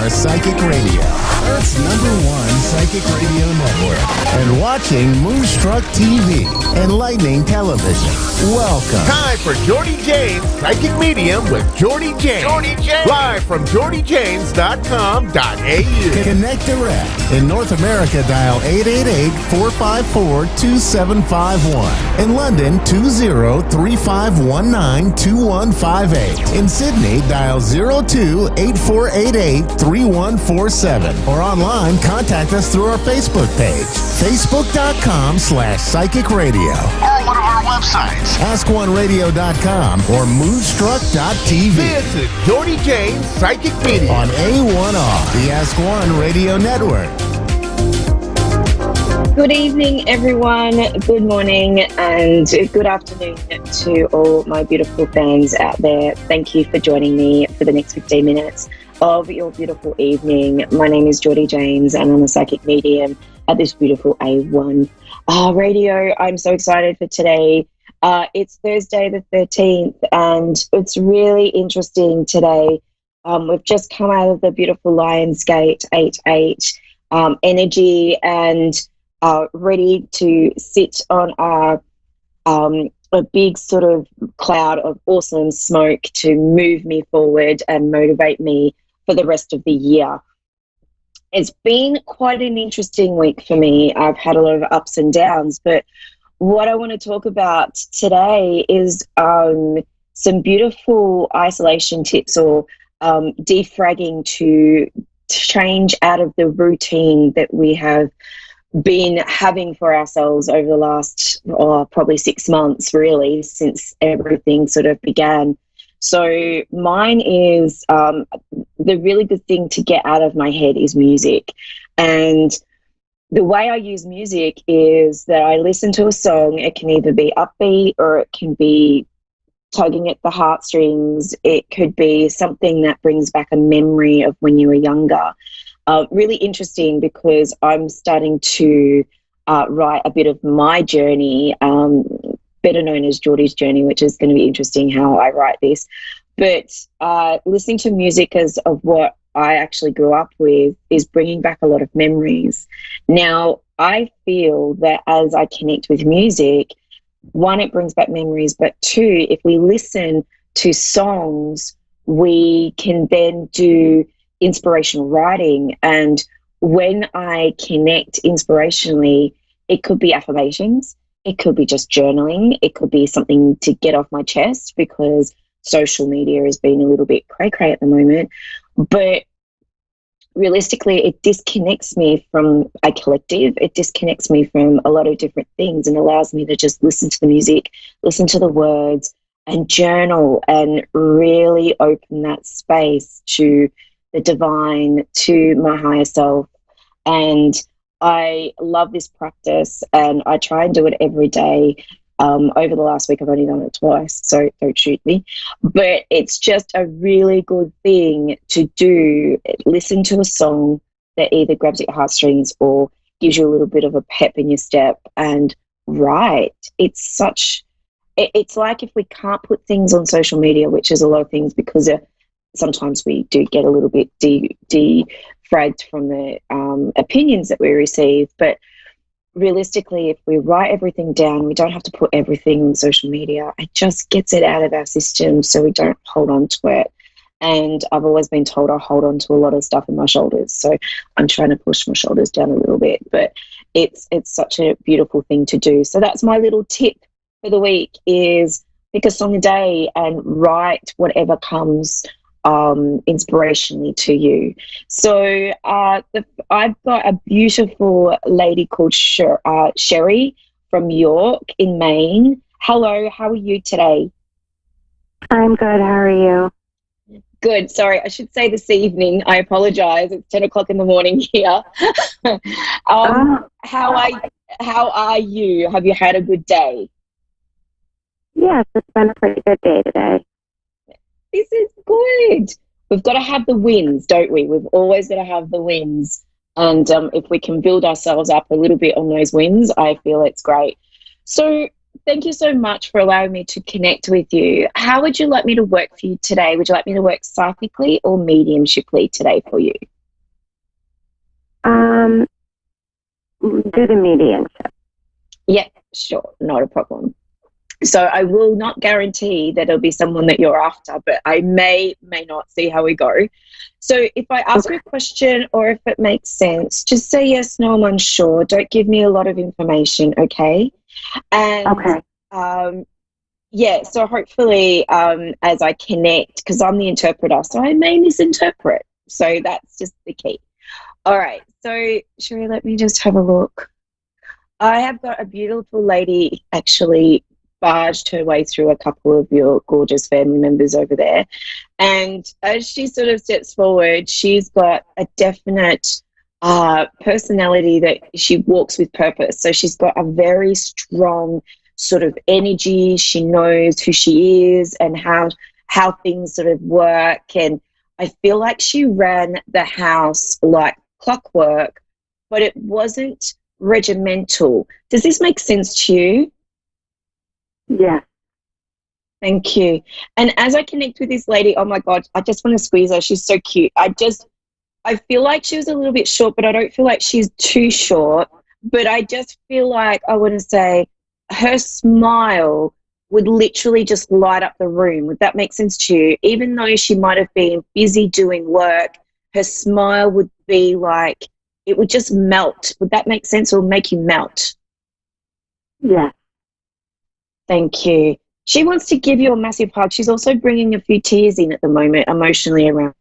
are Psychic Radio, Earth's #1 psychic radio network, and watching Moonstruck TV, enlightening television. Welcome. Time for Jordy James, Psychic Medium with Jordy James. Jordy James. Live from jordyjames.com.au. Connect direct. In North America, dial 888-454-2751. In London, 20-3519-2158. In Sydney, dial 02-8488-3147. Or online, contact us through our Facebook page, facebook.com/Psychic Radio. Or one of our websites, AskOneRadio.com or Moonstruck.tv. This is Jordy James, Psychic Medium on A1R, the Ask One Radio Network. Good evening, everyone. Good morning and good afternoon to all my beautiful fans out there. Thank you for joining me for the next 15 minutes of your beautiful evening. My name is Jordy James and I'm a psychic medium at this beautiful A1 radio. I'm so excited for today. It's Thursday the 13th and it's really interesting today. We've just come out of the beautiful Lionsgate 8-8 energy and ready to sit on a big sort of cloud of awesome smoke to move me forward and motivate me for the rest of the year. It's been quite an interesting week for me. I've had a lot of ups and downs, but what I want to talk about today is some beautiful isolation tips or defragging to change out of the routine that we have been having for ourselves over the last probably 6 months, really, since everything sort of began. So mine is the really good thing to get out of my head is music. And the way I use music is that I listen to a song. It can either be upbeat or it can be tugging at the heartstrings. It could be something that brings back a memory of when you were younger. Really interesting because I'm starting to write a bit of my journey, better known as Jordy's journey, which is going to be interesting how I write this. But listening to music as of what I actually grew up with is bringing back a lot of memories. Now, I feel that as I connect with music, one, it brings back memories, but two, if we listen to songs, we can then do inspirational writing. And when I connect inspirationally, it could be affirmations, it could be just journaling, it could be something to get off my chest because social media has been a little bit cray-cray at the moment. But realistically, it disconnects me from a collective, it disconnects me from a lot of different things and allows me to just listen to the music, listen to the words and journal and really open that space to the divine, to my higher self. And I love this practice and I try and do it every day. Over the last week, I've only done it twice, so don't shoot me. But it's just a really good thing to do. Listen to a song that either grabs at your heartstrings or gives you a little bit of a pep in your step and write. It's like if we can't put things on social media, which is a lot of things because sometimes we do get a little bit defragged from the opinions that we receive. But realistically, if we write everything down, we don't have to put everything on social media. It just gets it out of our system so we don't hold on to it. And I've always been told I hold on to a lot of stuff in my shoulders. So I'm trying to push my shoulders down a little bit. But it's such a beautiful thing to do. So that's my little tip for the week is pick a song a day and write whatever comes inspirationally to you. So I've got a beautiful lady called Sherry from York in Maine. Hello, how are you today? I'm good. How are you? Good. Sorry, I should say this evening. I apologize. It's 10 o'clock in the morning here. How are you? Have you had a good day? Yes, it's been a pretty good day today. This is good. We've got to have the wins, don't we? We've always got to have the wins. And if we can build ourselves up a little bit on those wins, I feel it's great. So thank you so much for allowing me to connect with you. How would you like me to work for you today? Would you like me to work psychically or mediumshiply today for you? Do the mediumship. Yeah, sure, not a problem. So I will not guarantee that it'll be someone that you're after, but I may not, see how we go. So if I ask you a question or if it makes sense, just say yes, no, I'm unsure. Don't give me a lot of information, okay? And Okay. yeah, so hopefully as I connect, because I'm the interpreter, so I may misinterpret. So that's just the key. All right, so Sherry, let me just have a look. I have got a beautiful lady actually barged her way through a couple of your gorgeous family members over there. And as she sort of steps forward, she's got a definite personality that she walks with purpose. So she's got a very strong sort of energy. She knows who she is and how things sort of work. And I feel like she ran the house like clockwork, but it wasn't regimental. Does this make sense to you? Yeah. Thank you. And as I connect with this lady, oh my God, I just want to squeeze her. She's so cute. I feel like she was a little bit short, but I don't feel like she's too short. But I just feel like I want to say her smile would literally just light up the room. Would that make sense to you? Even though she might have been busy doing work, her smile would be like, it would just melt. Would that make sense, or make you melt? Yeah. Thank you. She wants to give you a massive hug. She's also bringing a few tears in at the moment, emotionally around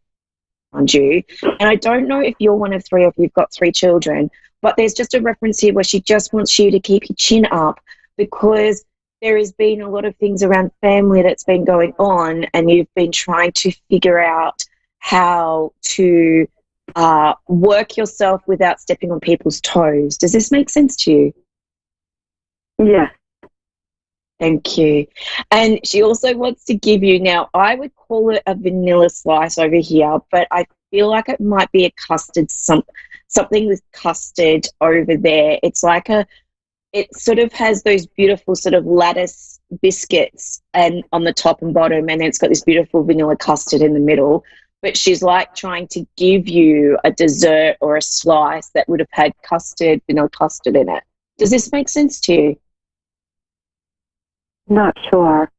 you. And I don't know if you're one of three or if you've got three children, but there's just a reference here where she just wants you to keep your chin up, because there has been a lot of things around family that's been going on, and you've been trying to figure out how to work yourself without stepping on people's toes. Does this make sense to you? Yeah. Thank you. And she also wants to give you, now I would call it a vanilla slice over here, but I feel like it might be a custard, something with custard over there. It's like it sort of has those beautiful sort of lattice biscuits and on the top and bottom, and then it's got this beautiful vanilla custard in the middle. But she's like trying to give you a dessert or a slice that would have had custard, vanilla custard in it. Does this make sense to you? Not sure.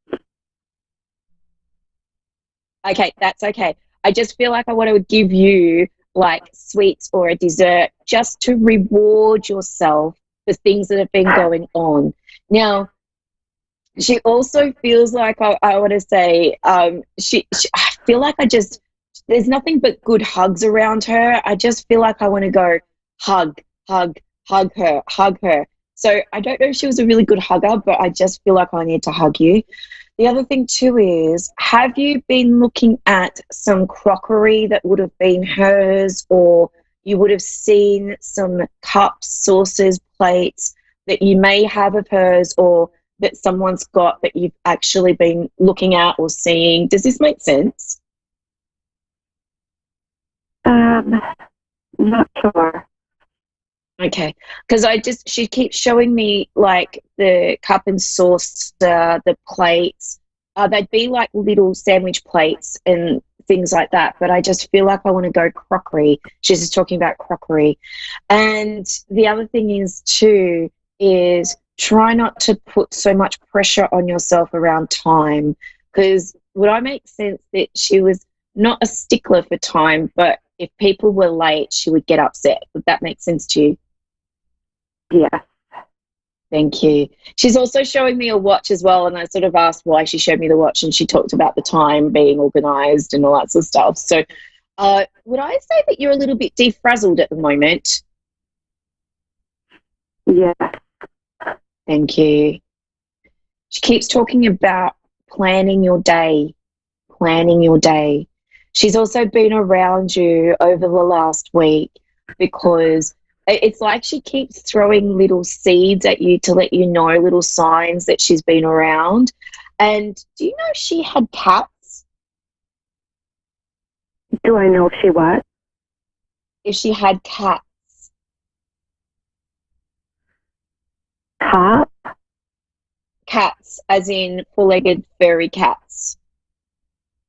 Okay, that's okay. I just feel like I want to give you like sweets or a dessert just to reward yourself for things that have been going on. Now, she also feels like I want to say I feel like there's nothing but good hugs around her. I just feel like I want to go hug, hug, hug her, hug her. So I don't know if she was a really good hugger, but I just feel like I need to hug you. The other thing too is, have you been looking at some crockery that would have been hers, or you would have seen some cups, saucers, plates that you may have of hers, or that someone's got that you've actually been looking at or seeing? Does this make sense? Not sure. Okay, because she keeps showing me like the cup and saucer, the plates. They'd be like little sandwich plates and things like that, but I just feel like I want to go crockery. She's just talking about crockery. And the other thing is too, is try not to put so much pressure on yourself around time, because would I make sense that she was not a stickler for time, but if people were late, she would get upset. Would that make sense to you? Yeah. Thank you. She's also showing me a watch as well, and I sort of asked why she showed me the watch, and she talked about the time being organised and all that sort of stuff. So would I say that you're a little bit defrazzled at the moment? Yeah. Thank you. She keeps talking about planning your day, planning your day. She's also been around you over the last week, because it's like she keeps throwing little seeds at you to let you know, little signs that she's been around. And do you know if she had cats? Do I know if she what? If she had cats. Top? Cats, as in four-legged furry cats.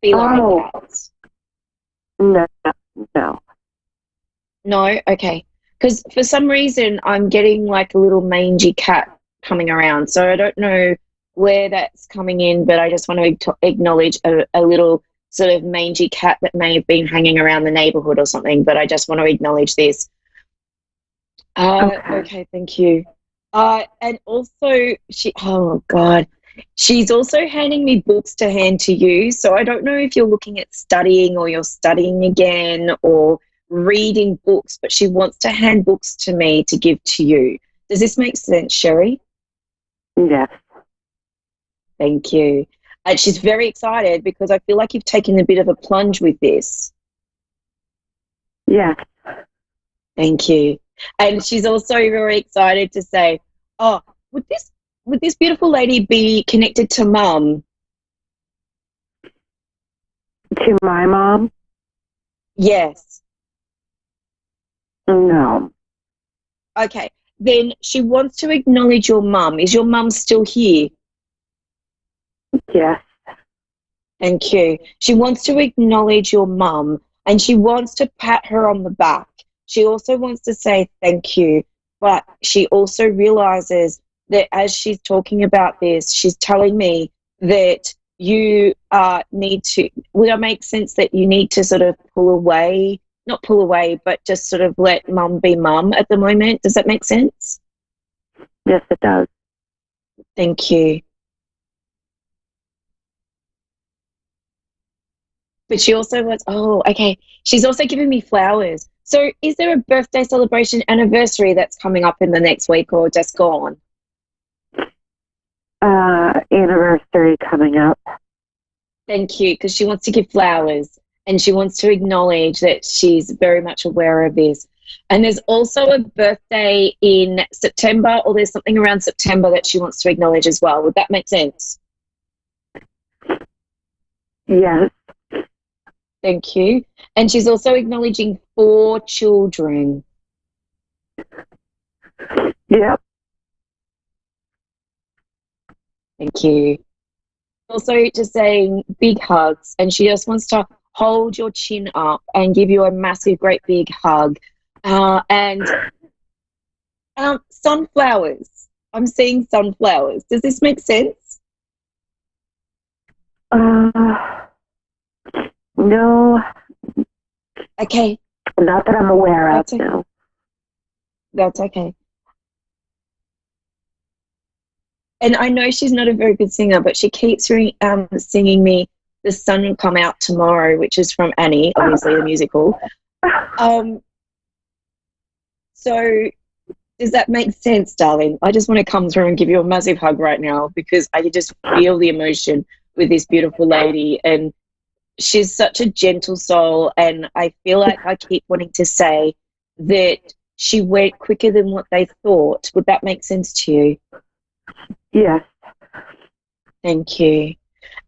Feline cats. No. No. No? Okay. Because for some reason I'm getting like a little mangy cat coming around. So I don't know where that's coming in, but I just want to acknowledge a little sort of mangy cat that may have been hanging around the neighborhood or something, but I just want to acknowledge this. Okay, thank you. And also oh God, she's also handing me books to hand to you. So I don't know if you're looking at studying or you're studying again or reading books, but she wants to hand books to me to give to you. Does this make sense, Sherry? Yes. Thank you. And she's very excited because I feel like you've taken a bit of a plunge with this. Yes. Thank you. And she's also very excited to say, oh, would this beautiful lady be connected to Mum? To my mom? Yes. No. Okay. Then she wants to acknowledge your mum. Is your mum still here? Yes. Thank you. She wants to acknowledge your mum and she wants to pat her on the back. She also wants to say thank you, but she also realizes that as she's talking about this, she's telling me that you need to, would it make sense that you need to sort of pull away, not pull away, but just sort of let mum be mum at the moment? Does that make sense? Yes, it does. Thank you. But she also wants, oh, okay. She's also giving me flowers. So is there a birthday celebration anniversary that's coming up in the next week or just gone? Anniversary coming up. Thank you, because she wants to give flowers and she wants to acknowledge that she's very much aware of this. And there's also a birthday in September, or there's something around September that she wants to acknowledge as well. Would that make sense? Yes. Thank you. And she's also acknowledging 4 children. Yep. Thank you. Also just saying big hugs, and she just wants to hold your chin up and give you a massive, great big hug. And sunflowers. I'm seeing sunflowers. Does this make sense? No. Okay. Not that I'm aware of, Okay. no. That's okay. And I know she's not a very good singer, but she keeps singing me "The Sun Will Come Out Tomorrow," which is from Annie, obviously the musical. So does that make sense, darling? I just want to come through and give you a massive hug right now because I can just feel the emotion with this beautiful lady, and she's such a gentle soul, and I feel like I keep wanting to say that she went quicker than what they thought. Would that make sense to you? Yes. Thank you.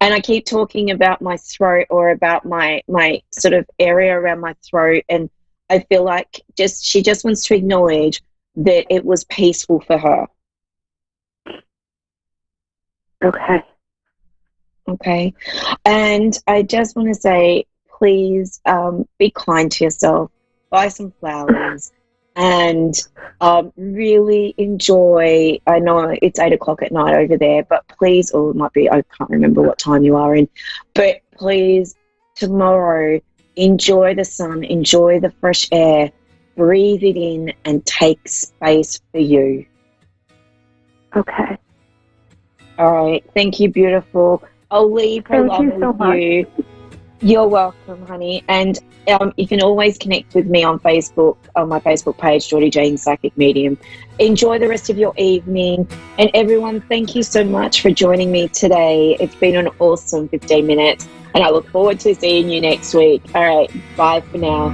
And I keep talking about my throat or about my sort of area around my throat, and I feel like she just wants to acknowledge that it was peaceful for her. Okay. Okay. And I just want to say, please be kind to yourself, buy some flowers, and really enjoy. I know it's 8 o'clock at night over there, but please, or it might be, I can't remember what time you are in, but please, tomorrow, enjoy the sun, enjoy the fresh air, breathe it in, and take space for you. Okay. All right. Thank you, beautiful. I'll leave her love with you. You're welcome, honey. And you can always connect with me on Facebook, on my Facebook page, Geordie Jane Psychic Medium. Enjoy the rest of your evening. And everyone, thank you so much for joining me today. It's been an awesome 15 minutes. And I look forward to seeing you next week. All right. Bye for now.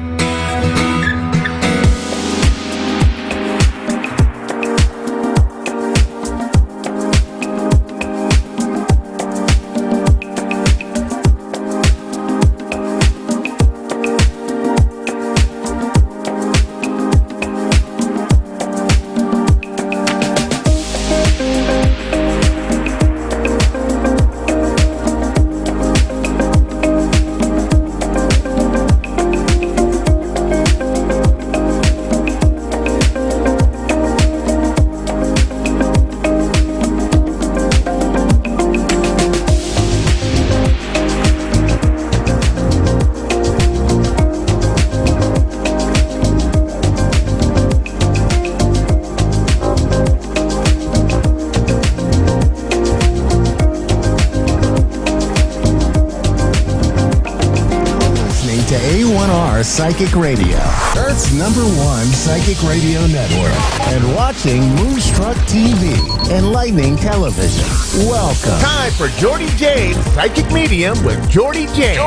to A1R Psychic Radio, Earth's #1 psychic radio network, and watching Moonstruck TV, enlightening television. Welcome. Time for Jordy James Psychic Medium with Jordy James.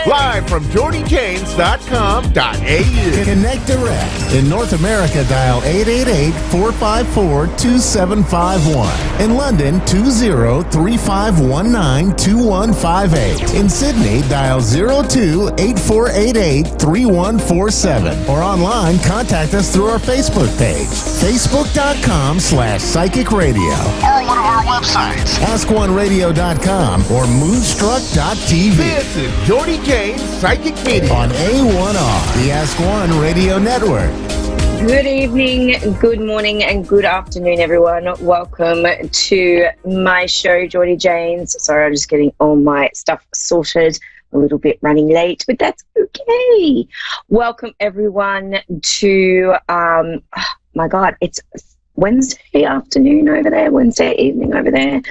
Live from jordyjames.com.au. Connect direct. In North America, dial 888-454-2751. In London, 20-3519-2158. In Sydney, dial 02-8488-3147. Or online, contact us through our Facebook page, facebook.com/psychic radio. Or one of our websites, AskOneRadio.com or Moonstruck.tv. This is Jordy James Psychic Medium On A1R, the Ask One Radio Network. Good evening, good morning, and good afternoon, everyone. Welcome to my show, Jordy James. Sorry, I'm just getting all my stuff sorted. A little bit running late, but that's okay. Welcome, everyone, to, my God, it's Wednesday afternoon over there, Wednesday evening over there.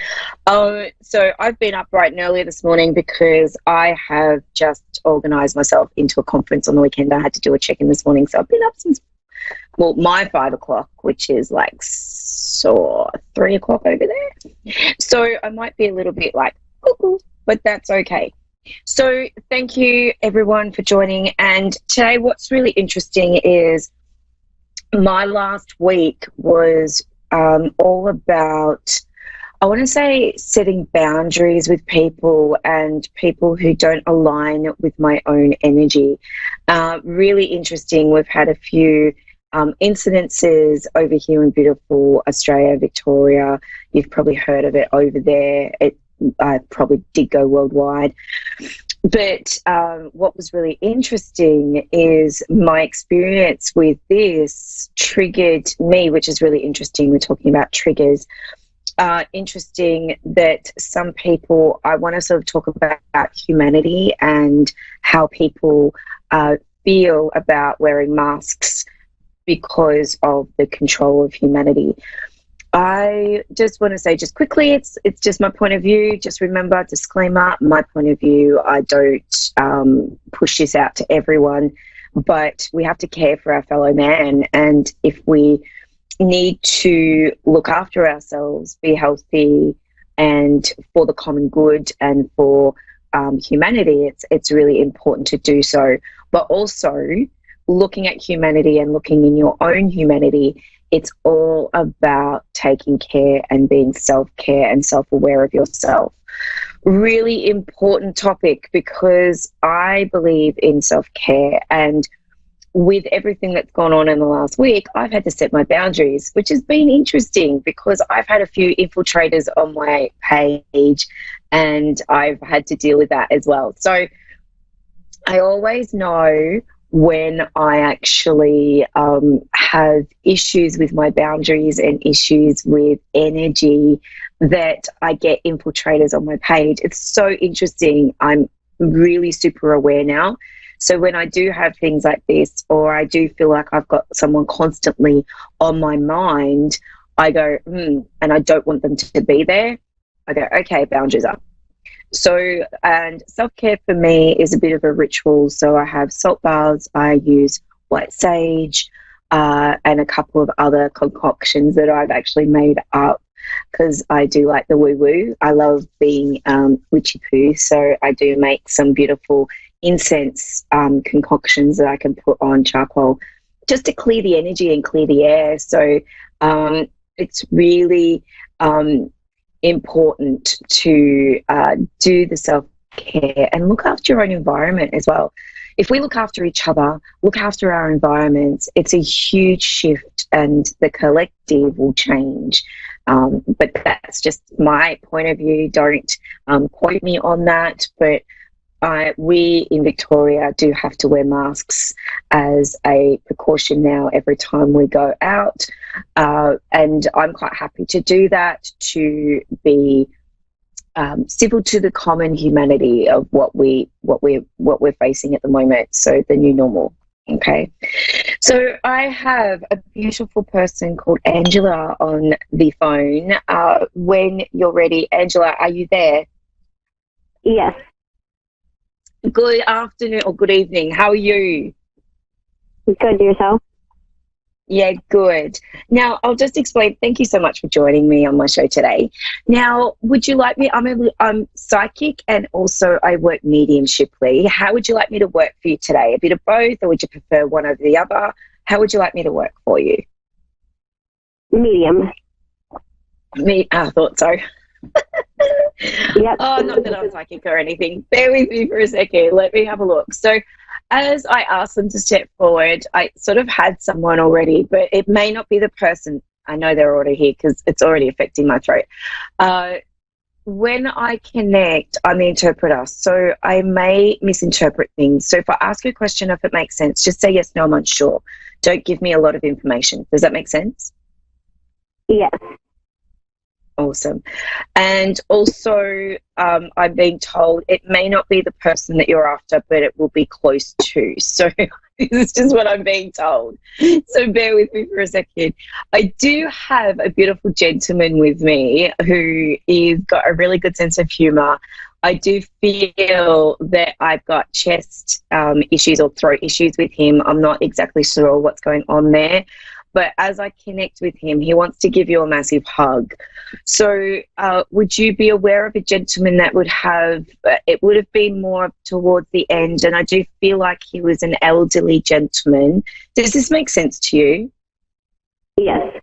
So I've been up bright and early this morning because I have just organised myself into a conference on the weekend. I had to do a check-in this morning, so I've been up since, well, my 5 o'clock, which is like 3 o'clock over there. So I might be a little bit like, cuckoo, but that's okay. So thank you, everyone, for joining. And today what's really interesting is my last week was all about, I want to say, setting boundaries with people and people who don't align with my own energy. Really interesting. We've had a few incidences over here in beautiful Australia, Victoria. You've probably heard of it over there. I probably did go worldwide. But what was really interesting is my experience with this triggered me, which is really interesting. We're talking about triggers. Interesting that some people, I want to sort of talk about humanity and how people feel about wearing masks because of the control of humanity. I just want to say just quickly, it's just my point of view. Just remember, disclaimer, my point of view. I don't push this out to everyone, but we have to care for our fellow man. And if we need to look after ourselves, be healthy, and for the common good and for humanity, it's really important to do so. But also looking at humanity and looking in your own humanity, it's all about taking care and being self-care and self-aware of yourself. Really important topic because I believe in self-care, and with everything that's gone on in the last week, I've had to set my boundaries, which has been interesting because I've had a few infiltrators on my page and I've had to deal with that as well. So I always know when I actually have issues with my boundaries and issues with energy that I get infiltrators on my page. It's so interesting. I'm really super aware now. So when I do have things like this, or I do feel like I've got someone constantly on my mind, I go, and I don't want them to be there. I go, okay, boundaries up. So, and self-care for me is a bit of a ritual. So I have salt baths, I use white sage, and a couple of other concoctions that I've actually made up because I do like the woo-woo. I love being witchy-poo, so I do make some beautiful incense concoctions that I can put on charcoal just to clear the energy and clear the air. So it's really important to do the self-care and look after your own environment as well. If we look after each other, look after our environments, it's a huge shift and the collective will change. But that's just my point of view. Don't quote me on that, but we in Victoria do have to wear masks as a precaution now every time we go out, and I'm quite happy to do that to be civil to the common humanity of what we're facing at the moment. So the new normal. Okay, so I have a beautiful person called Angela on the phone. When you're ready, Angela, are you there? Yes. Good afternoon or good evening. How are you? Good, yourself? Yeah, good. Now, I'll just explain. Thank you so much for joining me on my show today. Now, would you like me? I'm psychic and also I work mediumshiply. How would you like me to work for you today? A bit of both, or would you prefer one over the other? How would you like me to work for you? Medium. I thought so. Yep. Oh, not that I'm psychic or anything. Bear with me for a second. Let me have a look. So, as I asked them to step forward, I sort of had someone already, but it may not be the person. I know they're already here because it's already affecting my throat. When I connect, I'm the interpreter, so I may misinterpret things. So if I ask you a question, if it makes sense, just say yes, no, I'm unsure. Don't give me a lot of information. Does that make sense? Yes. Awesome. And also, I'm being told it may not be the person that you're after, but it will be close to. So this is just what I'm being told. So bear with me for a second. I do have a beautiful gentleman with me who is got a really good sense of humour. I do feel that I've got chest issues or throat issues with him. I'm not exactly sure what's going on there. But as I connect with him, he wants to give you a massive hug. So would you be aware of a gentleman that would have, it would have been more towards the end, and I do feel like he was an elderly gentleman. Does this make sense to you? Yes.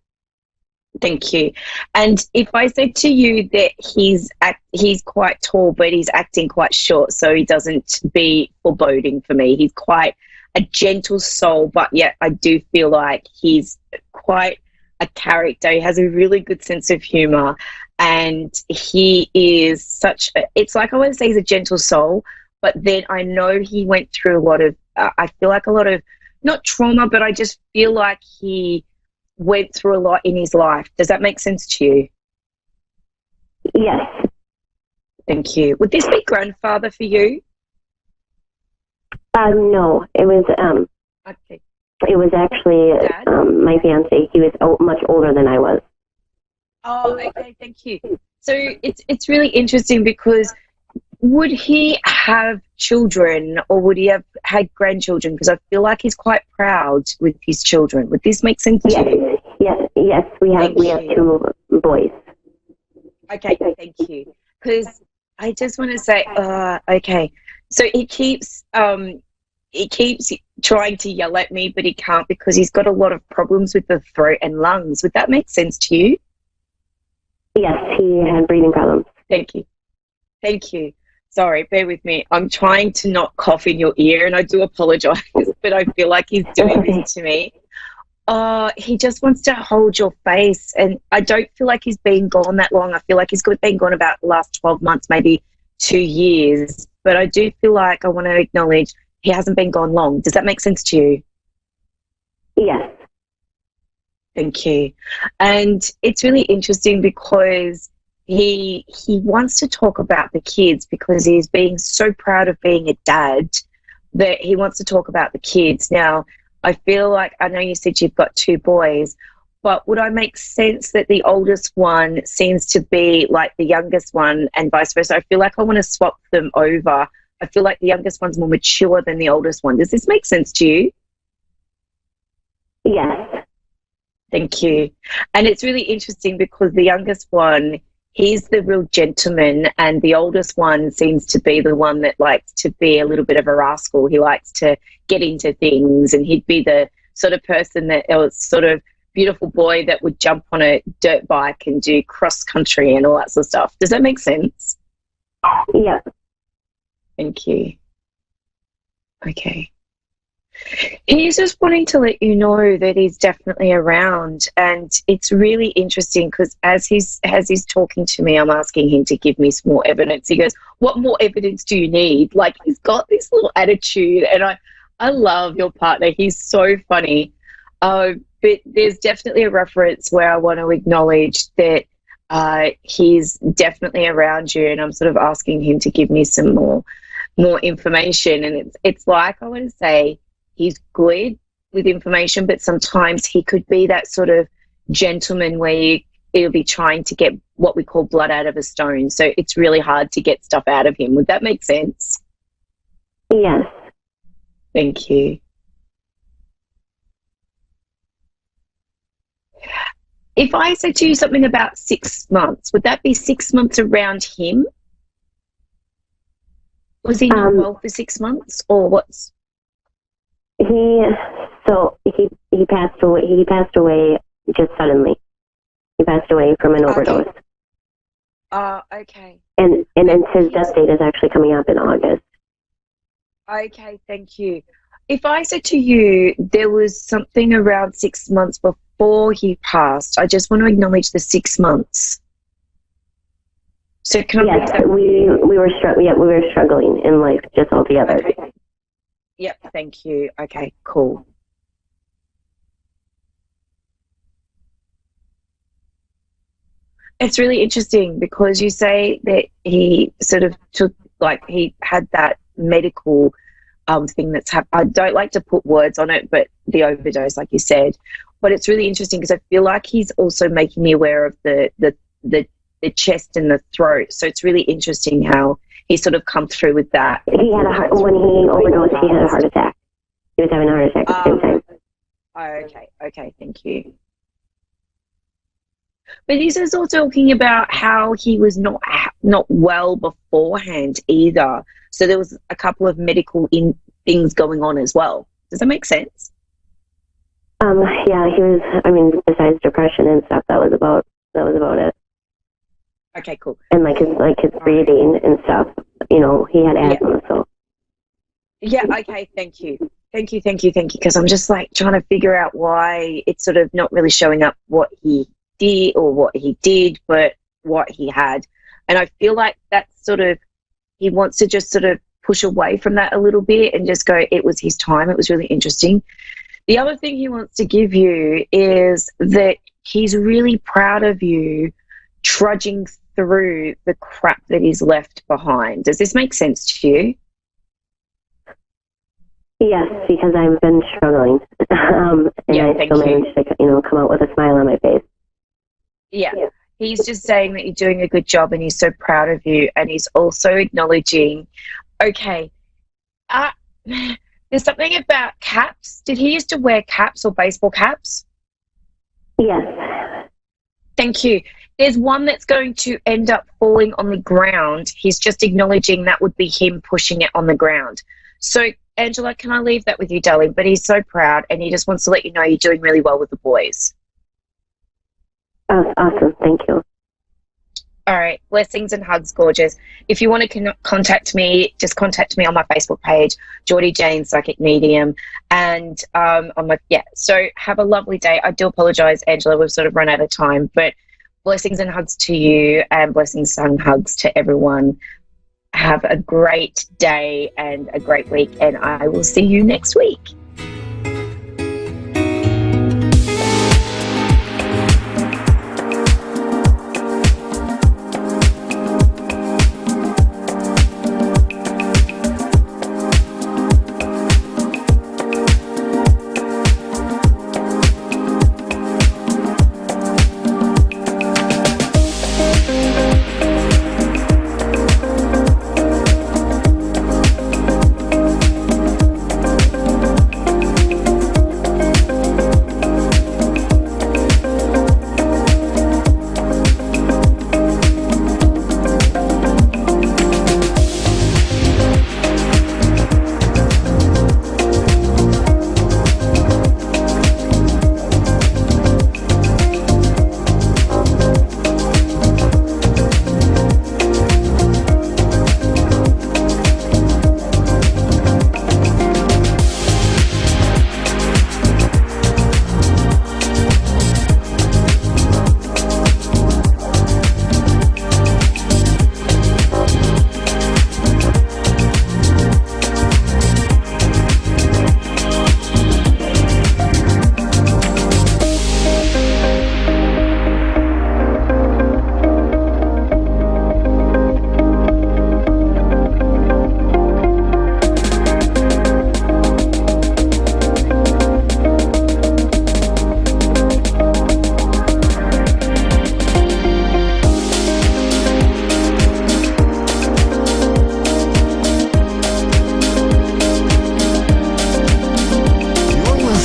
Thank you. And if I said to you that he's quite tall, but he's acting quite short, so he doesn't be foreboding for me. He's quite a gentle soul, but yet I do feel like he's quite a character. He has a really good sense of humor, and he is it's like I want to say he's a gentle soul, but then I know he went through a lot of, I feel like a lot of, not trauma, but I just feel like he went through a lot in his life. Does that make sense to you? Yes. Thank you. Would this be grandfather for you? No, it was Okay. it was actually my fiance. He was much older than I was. Oh, okay. Thank you. So it's really interesting because would he have children or would he have had grandchildren? Because I feel like he's quite proud with his children. Would this make sense to you? Yes. We have two boys. Okay, thank you. Because I just want to say, okay. So he keeps trying to yell at me, but he can't because he's got a lot of problems with the throat and lungs. Would that make sense to you? Yes, he had breathing problems. Thank you. Thank you. Sorry, bear with me. I'm trying to not cough in your ear, and I do apologize, but I feel like he's doing this to me. He just wants to hold your face, and I don't feel like he's been gone that long. I feel like he's been gone about the last 12 months, maybe 2 years, but I do feel like I want to acknowledge he hasn't been gone long. Does that make sense to you? Yes. Thank you. And it's really interesting because he wants to talk about the kids because he's being so proud of being a dad that he wants to talk about the kids. Now, I feel like, I know you said you've got 2 boys, but would I make sense that the oldest one seems to be like the youngest one and vice versa? I feel like I want to swap them over. I feel like the youngest one's more mature than the oldest one. Does this make sense to you? Yes. Thank you. And it's really interesting because the youngest one, he's the real gentleman, and the oldest one seems to be the one that likes to be a little bit of a rascal. He likes to get into things, and he'd be the sort of person that, or sort of beautiful boy that would jump on a dirt bike and do cross country and all that sort of stuff. Does that make sense? Yeah. Thank you. Okay. He's just wanting to let you know that he's definitely around, and it's really interesting because as he's talking to me, I'm asking him to give me some more evidence. He goes, "What more evidence do you need?" Like, he's got this little attitude, and I love your partner. He's so funny. But there's definitely a reference where I want to acknowledge that he's definitely around you, and I'm sort of asking him to give me some more information. And it's like, I want to say, he's good with information, but sometimes he could be that sort of gentleman where he'll be trying to get what we call blood out of a stone. So it's really hard to get stuff out of him. Would that make sense? Yes. Thank you. If I said to you something about 6 months, would that be 6 months around him? Was he not well for 6 months, or what's? He passed away. He passed away just suddenly. He passed away from an overdose. Okay. And then his death date is actually coming up in August. Okay, thank you. If I said to you there was something around 6 months before he passed, I just want to acknowledge the 6 months. So can I? Yes, we were struggling in life just altogether. Okay. Yep, thank you. Okay, cool. It's really interesting because you say that he sort of took, like, he had that medical thing that's happened. I don't like to put words on it, but the overdose, like you said. But it's really interesting because I feel like he's also making me aware of the chest and the throat. So it's really interesting how he sort of come through with that. He had when he overdosed, he had a heart attack. He was having a heart attack at the same time. Okay, thank you. But he's also talking about how he was not well beforehand either. So there was a couple of medical things going on as well. Does that make sense? Yeah, he was. I mean, besides depression and stuff, that was about it. Okay, cool. And his breathing and stuff. You know, he had asthma, so. Yeah. Okay. Thank you. Because I'm just like trying to figure out why it's sort of not really showing up what he did or what he did, but what he had. And I feel like that's sort of, he wants to just sort of push away from that a little bit and just go, it was his time. It was really interesting. The other thing he wants to give you is that he's really proud of you trudging through the crap that he's left behind. Does this make sense to you? Yes, because I've been struggling. And I still managed to, come out with a smile on my face. Yeah. He's just saying that you're doing a good job and he's so proud of you. And he's also acknowledging, okay, there's something about caps. Did he used to wear caps or baseball caps? Yes. Thank you. There's one that's going to end up falling on the ground. He's just acknowledging that would be him pushing it on the ground. So, Angela, can I leave that with you, darling? But he's so proud and he just wants to let you know you're doing really well with the boys. Oh, awesome. Thank you. All right. Blessings and hugs, gorgeous. If you want to contact me, just contact me on my Facebook page, Geordie Jane, Psychic Medium. And so have a lovely day. I do apologize, Angela. We've sort of run out of time, but blessings and hugs to you and blessings and hugs to everyone. Have a great day and a great week, and I will see you next week.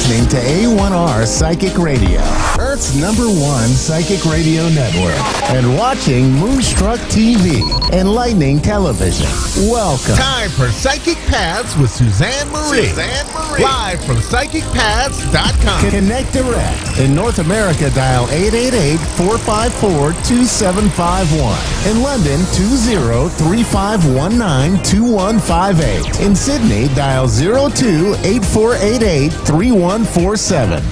listening to A1R Psychic Radio, Earth's #1 psychic radio network, and watching Moonstruck TV, enlightening television. Welcome. Time for Psychic Paths with Suzanne Marie. Live from PsychicPaths.com. Connect direct. In North America, dial 888-454-2751. In London, 20-3519-2158. In Sydney, dial 02-8488-3147.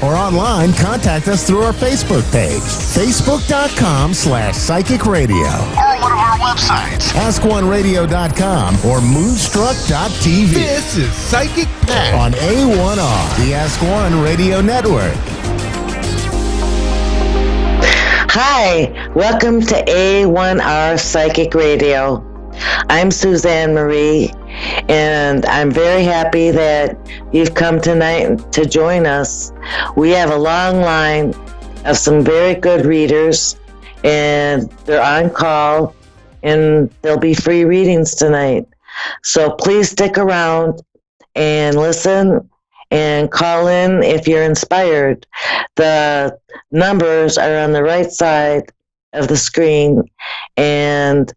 Or online, contact us through our Facebook page, facebook.com/Psychic Radio. Or one of our websites, AskOneRadio.com or Moonstruck.tv. This is Psychic Paths On A1R, the Ask One Radio Network. Hi, welcome to A1R Psychic Radio. I'm Suzanne Marie, and I'm very happy that you've come tonight to join us. We have a long line of some very good readers, and they're on call, and there'll be free readings tonight. So please stick around and listen and call in if you're inspired. The numbers are on the right side of the screen, and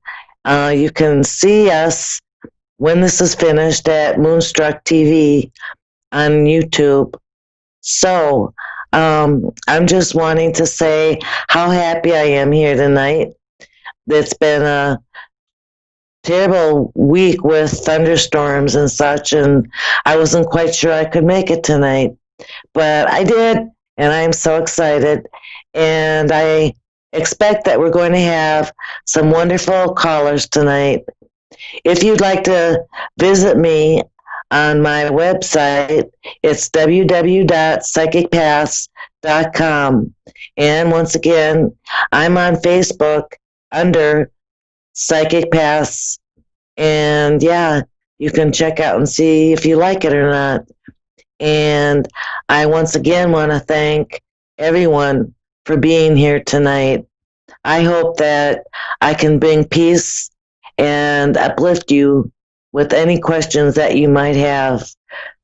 you can see us when this is finished at Moonstruck TV on YouTube. So I'm just wanting to say how happy I am here tonight. It's been a terrible week with thunderstorms and such, and I wasn't quite sure I could make it tonight, but I did, and I'm so excited, and I expect that we're going to have some wonderful callers tonight. If you'd like to visit me on my website, it's www.psychicpaths.com, and once again, I'm on Facebook under Psychic Paths, and yeah, you can check out and see if you like it or not. And I once again want to thank everyone for being here tonight. I hope that I can bring peace and uplift you with any questions that you might have.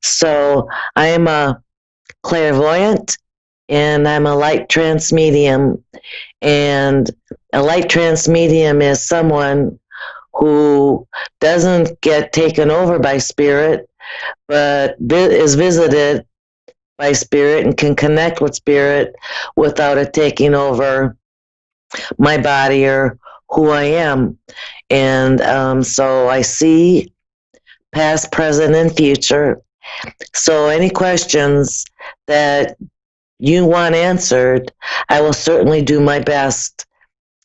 So I am a clairvoyant, and I'm a light trance medium. And a light trance medium is someone who doesn't get taken over by spirit, but is visited by spirit and can connect with spirit without it taking over my body or who I am. And so I see past, present, and future. So any questions that you want answered, I will certainly do my best.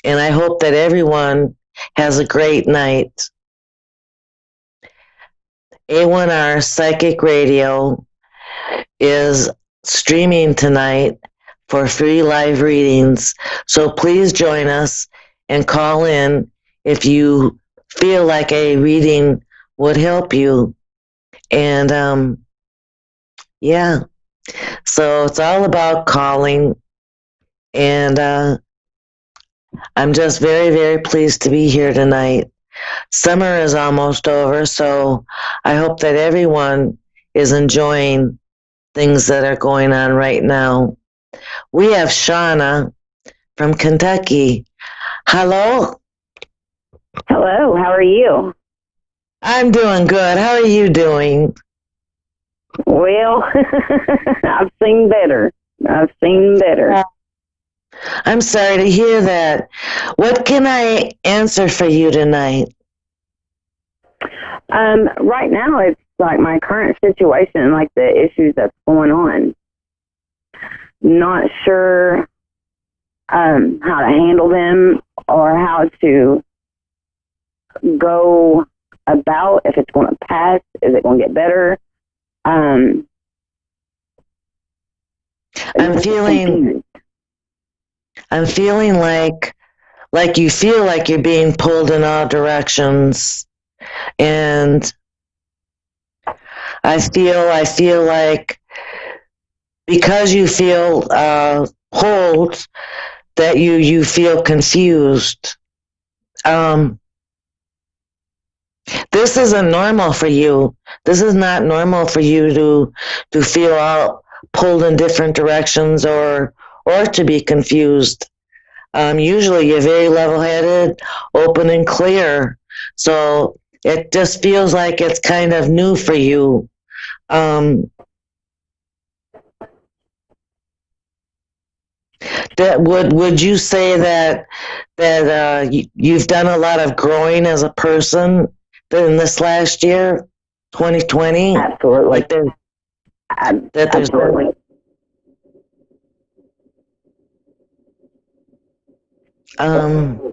And I hope that everyone has a great night. A1R Psychic Radio is streaming tonight for free live readings. So please join us and call in if you feel like a reading would help you. And yeah, so it's all about calling. And I'm just very, very pleased to be here tonight. Summer is almost over, so I hope that everyone is enjoying things that are going on right now. We have Shauna from Kentucky. Hello? Hello, how are you? I'm doing good. How are you doing? Well, I've seen better. I'm sorry to hear that. What can I answer for you tonight? Right now, it's like my current situation, like the issues that's going on. Not sure how to handle them or how to go about, if it's going to pass, is it going to get better? I'm feeling like you feel like you're being pulled in all directions, and I feel like because you feel pulled, that you feel confused. This isn't normal for you. This is not normal for you to feel all pulled in different directions or to be confused. Usually you're very level-headed, open and clear. So it just feels like it's kind of new for you. That would you say that you've done a lot of growing as a person in this last year, 2020? Absolutely. Like there's Absolutely. I'm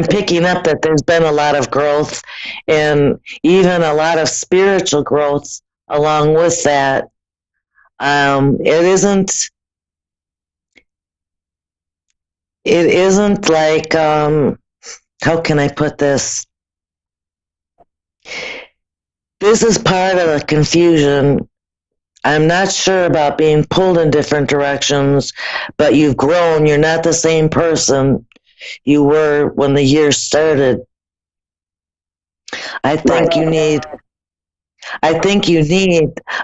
picking up that there's been a lot of growth and even a lot of spiritual growth along with that. It isn't like, how can I put this? This is part of the confusion. I'm not sure about being pulled in different directions, but you've grown. You're not the same person you were when the year started. I think you need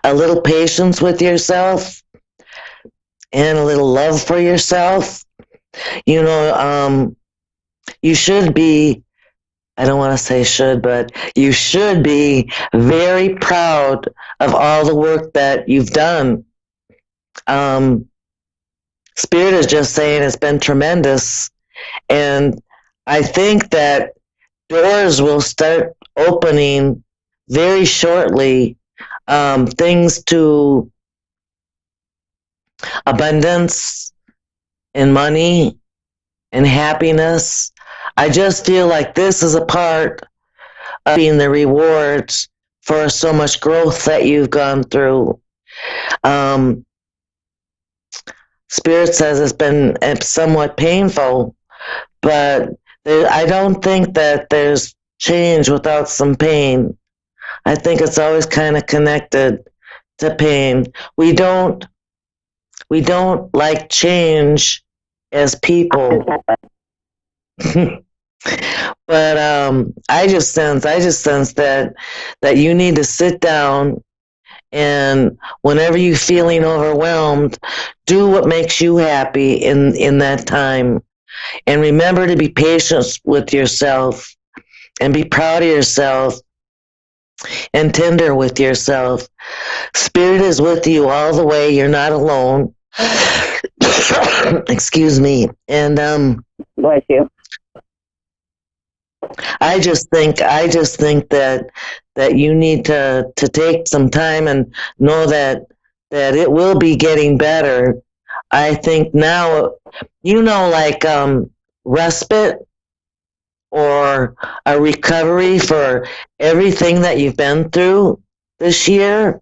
a little patience with yourself and a little love for yourself. You should be, I don't want to say should, but you should be very proud of all the work that you've done. Spirit is just saying it's been tremendous. And I think that doors will start opening very shortly, things to abundance and money and happiness. I just feel like this is a part of being the rewards for so much growth that you've gone through. Spirit says it's been somewhat painful, but I don't think that there's change without some pain. I think it's always kind of connected to pain. We don't like change as people. But I just sense that you need to sit down, and whenever you're feeling overwhelmed, do what makes you happy in that time. And remember to be patient with yourself and be proud of yourself and tender with yourself. Spirit is with you all the way. You're not alone. Excuse me. And Bless you. I just think that you need to take some time and know that it will be getting better. I think now, like respite or a recovery for everything that you've been through this year.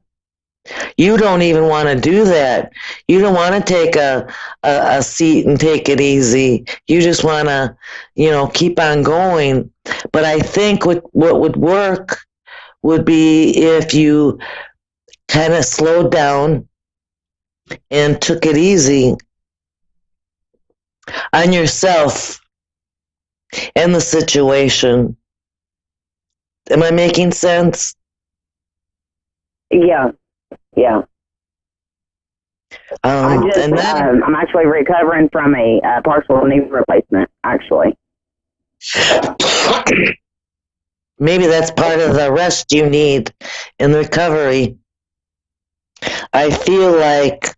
You don't even want to do that. You don't want to take a seat and take it easy. You just want to, keep on going. But I think what would work would be if you kind of slowed down and took it easy on yourself and the situation. Am I making sense? Yeah. I'm actually recovering from a partial knee replacement, actually. Maybe that's part of the rest you need in recovery. I feel like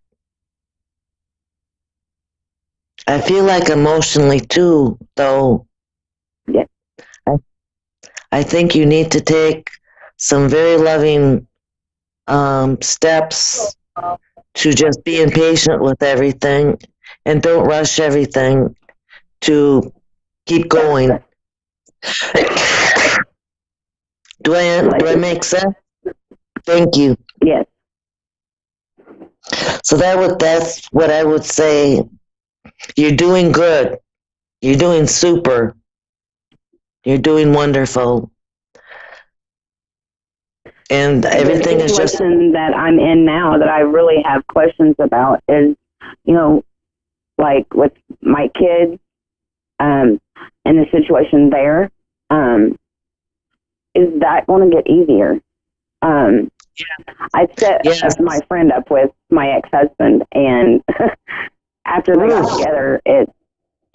emotionally too, though. Yeah. I think you need to take some very loving steps to just be impatient with everything and don't rush everything, to keep going. Do I make sense? Thank you. Yes. So that's what I would say. You're doing good. You're doing super. You're doing wonderful. And everything is just... The situation that I'm in now that I really have questions about is, like with my kids and the situation there, is that going to get easier? I set my friend up with my ex-husband, and after they got together, it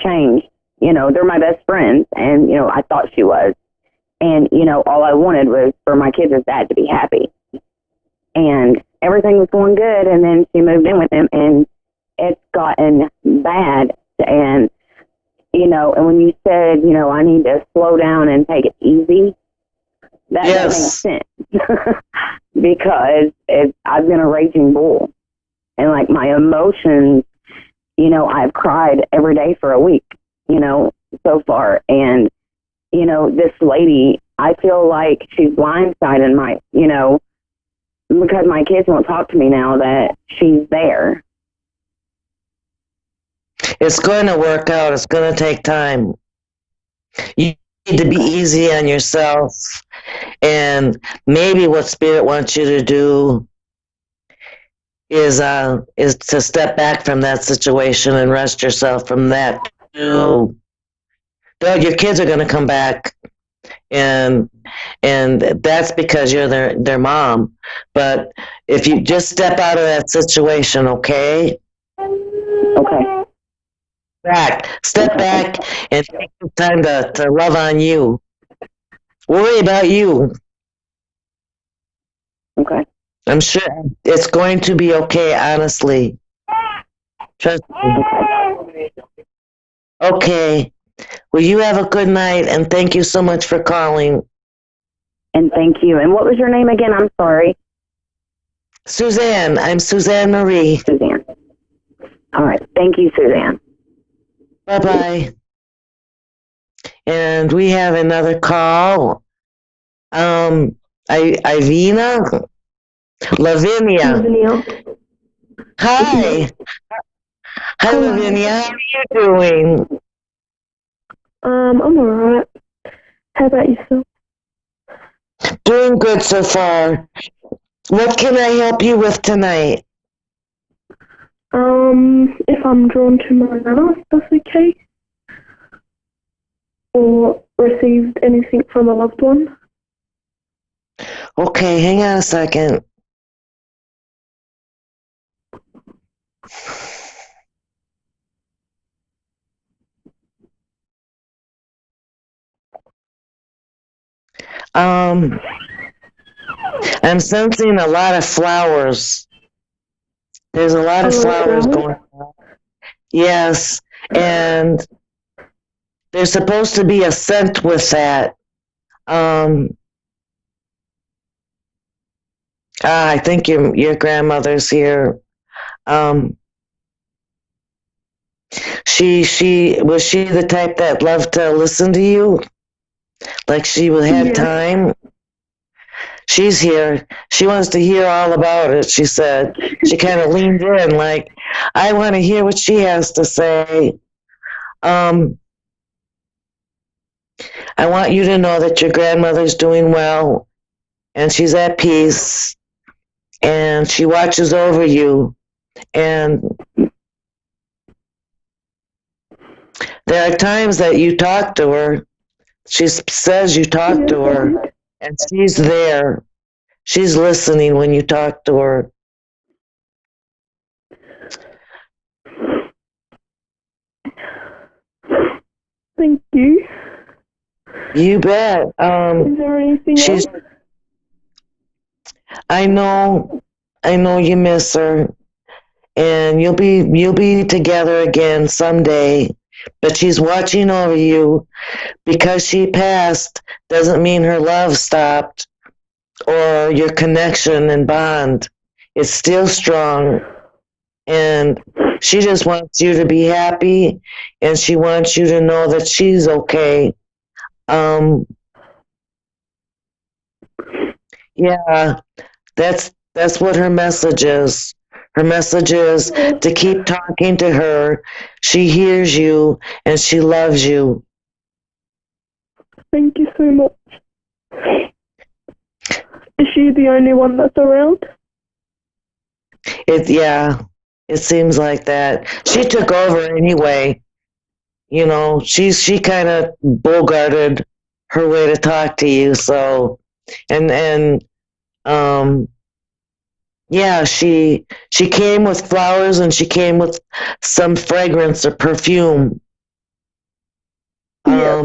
changed. You know, they're my best friends, and, you know, I thought she was. And, you know, all I wanted was for my kids' dad to be happy. And everything was going good, and then she moved in with him, and it's gotten bad. And, you know, and when you said, you know, I need to slow down and take it easy, that makes sense. Because I've been a raging bull. And, like, my emotions, you know, I've cried every day for a week, you know, so far. And, you know, this lady, I feel like she's blindsiding my, you know, because my kids won't talk to me now that she's there. It's going to work out. It's going to take time. You need to be easy on yourself. And maybe what Spirit wants you to do is to step back from that situation and rest yourself from that. Though your kids are going to come back, and that's because you're their mom. But if you just step out of that situation, okay? Okay. Step back and take the time to love on you. Worry about you. Okay. I'm sure it's going to be okay, honestly. Trust me. Okay. Well, you have a good night, and thank you so much for calling. And thank you. And what was your name again? I'm sorry. Suzanne. I'm Suzanne Marie. Suzanne. All right. Thank you, Suzanne. Bye-bye. And we have another call. Ivina? Lavinia. Hi. Hi, Lavinia. How are you doing? I'm alright. How about yourself? Doing good so far. What can I help you with tonight? If I'm drawn to my nana, if that's okay. Or received anything from a loved one. Okay, hang on a second. I'm sensing a lot of flowers. There's a lot of flowers going on. Yes, and there's supposed to be a scent with that. I think your grandmother's here. She was she the type that loved to listen to you? Like she had time? She's here. She wants to hear all about it, she said. She kind of leaned in like, I want to hear what she has to say. I want you to know that your grandmother's doing well, and she's at peace, and she watches over you. And there are times that you talk to her. She says you talk to her, and she's there. She's listening when you talk to her. Thank you. You bet. Is there anything else? I know you miss her, and you'll be together again someday. But she's watching over you. Because she passed doesn't mean her love stopped or your connection and bond. It's still strong, and she just wants you to be happy, and she wants you to know that she's okay. Yeah, that's what her message is. Her message is to keep talking to her. She hears you and she loves you. Thank you so much. Is she the only one that's around? It seems like that. She took over anyway. You know, she kind of bogarted her way to talk to you. So, and Yeah, she came with flowers and she came with some fragrance or perfume. Yeah,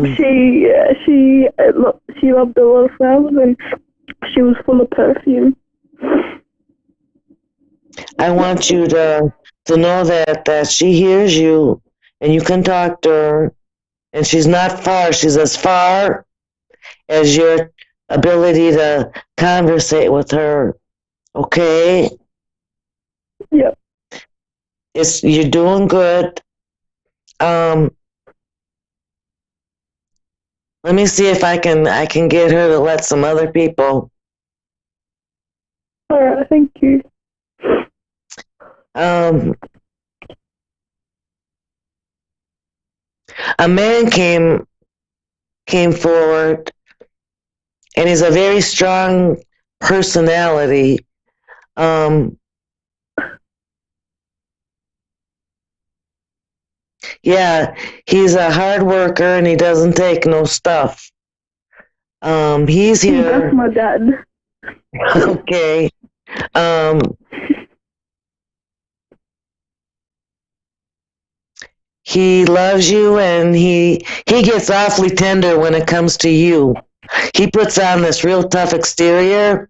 she loved a lot of flowers and she was full of perfume. I want you to know that she hears you and you can talk to her, and she's not far. She's as far as your ability to conversate with her. Okay? Yep. You're doing good. Let me see if I can get her to let some other people. All right, thank you. A man came forward, and he's a very strong personality. Yeah, he's a hard worker and he doesn't take no stuff. He's here. That's my dad. Okay. He loves you and he gets awfully tender when it comes to you. He puts on this real tough exterior,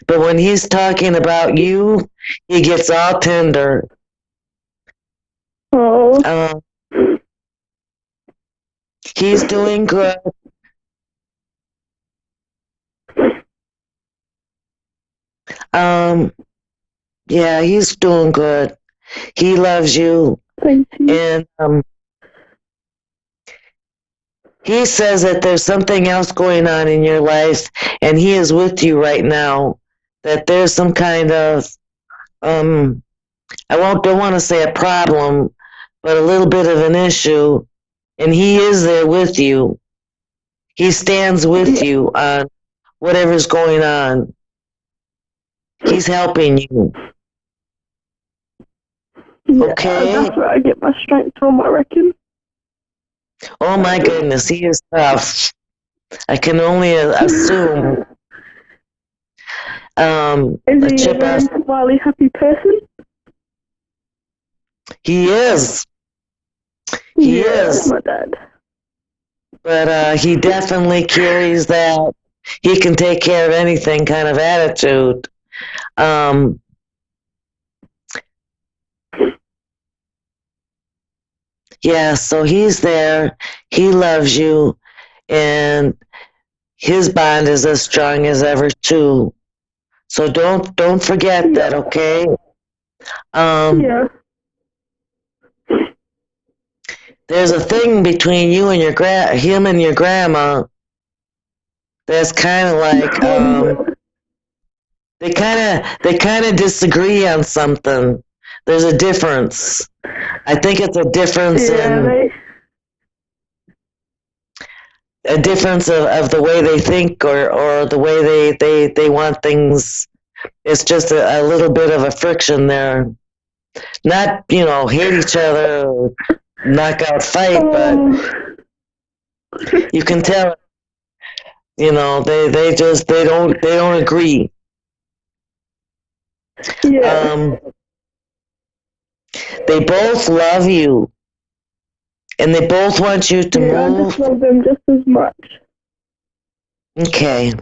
but when he's talking about you, he gets all tender. Oh. He's doing good. Yeah, he's doing good. He loves you. Thank you. And he says that there's something else going on in your life, and he is with you right now. That there's some kind of don't want to say a problem, but a little bit of an issue, and he is there with you. He stands with you on whatever's going on. He's helping you. Yeah, okay? That's where I get my strength from, I reckon. Oh my goodness, he is tough. I can only assume. Is he a very smiley, happy person? He is. He is. My dad. But he definitely carries that he can take care of anything kind of attitude. Yeah, so he's there. He loves you, and his bond is as strong as ever too. So don't forget that, okay? Yeah. There's a thing between you and him and your grandma that's kind of like they kind of disagree on something. There's a difference. I think it's a difference a difference of the way they think or the way they want things. It's just a little bit of a friction there. Not, hate each other or knock out fight, but you can tell, they don't agree. Yeah. They both love you, and they both want you to move. I just love them just as much. Okay.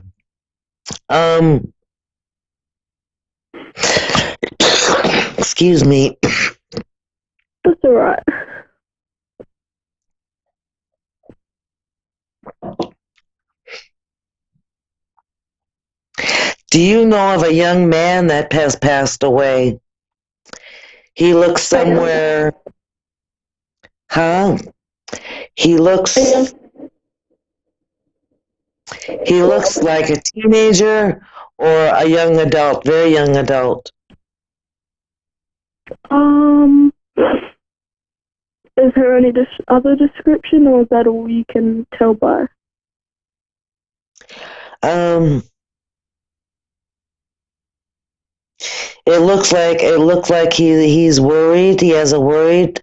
Excuse me. That's all right. Do you know of a young man that has passed away? He looks somewhere. Huh? He looks like a teenager or a young adult, very young adult. Is there any other description, or is that all you can tell by? It looks like he's worried. He has a worried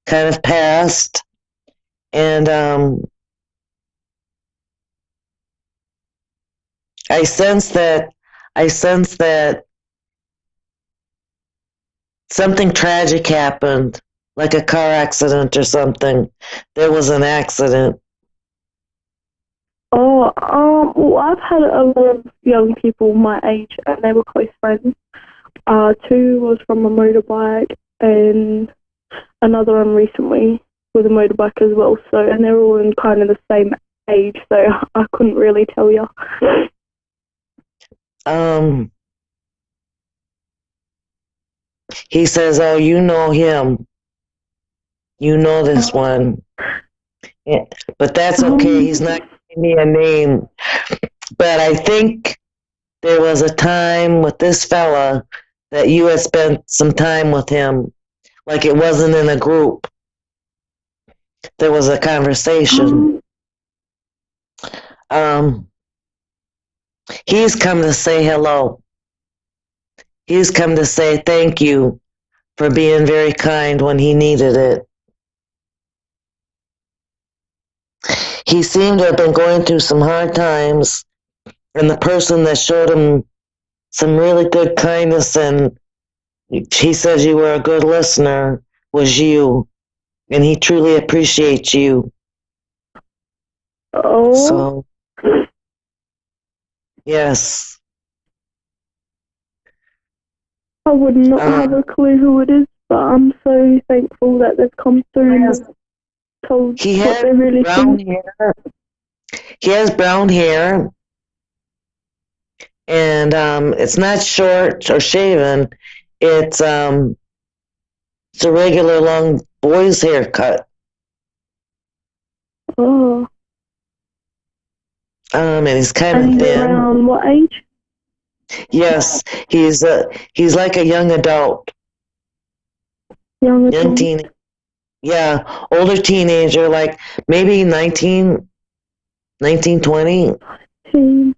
kind of past, and I sense that something tragic happened, like a car accident or something. There was an accident. Oh, well, I've had a lot of young people my age, and they were close friends. Two was from a motorbike, and another one recently with a motorbike as well. So, and they're all in kind of the same age, so I couldn't really tell you. He says, "Oh, you know him. You know this one." Yeah, but that's okay. He's not giving me a name. But I think there was a time with this fella that you had spent some time with him. Like it wasn't in a group. There was a conversation. He's come to say hello. He's come to say thank you for being very kind when he needed it. He seemed to have been going through some hard times, and the person that showed him some really good kindness, and he says you were a good listener, was you, and he truly appreciates you. Oh. So, yes. I would not have a clue who it is, but I'm so thankful that they've come through and told He what has they really brown think. hair. He has brown hair, and it's not short or shaven. It's a regular long boy's haircut. Oh. And he's kind And of he's thin. around what age? Yes, he's like a young adult. Young Young adult. teen. Yeah, older teenager, like maybe 19, 20. Teen.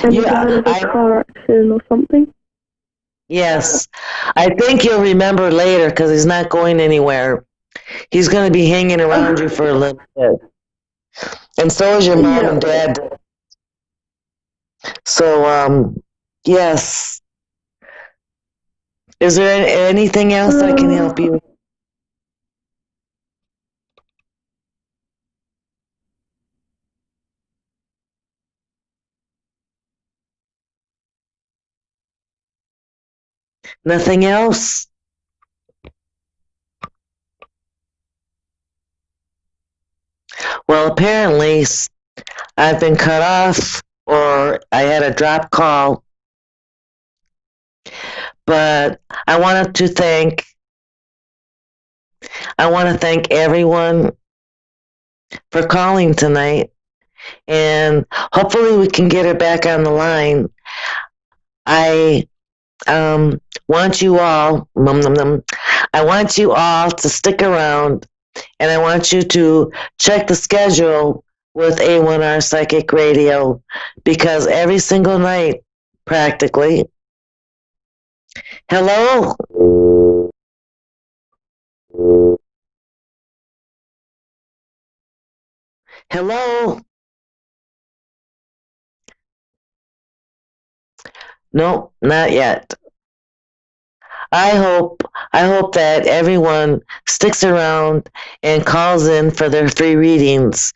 And he Yeah, died of a car accident or something? yes. I think you'll remember later because he's not going anywhere. He's going to be hanging around you for a little bit. And so is your mom and dad. So, yes. Is there anything else I can help you with? Nothing else? Well, apparently I've been cut off or I had a drop call. But I want to thank everyone for calling tonight. And hopefully we can get her back on the line. I want you all, I want you all to stick around, and I want you to check the schedule with A1R Psychic Radio, because every single night, practically. Hello? Hello? No, not yet. I hope that everyone sticks around and calls in for their free readings,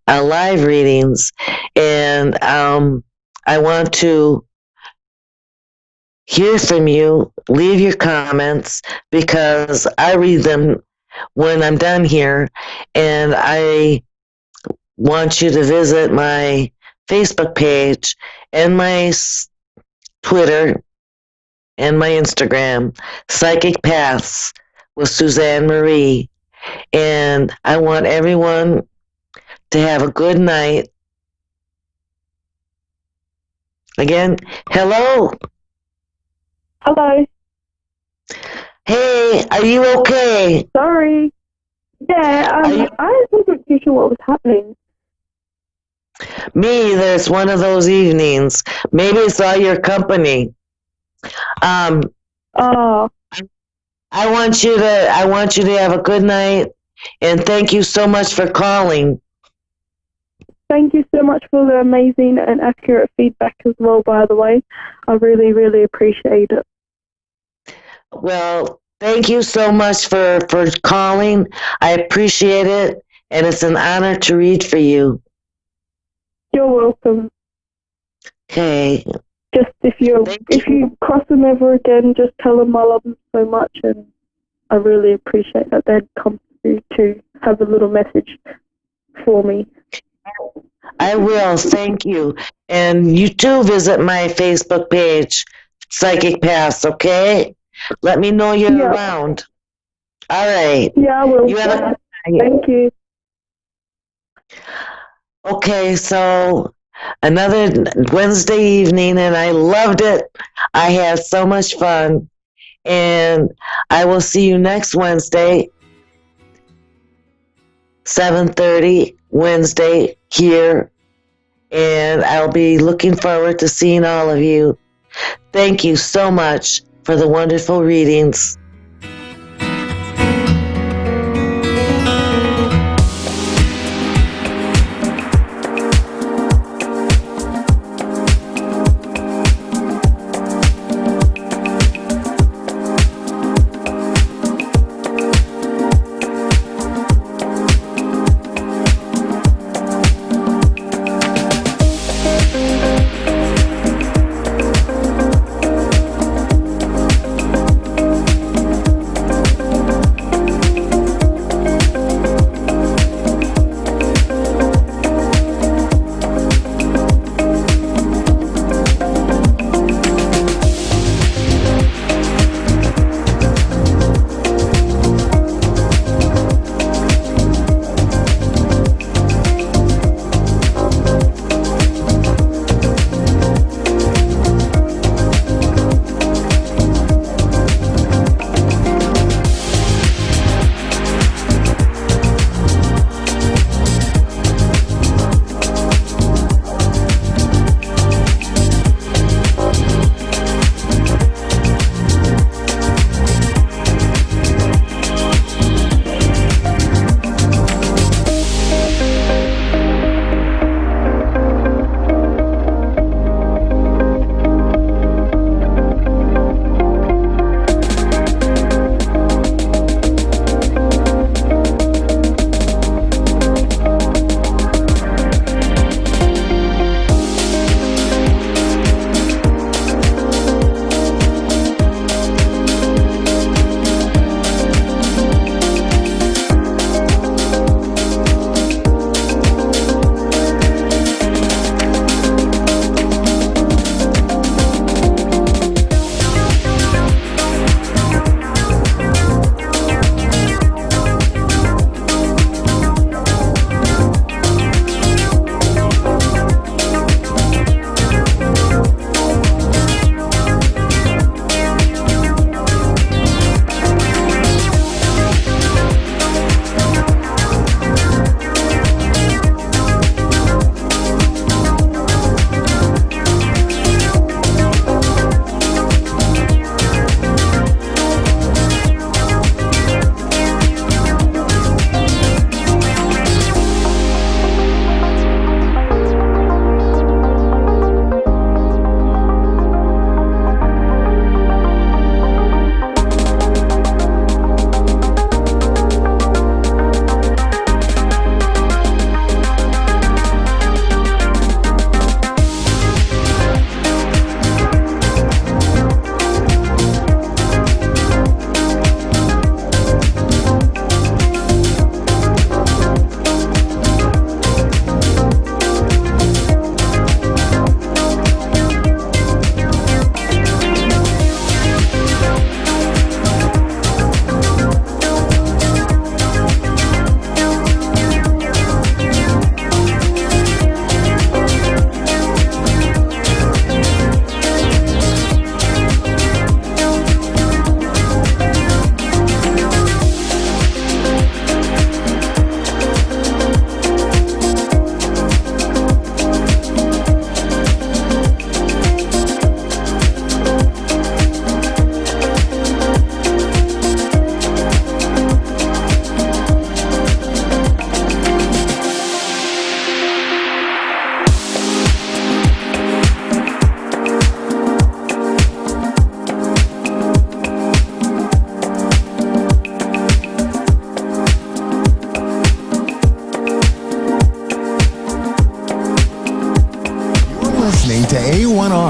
live readings, and I want to hear from you. Leave your comments because I read them when I'm done here, and I want you to visit my Facebook page and my Twitter and my Instagram, Psychic Paths with Suzanne Marie. And I want everyone to have a good night. Again, hello. Hello. Hey, are you okay? Sorry. Yeah, I wasn't too sure what was happening. Me either. It's one of those evenings. Maybe it's all your company. Oh. I want you to have a good night, and thank you so much for calling. Thank you so much for the amazing and accurate feedback as well, by the way. I really, really appreciate it. Well, thank you so much for calling. I appreciate it, and it's an honor to read for you. You're welcome. Okay. Just if you cross them ever again, just tell them I love them so much, and I really appreciate that they'd come through to have a little message for me. I will. Thank you. And you too visit my Facebook page, Psychic Paths, okay? Let me know you're around. All right. Yeah, I will. You have a good night. Thank you. Okay, so another Wednesday evening, and I loved it. I had so much fun. And I will see you next Wednesday, 7:30 Wednesday here. And I'll be looking forward to seeing all of you. Thank you so much for the wonderful readings.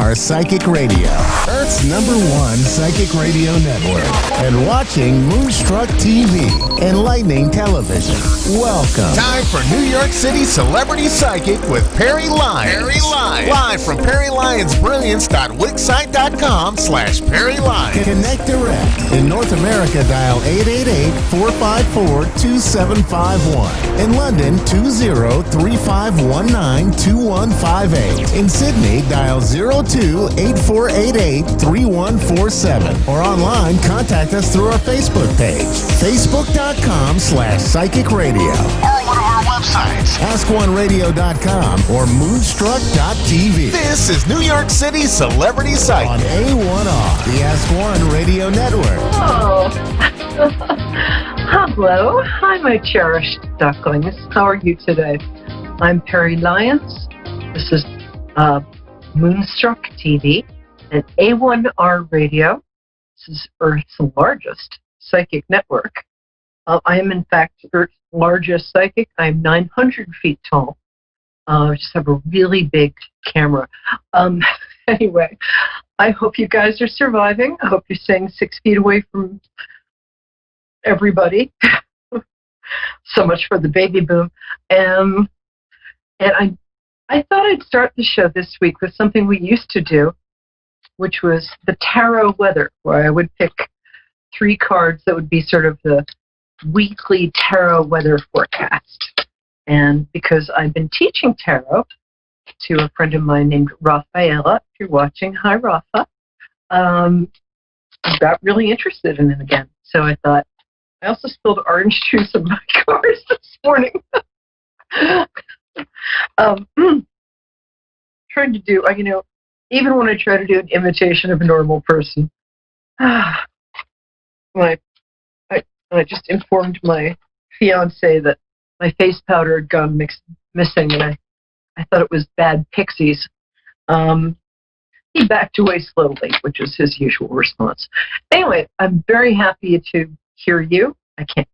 A1R Psychic Radio, Earth's #1 psychic radio network, and watching Moonstruck TV, enlightening television. Welcome. Time for New York City Celebrity Psychic with Perry Lyons. Live from PerryLyonsBrilliance.wixsite.com/Perry Lyons. Connect direct. In North America, dial 888-454-2751. In London, 20-3519-2158. In Sydney, dial 02-8488-3147. Or online, contact us through our Facebook page, facebook.com/psychic radio. Or one of our websites, AskOneRadio.com or Moonstruck.tv. This is New York City Celebrity Psychic On A1R, the Ask One Radio Network. Oh, hello. Hi, my cherished ducklings. How are you today? I'm Perry Lyons. This is Moonstruck TV and A1R Radio. This is Earth's largest psychic network. I am, in fact, Earth's largest psychic. I'm 900 feet tall. I just have a really big camera. Anyway, I hope you guys are surviving. I hope you're staying 6 feet away from everybody. So much for the baby boom. And I thought I'd start the show this week with something we used to do, which was the tarot weather, where I would pick 3 cards that would be sort of the weekly tarot weather forecast. And because I've been teaching tarot to a friend of mine named Rafaela, if you're watching, hi Rafa, I got really interested in it again. So I thought, I also spilled orange juice on my cards this morning. Trying to do, even when I try to do an imitation of a normal person, I just informed my fiance that my face powder had gone missing, and I thought it was bad pixies. He backed away slowly, which is his usual response. Anyway, I'm very happy to hear you. I can't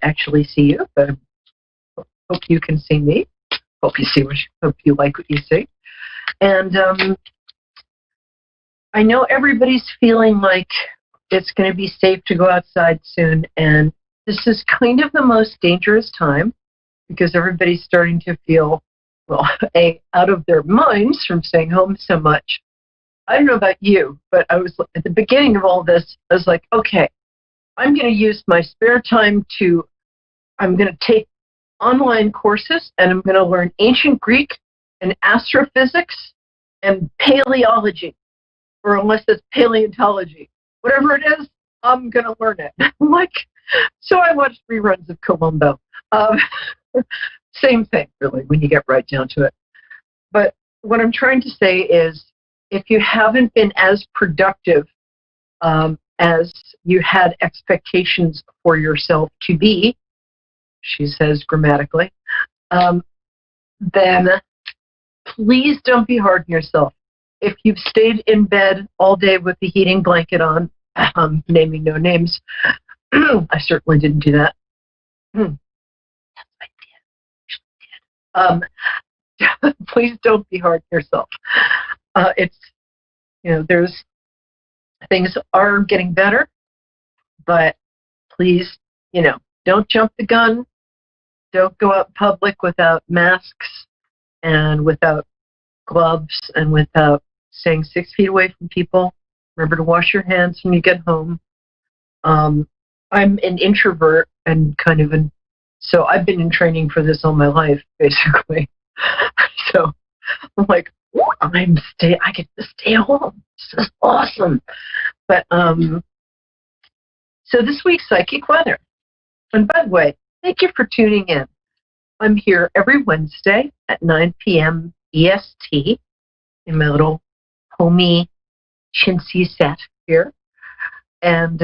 actually see you, but I hope you can see me. Hope you like what you see. And I know everybody's feeling like it's going to be safe to go outside soon, and this is kind of the most dangerous time because everybody's starting to feel, well, out of their minds from staying home so much. I don't know about you, but I was at the beginning of all this, I was like, okay, I'm going to use my spare time I'm going to take online courses, and I'm going to learn ancient Greek and astrophysics and paleology, or unless it's paleontology. Whatever it is, I'm going to learn it. So I watched reruns of Columbo. Same thing, really, when you get right down to it. But what I'm trying to say is, if you haven't been as productive as you had expectations for yourself to be, she says grammatically, then please don't be hard on yourself. If you've stayed in bed all day with the heating blanket on, naming no names, I certainly didn't do that. Please don't be hard on yourself. There's things are getting better, but please, don't jump the gun. Don't go out in public without masks and without gloves and without staying 6 feet away from people. Remember to wash your hands when you get home. I'm an introvert and so I've been in training for this all my life, basically. So I'm like, I get to stay home. This is awesome. But so this week's psychic weather. And by the way, thank you for tuning in. I'm here every Wednesday at 9 p.m. EST in my little homey chintzy set here. And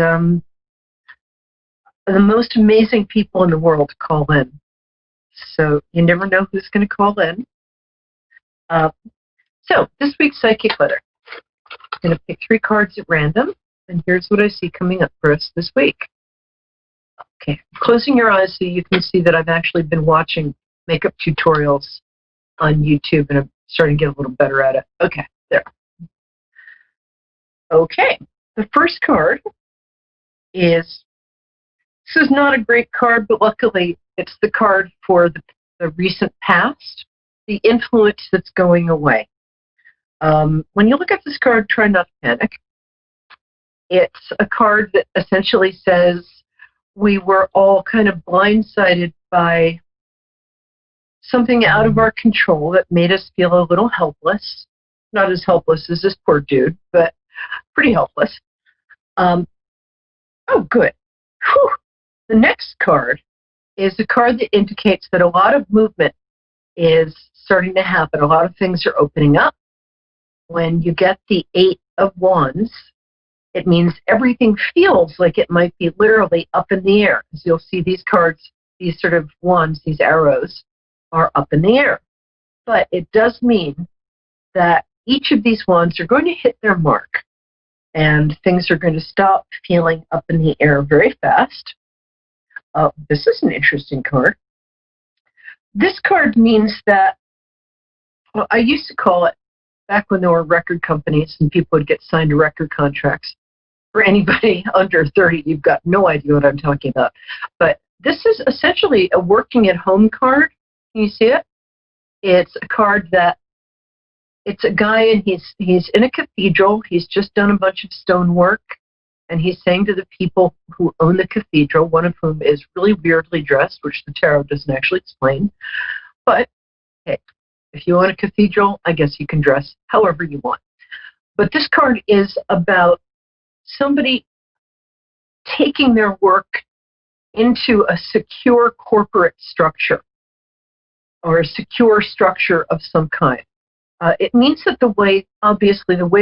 the most amazing people in the world call in. So you never know who's going to call in. So this week's psychic weather. I'm going to pick 3 cards at random, and here's what I see coming up for us this week. Okay, closing your eyes so you can see that I've actually been watching makeup tutorials on YouTube, and I'm starting to get a little better at it. Okay, there. Okay, the first card is, this is not a great card, but luckily it's the card for the recent past, the influence that's going away. When you look at this card, try not to panic. It's a card that essentially says we were all kind of blindsided by something out of our control that made us feel a little helpless. Not as helpless as this poor dude, but pretty helpless. Oh, good. Whew. The next card is a card that indicates that a lot of movement is starting to happen. A lot of things are opening up. When you get the 8 of Wands, it means everything feels like it might be literally up in the air. As you'll see, these cards, these sort of wands, these arrows, are up in the air. But it does mean that each of these wands are going to hit their mark, and things are going to stop feeling up in the air very fast. This is an interesting card. This card means that, well, I used to call it, back when there were record companies and people would get signed to record contracts. For anybody under 30, you've got no idea what I'm talking about. But this is essentially a working at home card. Can you see it? It's a card that, it's a guy, and he's in a cathedral. He's just done a bunch of stonework, and he's saying to the people who own the cathedral, one of whom is really weirdly dressed, which the tarot doesn't actually explain. But hey, if you own a cathedral, I guess you can dress however you want. But this card is about somebody taking their work into a secure corporate structure, or a secure structure of some kind. It means that the way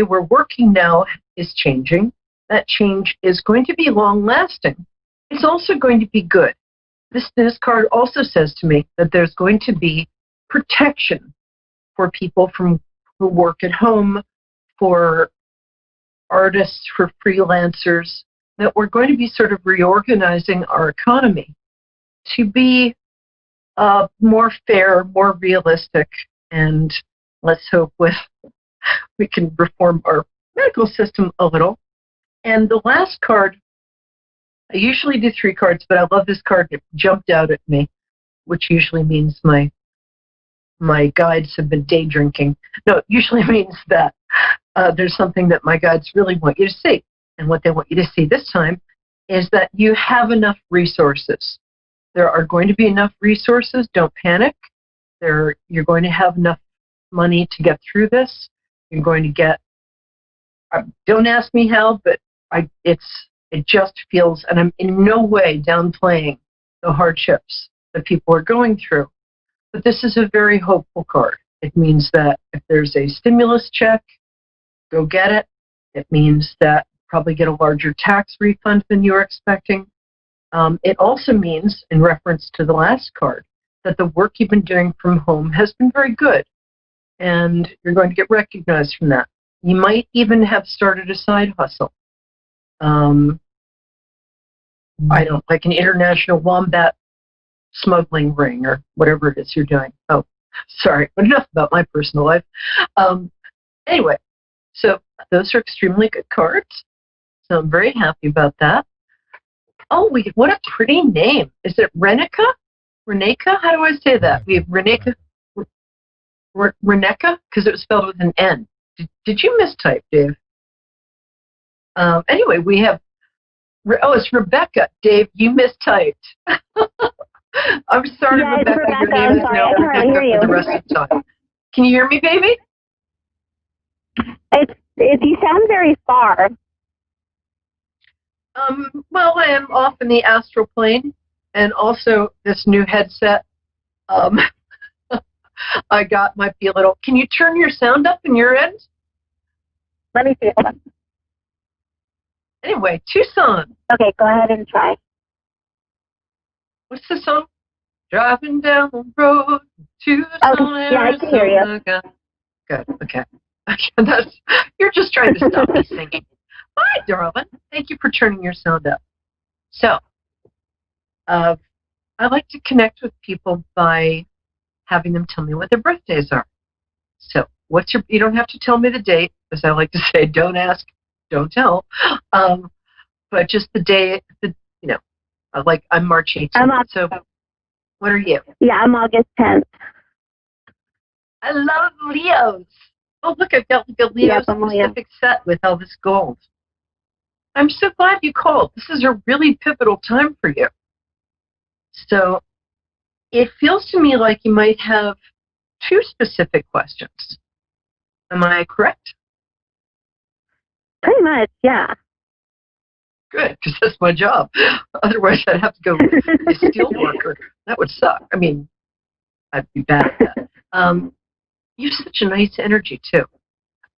we're working now is changing. That change is going to be long-lasting. It's also going to be good. This card also says to me that there's going to be protection for people who work at home, for artists, for freelancers, that we're going to be sort of reorganizing our economy to be more fair, more realistic, and let's hope we can reform our medical system a little. And the last card, I usually do 3 cards, but I love this card. It jumped out at me, which usually means my guides have been day drinking. No, it usually means that there's something that my guides really want you to see. And what they want you to see this time is that you have enough resources. There are going to be enough resources. Don't panic. You're going to have enough money to get through this. You're going to get, don't ask me how, but it just feels, and I'm in no way downplaying the hardships that people are going through. But this is a very hopeful card. It means that if there's a stimulus check, go get it. It means that you probably get a larger tax refund than you were expecting. It also means, in reference to the last card, that the work you've been doing from home has been very good, and you're going to get recognized from that. You might even have started a side hustle. I don't, like an international wombat smuggling ring or whatever it is you're doing. Oh, sorry, but enough about my personal life. Anyway, so those are extremely good cards. So I'm very happy about that. Oh, what a pretty name. Is it Renica? Reneka? How do I say that? We have Reneka. Reneka? Because it was spelled with an N. Did you mistype, Dave? Anyway, we have, it's Rebecca. Dave, you mistyped. I'm sorry, yeah, Rebecca. Rebecca. Your name is now Rebecca for the rest of the time. Can you hear me, baby? You sound very far. Well, I am off in the astral plane, and also this new headset I got might be a little. Can you turn your sound up in your end? Let me see. Hold on. Anyway, Tucson. Okay, go ahead and try. What's the song? Driving down the road, Tucson, yeah, I can hear you. Good. Okay. You're just trying to stop me singing. Hi, darling. Thank you for turning your sound up. So, I like to connect with people by having them tell me what their birthdays are. So, you don't have to tell me the date, as I like to say, don't ask don't tell. But just the day, like I'm March 18th. So what are you? Yeah, I'm August 10th. I love Leos. Oh, look, I've got like a Leo specific set with all this gold. I'm so glad you called. This is a really pivotal time for you. So it feels to me like you might have 2 specific questions. Am I correct? Pretty much, yeah. Good, because that's my job. Otherwise, I'd have to go be a steel worker. That would suck. I mean, I'd be bad at that. You have such a nice energy, too.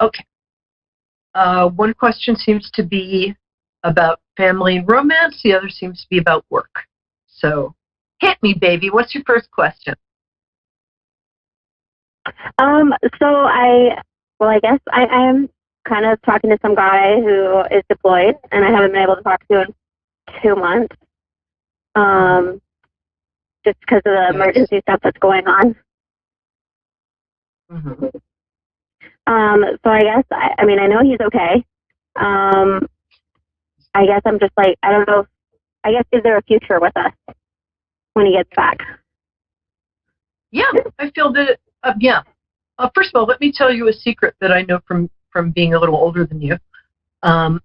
Okay. One question seems to be about family and romance. The other seems to be about work. So hit me, baby. What's your first question? I guess I am kind of talking to some guy who is deployed, and I haven't been able to talk to him 2 months. Just because of the emergency stuff that's going on. Mm-hmm. So I guess, I mean, I know he's okay. I guess I'm just like, I don't know. I guess, is there a future with us when he gets back? Yeah, I feel that, yeah. First of all, let me tell you a secret that I know from being a little older than you. And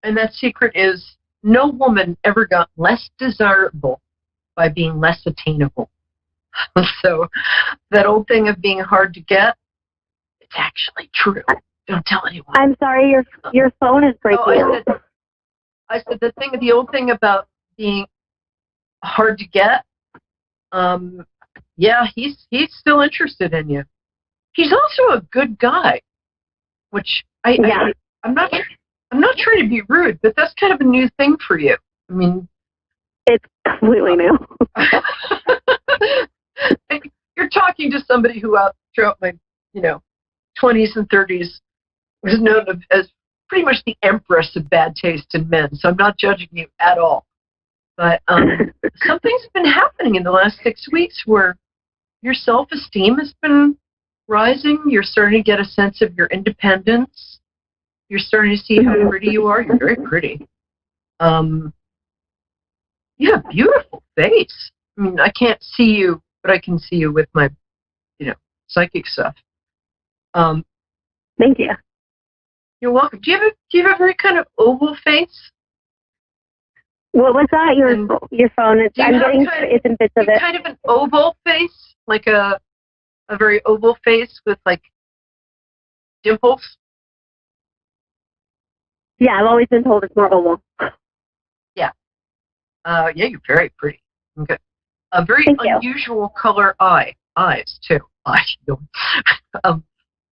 that secret is no woman ever got less desirable by being less attainable. So that old thing of being hard to get, it's actually true. Don't tell anyone. I'm sorry, your phone is breaking. I said the old thing about being hard to get. Yeah, he's still interested in you. He's also a good guy, which I'm not trying to be rude, but that's kind of a new thing for you. I mean, it's completely new. You're talking to somebody who throughout my 20s and 30s was known as pretty much the empress of bad taste in men. So I'm not judging you at all. But something's been happening in the last 6 weeks where your self-esteem has been rising. You're starting to get a sense of your independence. You're starting to see how pretty you are. You're very pretty. You have a beautiful face. I mean, I can't see you, but I can see you with my, psychic stuff. Thank you. You're welcome. Do you have a very kind of oval face? What was that? Your phone is. I'm getting it's in bits of it. Kind of an oval face, like a very oval face with like dimples. Yeah, I've always been told it's more oval. Yeah. Yeah, you're very pretty. Okay. A very unusual color eyes too.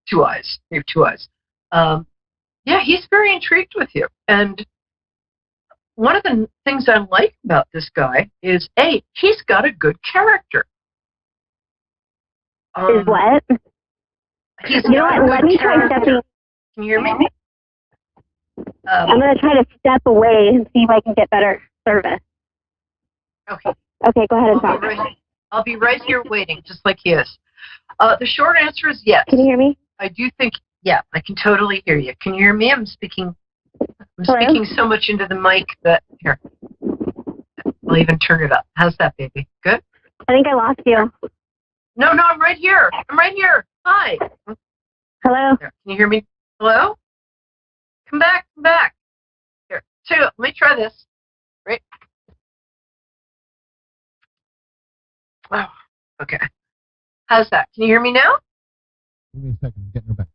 Two eyes. You have 2 eyes. Yeah, he's very intrigued with you. And one of the things I like about this guy is, he's got a good character. Is what? He's you know what? Let me try stepping. Can you hear me? I'm going to try to step away and see if I can get better service. Okay. Okay, go ahead and talk. I'll be right here waiting, just like he is. The short answer is yes. Can you hear me? I do think, yeah, I can totally hear you. Can you hear me? I'm speaking so much into the mic that, here, I'll even turn it up. How's that, baby? Good? I think I lost you. No, I'm right here. Hi. Hello? There. Can you hear me? Hello? Come back. Here, let me try this. Right? Oh, okay. How's that? Can you hear me now? Give me a second. I'm getting her back.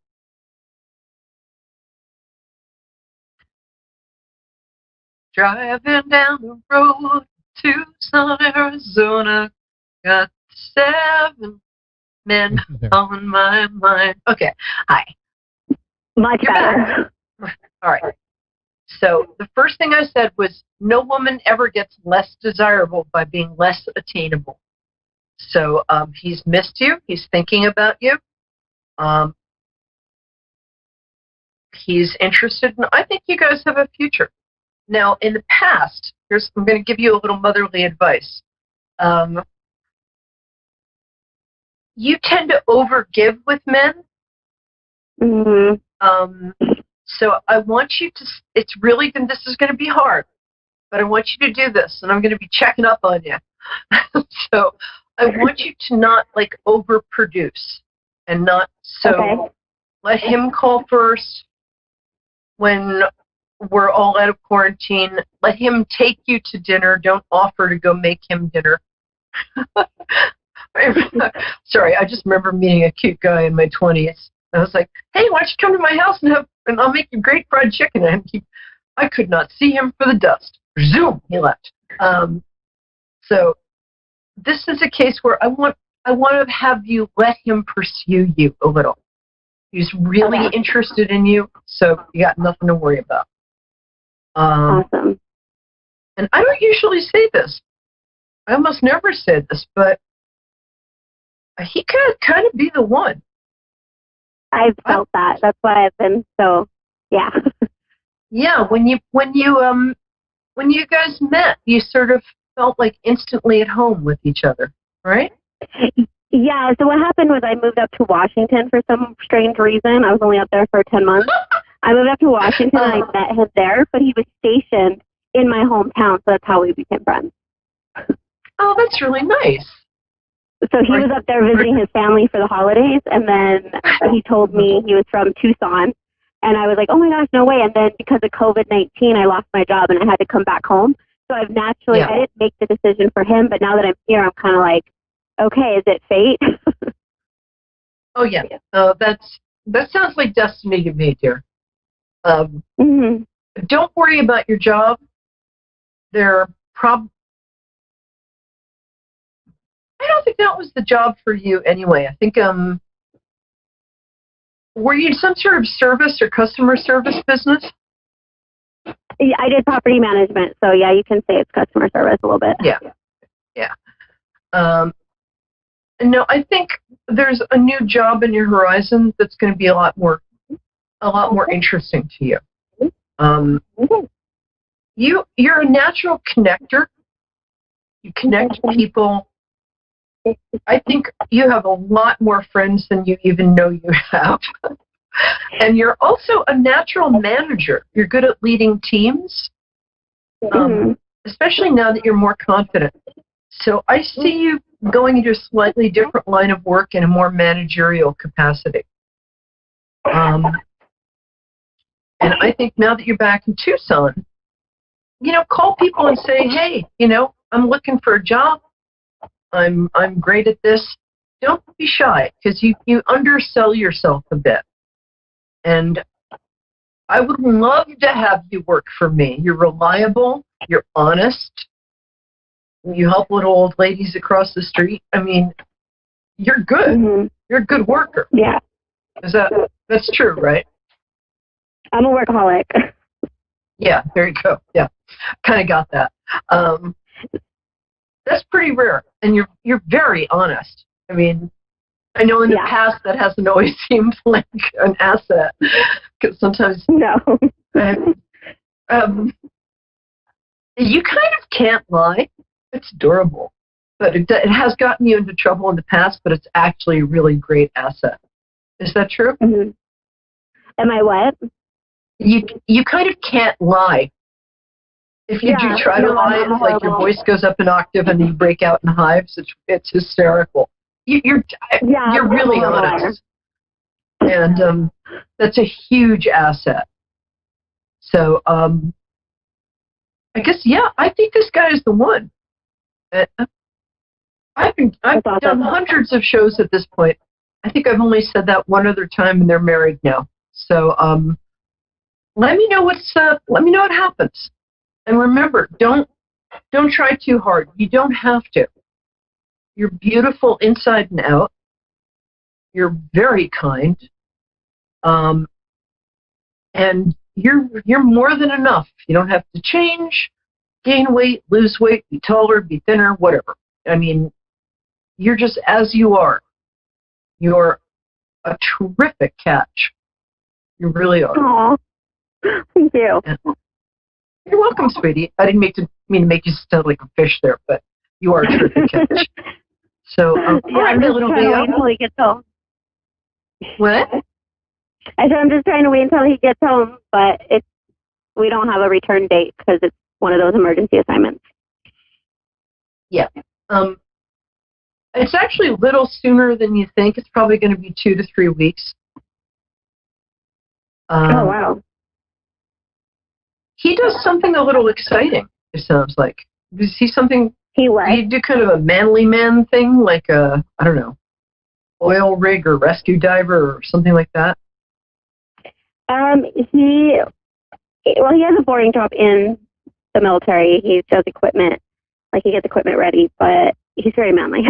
Driving down the road to Tucson, Arizona, got 7 men on my mind. Okay, hi. Much better. All right. So the first thing I said was no woman ever gets less desirable by being less attainable. So he's missed you. He's thinking about you. He's interested in, I think you guys have a future. Now, in the past, I'm going to give you a little motherly advice. You tend to overgive with men. Mm-hmm. So I want you to, it's really, this is going to be hard, but I want you to do this, and I'm going to be checking up on you. So I want you to not like overproduce and not, so let him call first when we're all out of quarantine. Let him take you to dinner. Don't offer to go make him dinner. Sorry, I just remember meeting a cute guy in my 20s. I was like, hey, why don't you come to my house and I'll make you great fried chicken. And I could not see him for the dust. Zoom, he left. So this is a case where I want to have you let him pursue you a little. He's really interested in you, so you got nothing to worry about. Awesome. And I don't usually say this. I almost never say this, but he could kind of be the one. I've felt that. That's why I've been so, yeah. Yeah, when you guys met, you sort of felt like instantly at home with each other, right? Yeah, so what happened was I moved up to Washington for some strange reason. I was only up there for 10 months. I moved up to Washington and I met him there, but he was stationed in my hometown, so that's how we became friends. Oh, that's really nice. So he was up there visiting his family for the holidays, and then he told me he was from Tucson, and I was like, oh my gosh, no way. And then because of COVID-19, I lost my job and I had to come back home. So I've naturally, I didn't make the decision for him, but now that I'm here, I'm kind of like, okay, is it fate? Oh yeah, that sounds like destiny to me, dear. Don't worry about your job. I don't think that was the job for you anyway. I think were you in some sort of service or customer service business? Yeah, I did property management, so yeah, you can say it's customer service a little bit. Yeah. No, I think there's a new job in your horizon that's going to be a lot more interesting to you. You're a natural connector. You connect people. I think you have a lot more friends than you even know you have. And you're also a natural manager. You're good at leading teams, especially now that you're more confident. So I see you going into a slightly different line of work in a more managerial capacity. And I think now that you're back in Tucson, call people and say, hey, I'm looking for a job. I'm great at this. Don't be shy, because you undersell yourself a bit. And I would love to have you work for me. You're reliable. You're honest. You help little old ladies across the street. I mean, you're good. You're a good worker. Yeah. That's true, right? I'm a workaholic. Yeah, there you go. Yeah, kind of got that. That's pretty rare, and you're very honest. I mean, I know in the past that hasn't always seemed like an asset, because sometimes no. You kind of can't lie. It's adorable, but it has gotten you into trouble in the past. But it's actually a really great asset. Is that true? Am I what? You kind of can't lie. If you do try to lie, it's like your voice goes up an octave and you break out in hives. It's hysterical. You're really honest, and that's a huge asset. So I guess I think this guy is the one. I've done hundreds of shows at this point. I think I've only said that one other time, and they're married now. So let me know what happens. And remember, don't try too hard. You don't have to. You're beautiful inside and out. You're very kind. And you're more than enough. You don't have to change, gain weight, lose weight, be taller, be thinner, whatever. I mean, you're just as you are. You're a terrific catch. You really are. Aw, thank you. And you're welcome, sweetie. I didn't mean to make you sound like a fish there, but you are a terrific catch. So, all right, my little Leo. Until he gets home. What? I said I'm just trying to wait until he gets home, but we don't have a return date because it's one of those emergency assignments. Yeah. It's actually a little sooner than you think. It's probably going to be 2 to 3 weeks. Oh, wow. He does something a little exciting, it sounds like. Does he something... He what? You do kind of a manly man thing, like a, I don't know, oil rig or rescue diver or something like that? He has a boring job in the military. He does equipment, like he gets equipment ready, but he's very manly.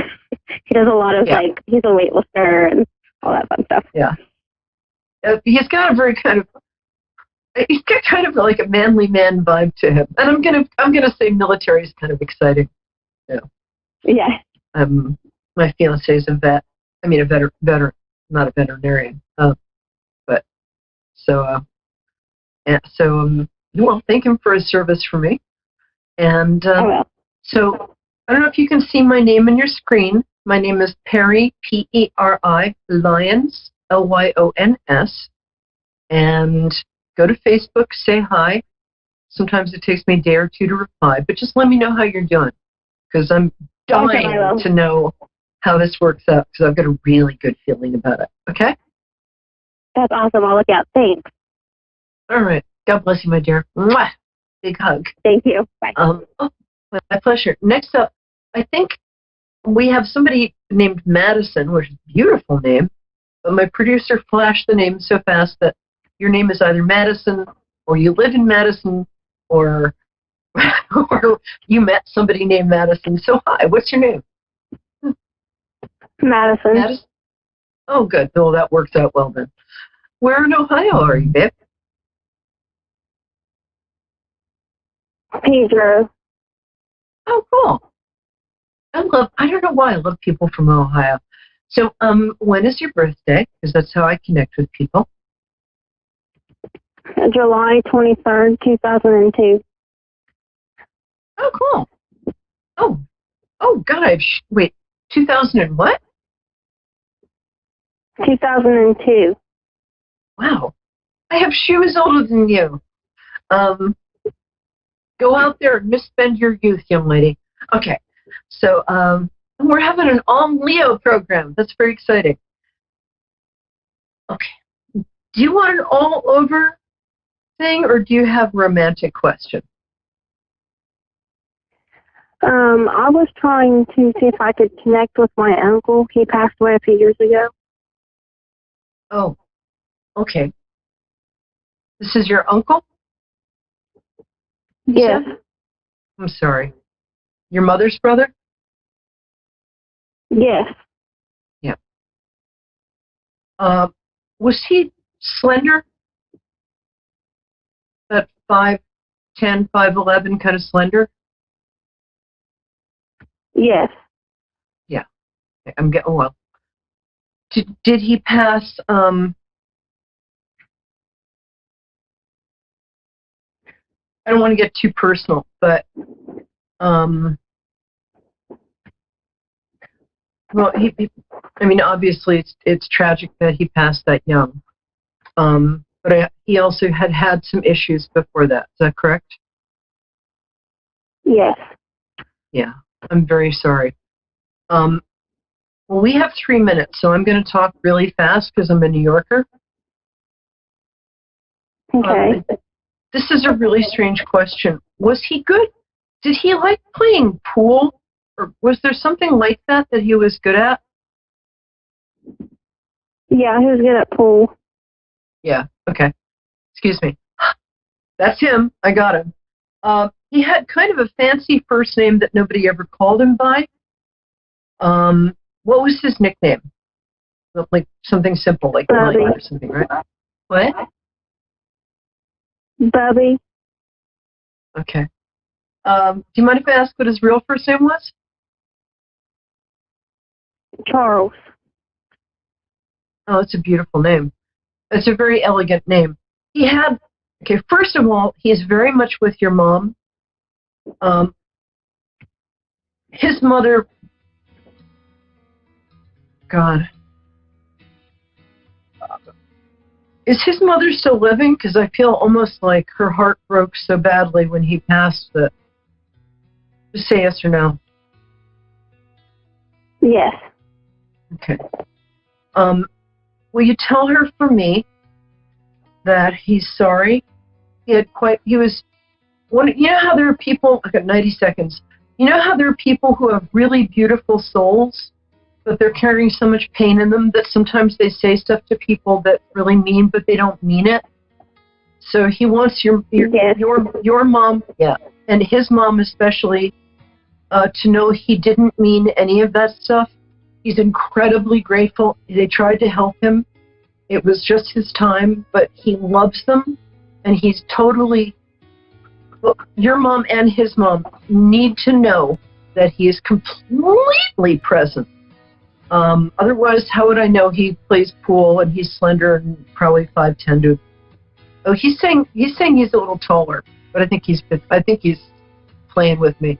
He does a lot of like, he's a weightlifter and all that fun stuff. Yeah. He's got kind of like a manly man vibe to him. And I'm gonna say military is kind of exciting. Yeah. My fiance is a vet. I mean, a veteran, not a veterinarian. But so well, thank him for his service for me. And so I don't know if you can see my name on your screen. My name is Perry, P-E-R-I, Lyons, L-Y-O-N-S. And go to Facebook, say hi. Sometimes it takes me a day or two to reply, but just let me know how you're doing, because I'm dying to know how this works out, because I've got a really good feeling about it. Okay? That's awesome. I'll look out. Thanks. All right. God bless you, my dear. Mwah! Big hug. Thank you. Bye. My pleasure. Next up, I think we have somebody named Madison, which is a beautiful name, but my producer flashed the name so fast that your name is either Madison, or you live in Madison, or you met somebody named Madison. So hi, what's your name? Madison. Oh, good. Well, that works out well then. Where in Ohio are you, babe? Pedro. Oh, cool. I don't know why I love people from Ohio. So, when is your birthday? Because that's how I connect with people. July 23rd, 2002. Oh, cool. Oh, God, wait, 2000 and what? 2002. Wow. I have shoes older than you. Go out there and misspend your youth, young lady. Okay. So, we're having an All Leo program. That's very exciting. Okay. Do you want an all over thing, or do you have a romantic question? I was trying to see if I could connect with my uncle. He passed away a few years ago. Oh, okay. This is your uncle? Yes. I'm sorry. Your mother's brother? Yes. Yeah. Was he slender? That 5'10", 5'11", kind of slender? Yes. Yeah. I'm getting well. Did he pass? I don't want to get too personal, but well, I mean, obviously, it's tragic that he passed that young. But he also had some issues before that. Is that correct? Yes. Yeah. I'm very sorry. Well, we have 3 minutes, so I'm going to talk really fast because I'm a New Yorker. Okay. This is a really strange question. Was he good? Did he like playing pool? Or was there something like that he was good at? Yeah, he was good at pool. Yeah, okay. Excuse me. That's him. I got him. He had kind of a fancy first name that nobody ever called him by. What was his nickname? Like something simple, like Bubby. Mike or something, right? What? Bubby. Okay. Do you mind if I ask what his real first name was? Charles. Oh, it's a beautiful name. It's a very elegant name. Okay, first of all, he is very much with your mom. His mother, God. Is his mother still living? Because I feel almost like her heart broke so badly when he passed that. Just say yes or no. Yes. Okay. Will you tell her for me that he's sorry? You know how there are people, I got 90 seconds. You know how there are people who have really beautiful souls, but they're carrying so much pain in them that sometimes they say stuff to people that really mean, but they don't mean it. So he wants your mom, and his mom especially, to know he didn't mean any of that stuff. He's incredibly grateful. They tried to help him. It was just his time, but he loves them, and he's totally. Your mom and his mom need to know that he is completely present. Otherwise, how would I know he plays pool and he's slender and probably 5'10" to? Oh, he's saying he's a little taller, but I think he's playing with me.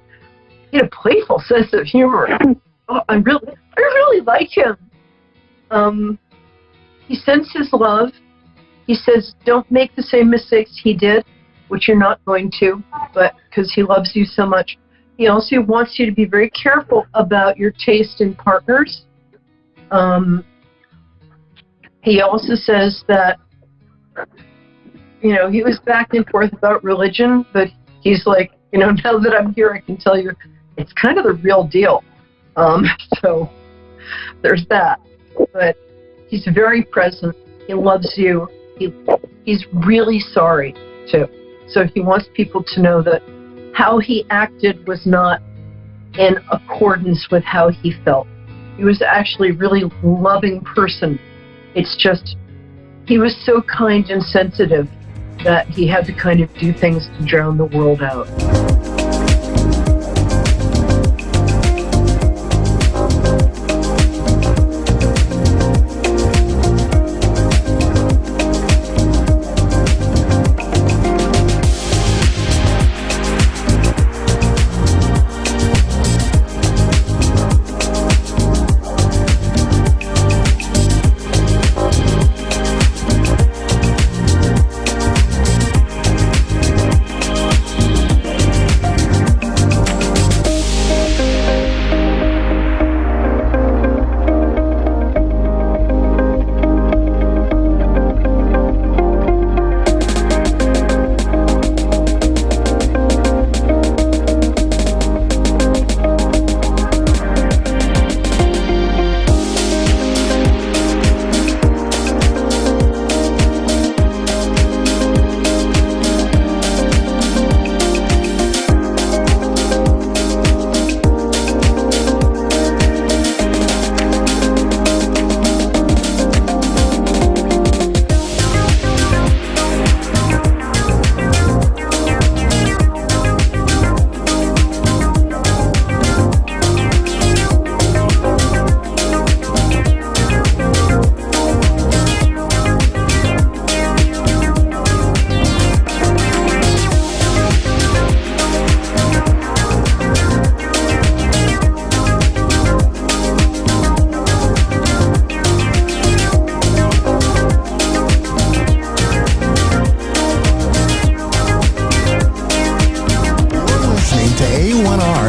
He had a playful sense of humor. Oh, I really like him. He sends his love. He says, don't make the same mistakes he did, which you're not going to, but because he loves you so much. He also wants you to be very careful about your taste in partners. He also says that, he was back and forth about religion, but he's like, now that I'm here, I can tell you it's kind of the real deal. So there's that. But he's very present. He loves you. He's really sorry, too. So he wants people to know that how he acted was not in accordance with how he felt. He was actually a really loving person. It's just, he was so kind and sensitive that he had to kind of do things to drown the world out.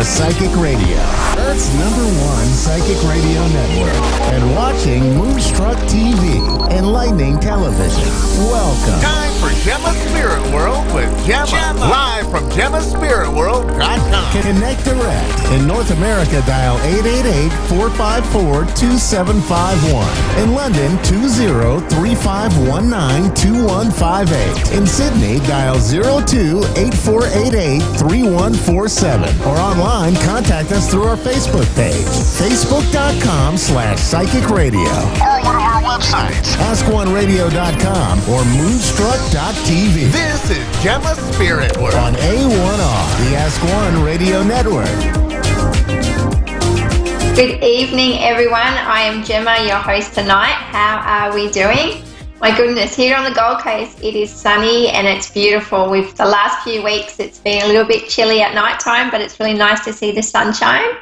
Psychic Radio, Earth's #1 psychic radio network, and watching Moonstruck TV, enlightening television. Welcome. Time for Gemma Spirit World with Gemma. Live from GemmaSpiritWorld.com. Connect direct. In North America, dial 888-454-2751. In London, 20-3519-2158. In Sydney, dial 02-8488-3147. Or online, contact us through our Facebook page, facebook.com/psychic radio. Or one of our websites, AskOneRadio.com or Moonstruck.tv. This is Gemma Spirit World on A1R, the Ask One Radio Network. Good evening, everyone. I am Gemma, your host tonight. How are we doing? My goodness, here on the Gold Coast, it is sunny and it's beautiful. The last few weeks, it's been a little bit chilly at night time, but it's really nice to see the sunshine.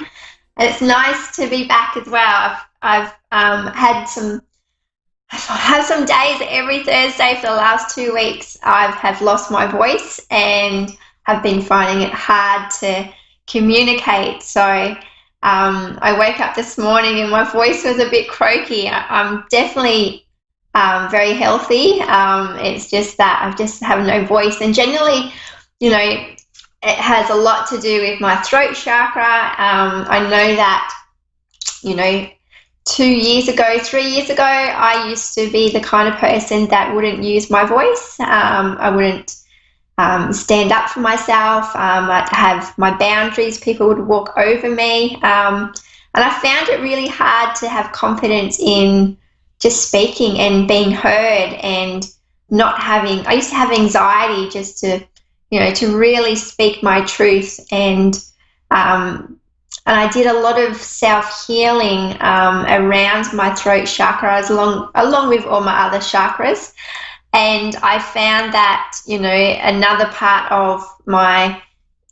And it's nice to be back as well. I've had some I have some days every Thursday for the last 2 weeks. I have lost my voice and have been finding it hard to communicate. So I woke up this morning and my voice was a bit croaky. I'm definitely very healthy. It's just that I just have no voice. And generally, it has a lot to do with my throat chakra. I know that, 2 years ago, 3 years ago, I used to be the kind of person that wouldn't use my voice. I wouldn't stand up for myself. I'd have my boundaries. People would walk over me. And I found it really hard to have confidence in just speaking and being heard and not having, I used to have anxiety just to really speak my truth. And I did a lot of self-healing around my throat chakra along with all my other chakras. And I found that, another part of my,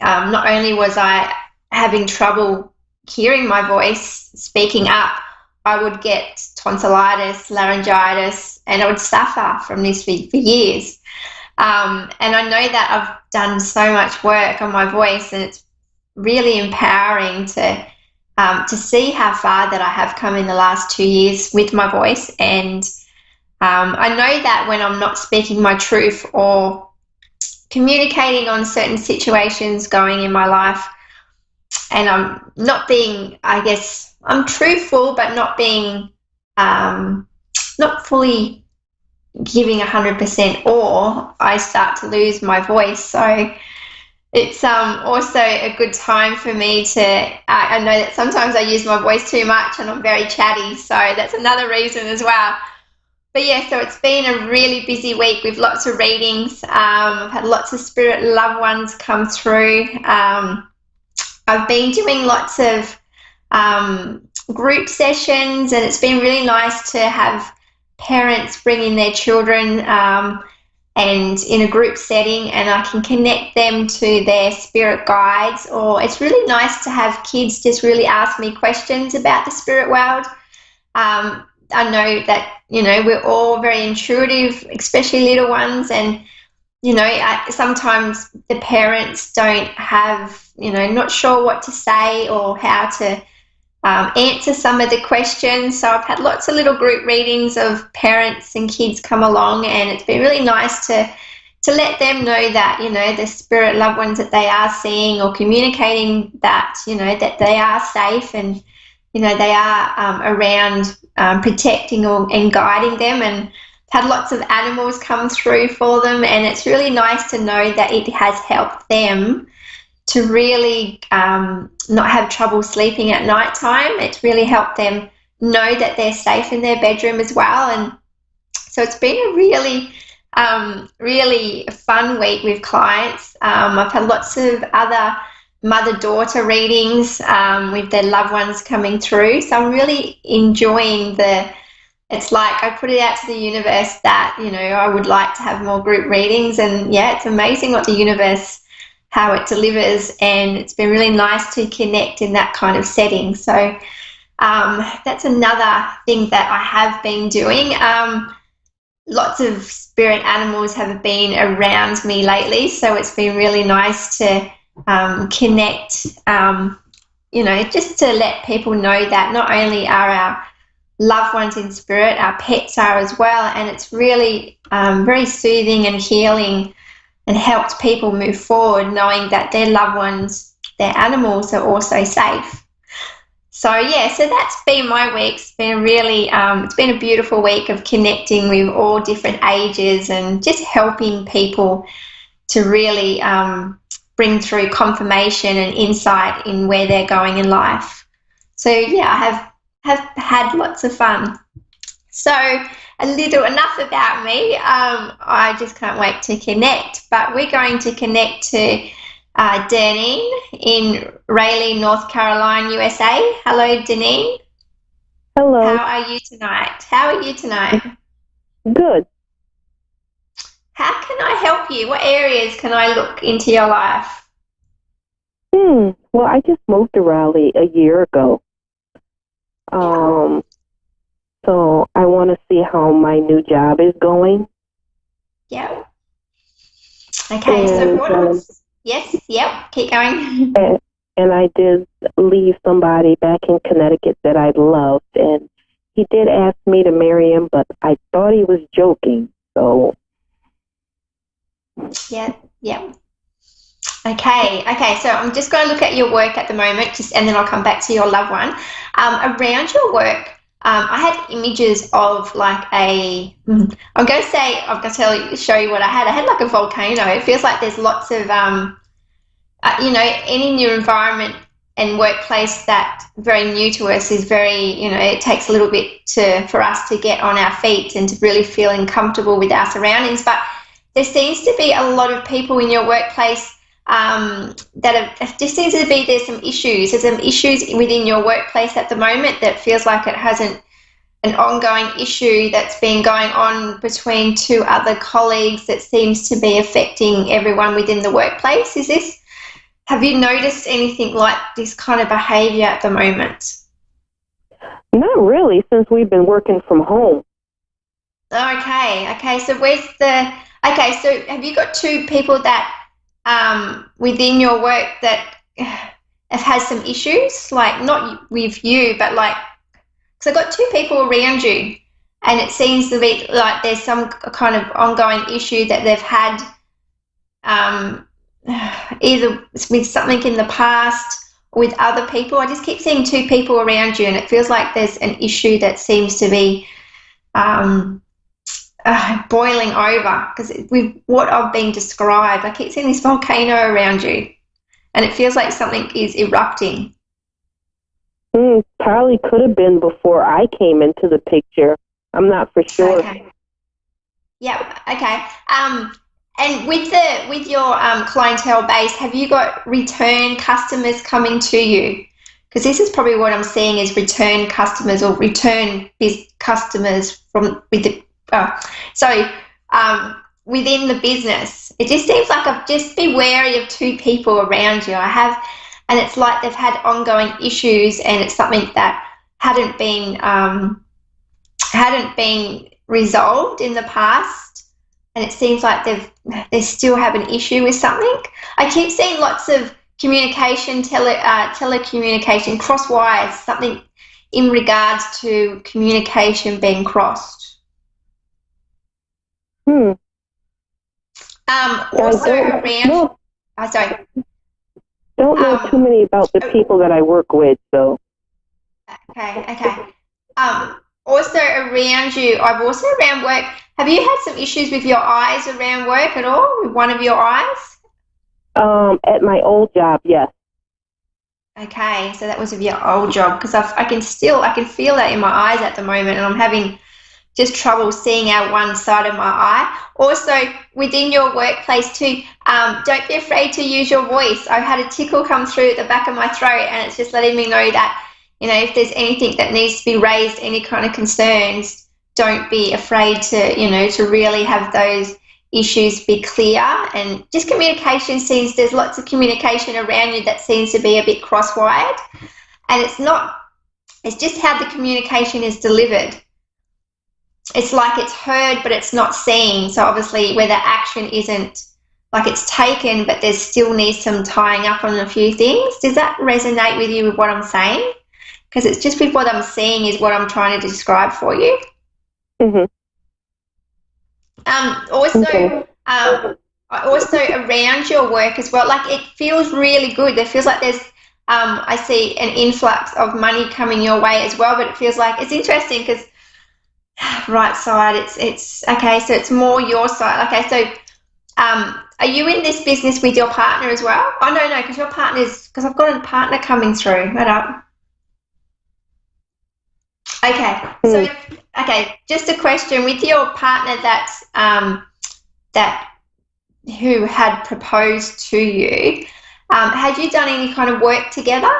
not only was I having trouble hearing my voice, speaking up, I would get tonsillitis, laryngitis, and I would suffer from this for years. And I know that I've done so much work on my voice, and it's really empowering to see how far that I have come in the last 2 years with my voice. And I know that when I'm not speaking my truth or communicating on certain situations going in my life, and I'm not being, I guess, I'm truthful, but not being, not fully giving 100%, or I start to lose my voice. So it's also a good time for me to, I know that sometimes I use my voice too much and I'm very chatty, so that's another reason as well. But yeah, so it's been a really busy week with lots of readings. I've had lots of spirit loved ones come through. I've been doing lots of group sessions, and it's been really nice to have parents bring in their children and in a group setting, and I can connect them to their spirit guides. Or it's really nice to have kids just really ask me questions about the spirit world. I know that, we're all very intuitive, especially little ones, and, sometimes the parents don't have, not sure what to say or how to answer some of the questions. So I've had lots of little group readings of parents and kids come along, and it's been really nice to let them know that, the spirit loved ones that they are seeing or communicating that, that they are safe, and, they are around protecting and guiding them. And had lots of animals come through for them, and it's really nice to know that it has helped them to really not have trouble sleeping at night time. It's really helped them know that they're safe in their bedroom as well. And so it's been a really, really fun week with clients. I've had lots of other mother-daughter readings with their loved ones coming through. So I'm really enjoying it's like I put it out to the universe that, I would like to have more group readings. And yeah, it's amazing what the universe, how it delivers, and it's been really nice to connect in that kind of setting. So that's another thing that I have been doing. Lots of spirit animals have been around me lately, so it's been really nice to connect, just to let people know that not only are our loved ones in spirit, our pets are as well, and it's really very soothing and healing, and helps people move forward knowing that their loved ones, their animals, are also safe. So yeah, so that's been my week. It's been really, it's been a beautiful week of connecting with all different ages and just helping people to really bring through confirmation and insight in where they're going in life. So yeah, I have had lots of fun. So enough about me. I just can't wait to connect. But we're going to connect to Deneen in Raleigh, North Carolina, USA. Hello, Deneen. Hello. How are you tonight? Good. How can I help you? What areas can I look into your life? Well, I just moved to Raleigh a year ago. So I want to see how my new job is going. Yeah. Okay, so what else? Yes, yep, keep going. And I did leave somebody back in Connecticut that I loved, and he did ask me to marry him, but I thought he was joking, so. Yeah, yeah. Okay, so I'm just going to look at your work at the moment, and then I'll come back to your loved one. Around your work, I had images of like I'm going to show you what I had. I had like a volcano. It feels like there's lots of, any new environment and workplace that's very new to us is very, it takes a little bit for us to get on our feet and to really feeling comfortable with our surroundings. But there seems to be a lot of people in your workplace just seems to be there's some issues. There's some issues within your workplace at the moment that feels like it hasn't an ongoing issue that's been going on between two other colleagues that seems to be affecting everyone within the workplace. Have you noticed anything like this kind of behavior at the moment? Not really, since we've been working from home. Okay. So so have you got two people that within your work that have had some issues, like not with you, but like, because I've got two people around you, and it seems to be like there's some kind of ongoing issue that they've had, either with something in the past or with other people. I just keep seeing two people around you, and it feels like there's an issue that seems to be boiling over, because with what I've been described, I keep seeing this volcano around you, and it feels like something is erupting. Probably could have been before I came into the picture. I'm not for sure. Okay. Yeah. Okay. And with your clientele base, have you got return customers coming to you? Because this is probably what I'm seeing is return customers or return customers from within the business. It just seems like just be wary of two people around you. And it's like they've had ongoing issues, and it's something that hadn't been resolved in the past, and it seems like they still have an issue with something. I keep seeing lots of communication, telecommunication, cross wires, something in regards to communication being crossed. Don't know too many about the people that I work with, so. Okay. Also around you, I've also around work. Have you had some issues with your eyes around work at all? With one of your eyes? At my old job, yes. Okay, so that was with your old job, because I can feel that in my eyes at the moment, and I'm having just trouble seeing out one side of my eye. Also, within your workplace too, don't be afraid to use your voice. I've had a tickle come through at the back of my throat, and it's just letting me know that, if there's anything that needs to be raised, any kind of concerns, don't be afraid to really have those issues be clear. And just communication there's lots of communication around you that seems to be a bit cross-wired. And it's just how the communication is delivered. It's like it's heard, but it's not seen. So obviously where the action isn't, like it's taken, but there still needs some tying up on a few things. Does that resonate with you with what I'm saying? Because it's just with what I'm seeing is what I'm trying to describe for you. Mm-hmm. Also around your work as well, like it feels really good. It feels like there's, I see an influx of money coming your way as well, but it feels like it's interesting because right side, it's okay, so it's more your side. Okay, so are you in this business with your partner as well? Oh, no, because your partner's, because I've got a partner coming through. Hold up. Okay, just a question. With your partner who had proposed to you, had you done any kind of work together?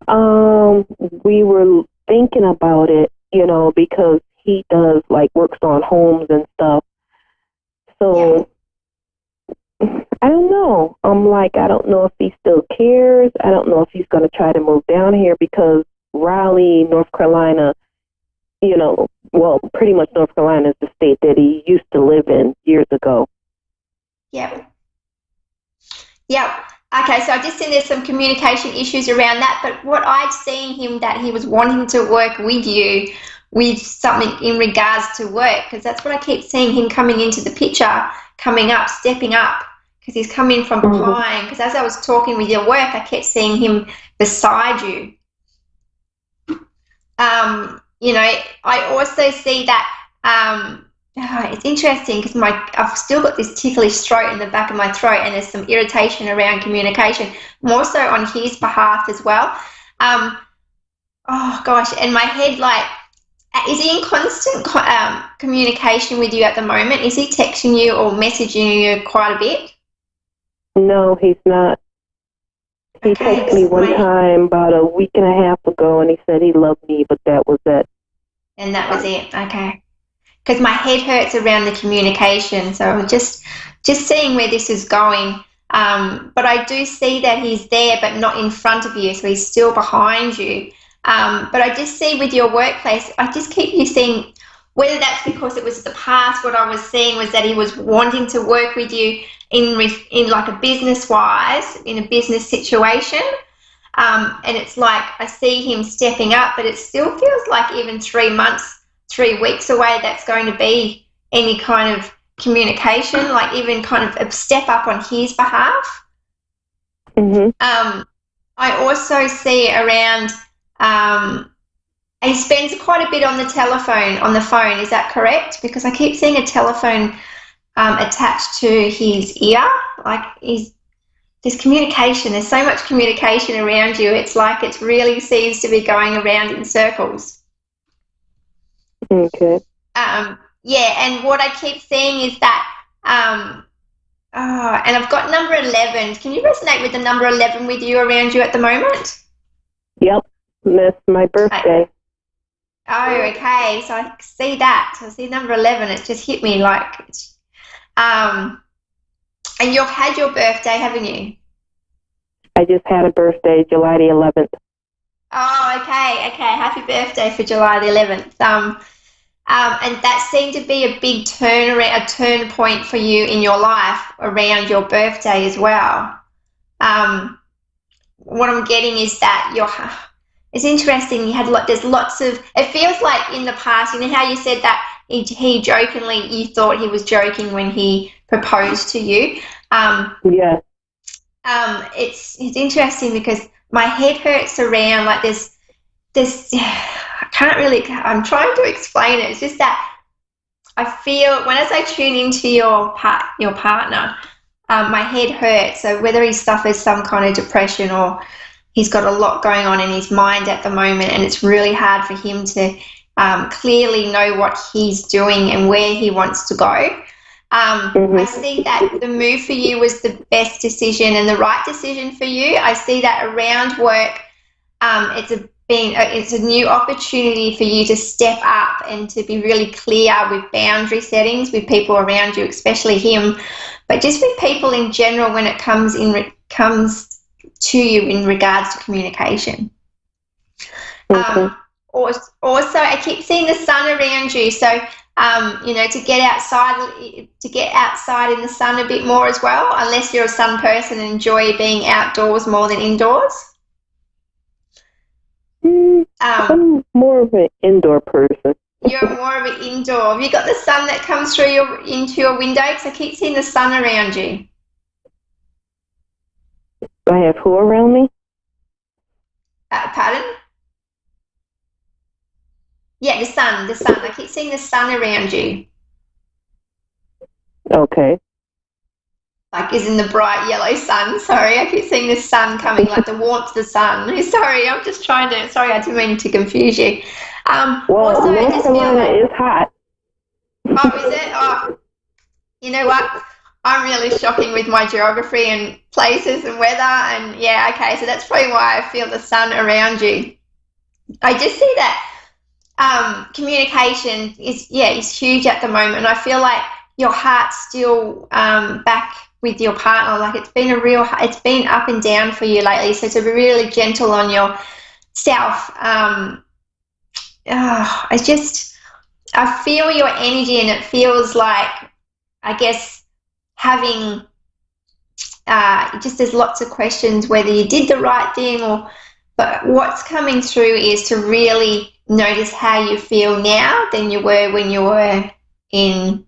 We were thinking about it, because he does works on homes and stuff. So I don't know. I don't know if he still cares. I don't know if he's going to try to move down here because Raleigh, North Carolina well, pretty much North Carolina is the state that he used to live in years ago. Yep. Okay, so I just think there's some communication issues around that, but what I'd seen him that he was wanting to work with you with something in regards to work, because that's what I keep seeing him coming into the picture, coming up, stepping up, because he's coming from behind. Because as I was talking with your work, I kept seeing him beside you. I also see that it's interesting because I've still got this ticklish throat in the back of my throat, and there's some irritation around communication, more so on his behalf as well. And my head, is he in constant communication with you at the moment? Is he texting you or messaging you quite a bit? No, he's not. He texted me one time about a week and a half ago, and he said he loved me, but that was it. And that was it, okay. Because my head hurts around the communication, so I'm just seeing where this is going. But I do see that he's there but not in front of you, so he's still behind you. But I just see with your workplace, I just keep you seeing, whether that's because it was the past, what I was seeing was that he was wanting to work with you in like a business-wise, in a business situation. And it's like I see him stepping up, but it still feels like even 3 months, 3 weeks away, that's going to be any kind of communication, like even kind of a step up on his behalf. I also see around he spends quite a bit on the phone, is that correct? Because I keep seeing a telephone attached to his ear, there's communication, there's so much communication around you, it's like it really seems to be going around in circles. Okay. And what I keep seeing is that, and I've got number 11. Can you resonate with the number 11 with you around you at the moment? Yep, that's my birthday. Oh, okay. So I see that. So I see number 11. It just hit me and you've had your birthday, haven't you? I just had a birthday, July the 11th. Oh, okay. Happy birthday for July the 11th. And that seemed to be a big turn point for you in your life around your birthday as well. What I'm getting is that it's interesting. There's lots of. It feels like in the past, you know how you said that he jokingly, you thought he was joking when he proposed to you. Yeah. It's interesting because my head hurts around this. I'm trying to explain it. It's just that I feel as I tune into your partner, my head hurts. So whether he suffers some kind of depression or he's got a lot going on in his mind at the moment, and it's really hard for him to clearly know what he's doing and where he wants to go. I see that the move for you was the best decision and the right decision for you. I see that around work, it's a new opportunity for you to step up and to be really clear with boundary settings with people around you, especially him, but just with people in general when it comes to you in regards to communication. Also, I keep seeing the sun around you, so to get outside in the sun a bit more as well, unless you're a sun person and enjoy being outdoors more than indoors. I'm more of an indoor person. You're more of an indoor. Have you got the sun that comes through into your window? Because I keep seeing the sun around you. I have who around me? Pardon? Yeah, the sun. I keep seeing the sun around you. Okay. Is in the bright yellow sun. Sorry, I keep seeing the sun coming, like the warmth of the sun. Sorry, I didn't mean to confuse you. North Carolina is hot. Oh, is it? Oh, you know what? I'm really shocking with my geography and places and weather, and yeah, okay, so that's probably why I feel the sun around you. I just see that communication is huge at the moment. I feel like your heart's still back with your partner. It's been up and down for you lately. So to be really gentle on yourself, I feel your energy, and it feels like, I guess, having just there's lots of questions whether you did the right thing, but what's coming through is to really notice how you feel now than you were when you were in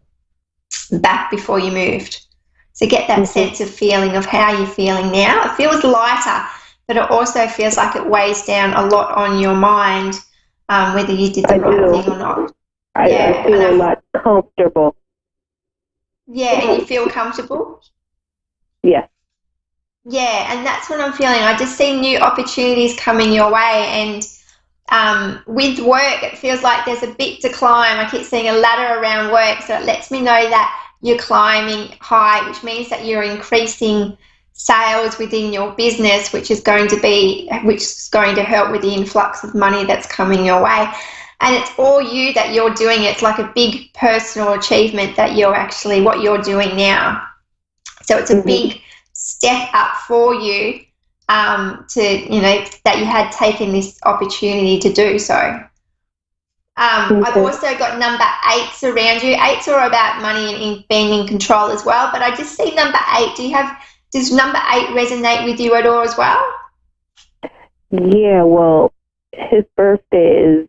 back before you moved. So get that sense of feeling of how you're feeling now. It feels lighter, but it also feels like it weighs down a lot on your mind, whether you did the right thing or not. I feel a lot comfortable. Yeah, and you feel comfortable? Yeah. Yeah, and that's what I'm feeling. I just see new opportunities coming your way, and with work, it feels like there's a bit to climb. I keep seeing a ladder around work, so it lets me know that you're climbing high, which means that you're increasing sales within your business, which is going to help with the influx of money that's coming your way. And it's all you that you're doing. It's like a big personal achievement that you're actually what you're doing now. So it's a big step up for you that you had taken this opportunity to do so. I've also got number 8s around you. 8s are about money and being in control as well, but I just see number 8. Does number 8 resonate with you at all as well? Yeah, well, his birthday is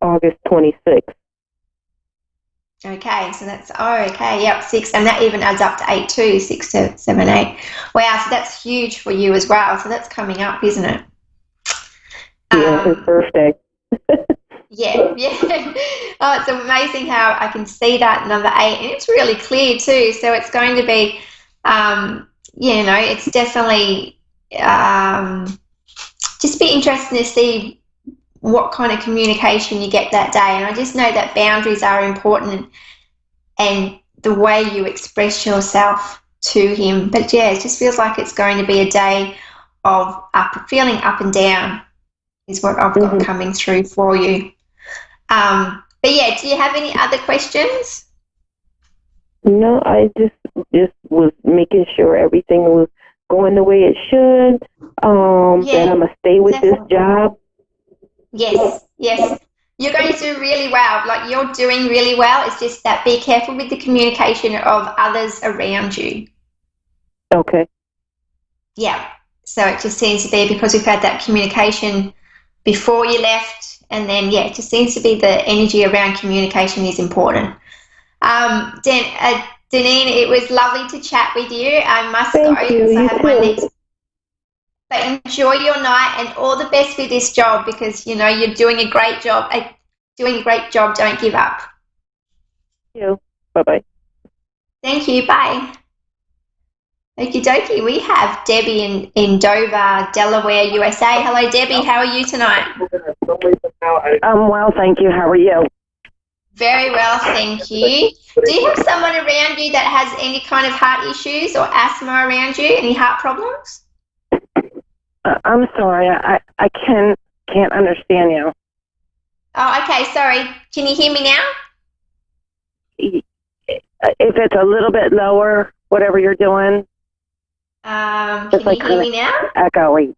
August 26th. Okay, so that's, yep, 6, and that even adds up to 8 too, 6, 7, 8. Wow, so that's huge for you as well, so that's coming up, isn't it? Yeah, his birthday. Yeah. Oh, it's amazing how I can see that number 8, and it's really clear too, so it's going to be, it's definitely just be interesting to see what kind of communication you get that day. And I just know that boundaries are important and the way you express yourself to him. But yeah, it just feels like it's going to be a day of feeling up and down is what I've got coming through for you. But yeah, do you have any other questions? No, I just was making sure everything was going the way it should, that I'm going to stay with this job. Yes. You're going to do really well. Like, you're doing really well. It's just that be careful with the communication of others around you. Okay. Yeah. So it just seems to be because we've had that communication before you left, and then, it just seems to be the energy around communication is important. Deneen, it was lovely to chat with you. I must go because I have my next. But enjoy your night and all the best with this job because, you're doing a great job. Don't give up. Thank you. Bye-bye. Thank you. Bye. Okie dokie. We have Debbie in Dover, Delaware, USA. Hello, Debbie. How are you tonight? I'm well, thank you. How are you? Very well, thank you. Do you have someone around you that has any kind of heart issues or asthma around you? Any heart problems? I'm sorry, I can't understand you. Oh, okay, sorry. Can you hear me now? If it's a little bit lower, whatever you're doing. Can you hear me now? Echoing.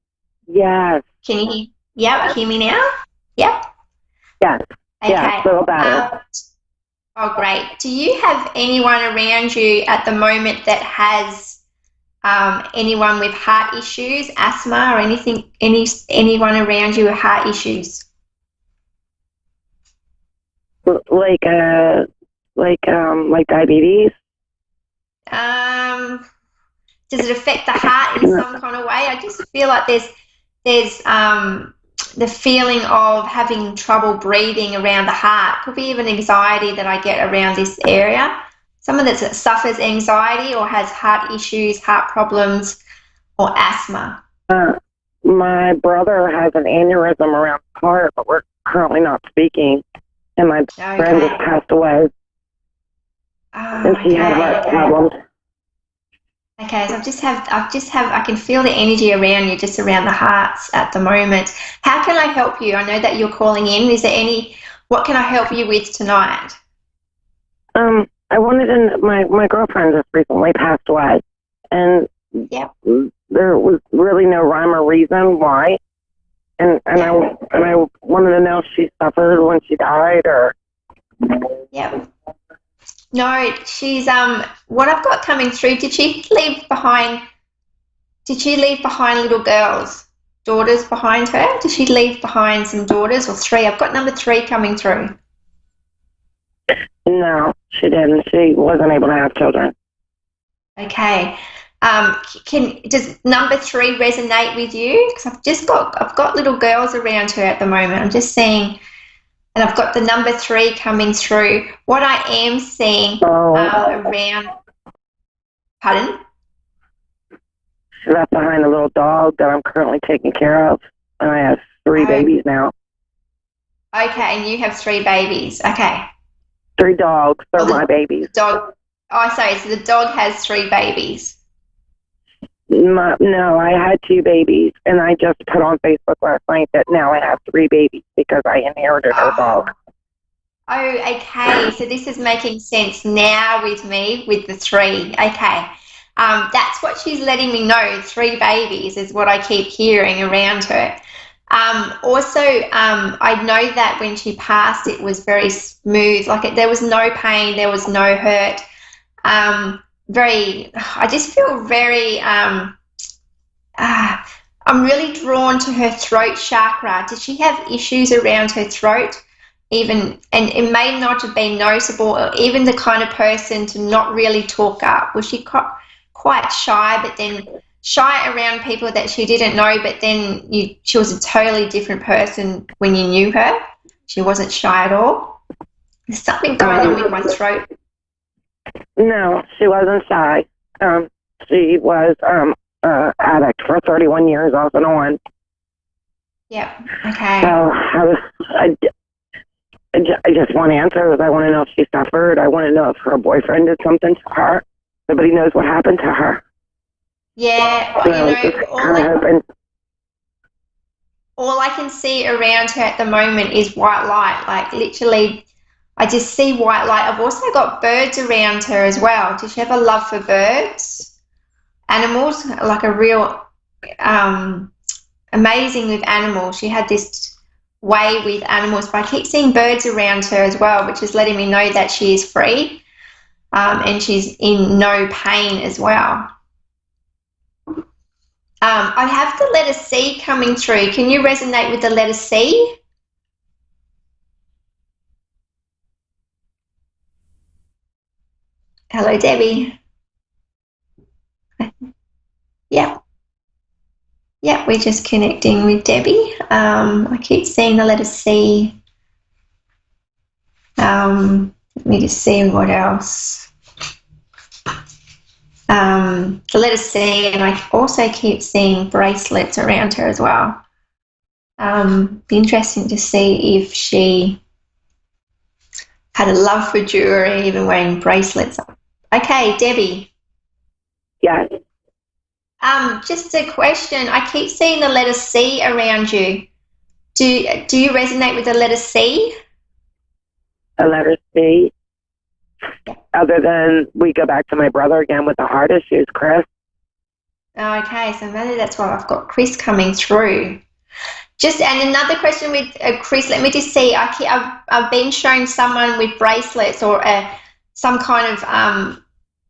Yes. Can you hear? Yep. Hear me now? Yep. Yes. Okay. Yeah, a little better. Oh, great. Do you have anyone around you at the moment that has anyone with heart issues, asthma, or anything? Anyone around you with heart issues? Like diabetes? Does it affect the heart in some kind of way? I just feel like there's the feeling of having trouble breathing around the heart. Could be even anxiety that I get around this area. Someone that suffers anxiety or has heart issues, heart problems, or asthma. My brother has an aneurysm around the heart, but we're currently not speaking. And my friend has passed away. And she had heart problems. Okay, so I can feel the energy around you, just around the hearts at the moment. How can I help you? I know that you're calling in. What can I help you with tonight? I wanted to, my girlfriend just recently passed away, and there was really no rhyme or reason why. I wanted to know if she suffered when she died, or. Yep. No, she's what I've got coming through. Did she leave behind little girls, daughters behind her? Did she leave behind some daughters or 3? I've got number 3 coming through. No, she didn't. She wasn't able to have children. Okay. Does number 3 resonate with you? Because I've got little girls around her at the moment. I'm just seeing, and I've got the number 3 coming through. What I am seeing around, pardon? She left behind a little dog that I'm currently taking care of, and I have 3 babies now. Okay, and you have 3 babies. Okay. 3 dogs. They're my babies. Dog. Oh, sorry. So the dog has 3 babies. No, I had 2 babies, and I just put on Facebook last night that now I have 3 babies because I inherited her dog. Oh, okay. So this is making sense now with me with the 3. Okay. That's what she's letting me know. 3 babies is what I keep hearing around her. Also, I know that when she passed, it was very smooth. Like there was no pain, there was no hurt. I just feel very, I'm really drawn to her throat chakra. Did she have issues around her throat? And it may not have been noticeable, or even the kind of person to not really talk up. Was she quite shy, but then shy around people that she didn't know, but then she was a totally different person when you knew her? She wasn't shy at all? There's something going on with my throat. No, she wasn't shy. She was addict for 31 years off and on. Yep. Okay. So I just want answers. I want to know if she suffered. I want to know if her boyfriend did something to her. Nobody knows what happened to her. Yeah, all I can see around her at the moment is white light. Like literally, I just see white light. I've also got birds around her as well. Does she have a love for birds? Animals, like a real amazing with animals. She had this way with animals, but I keep seeing birds around her as well, which is letting me know that she is free and she's in no pain as well. I have the letter C coming through. Can you resonate with the letter C? Hello, Debbie. Yep. Yep, we're just connecting with Debbie. I keep seeing the letter C. Let me just see what else. The letter C, and I also keep seeing bracelets around her as well. Be interesting to see if she had a love for jewelry, even wearing bracelets. Okay, Debbie. Yes. Just a question. I keep seeing the letter C around you. Do you resonate with the letter C? The letter C? Yeah. Other than we go back to my brother again with the heart issues, Chris. Okay, so maybe that's why I've got Chris coming through. And another question with Chris, let me just see. I've been shown someone with bracelets or some kind of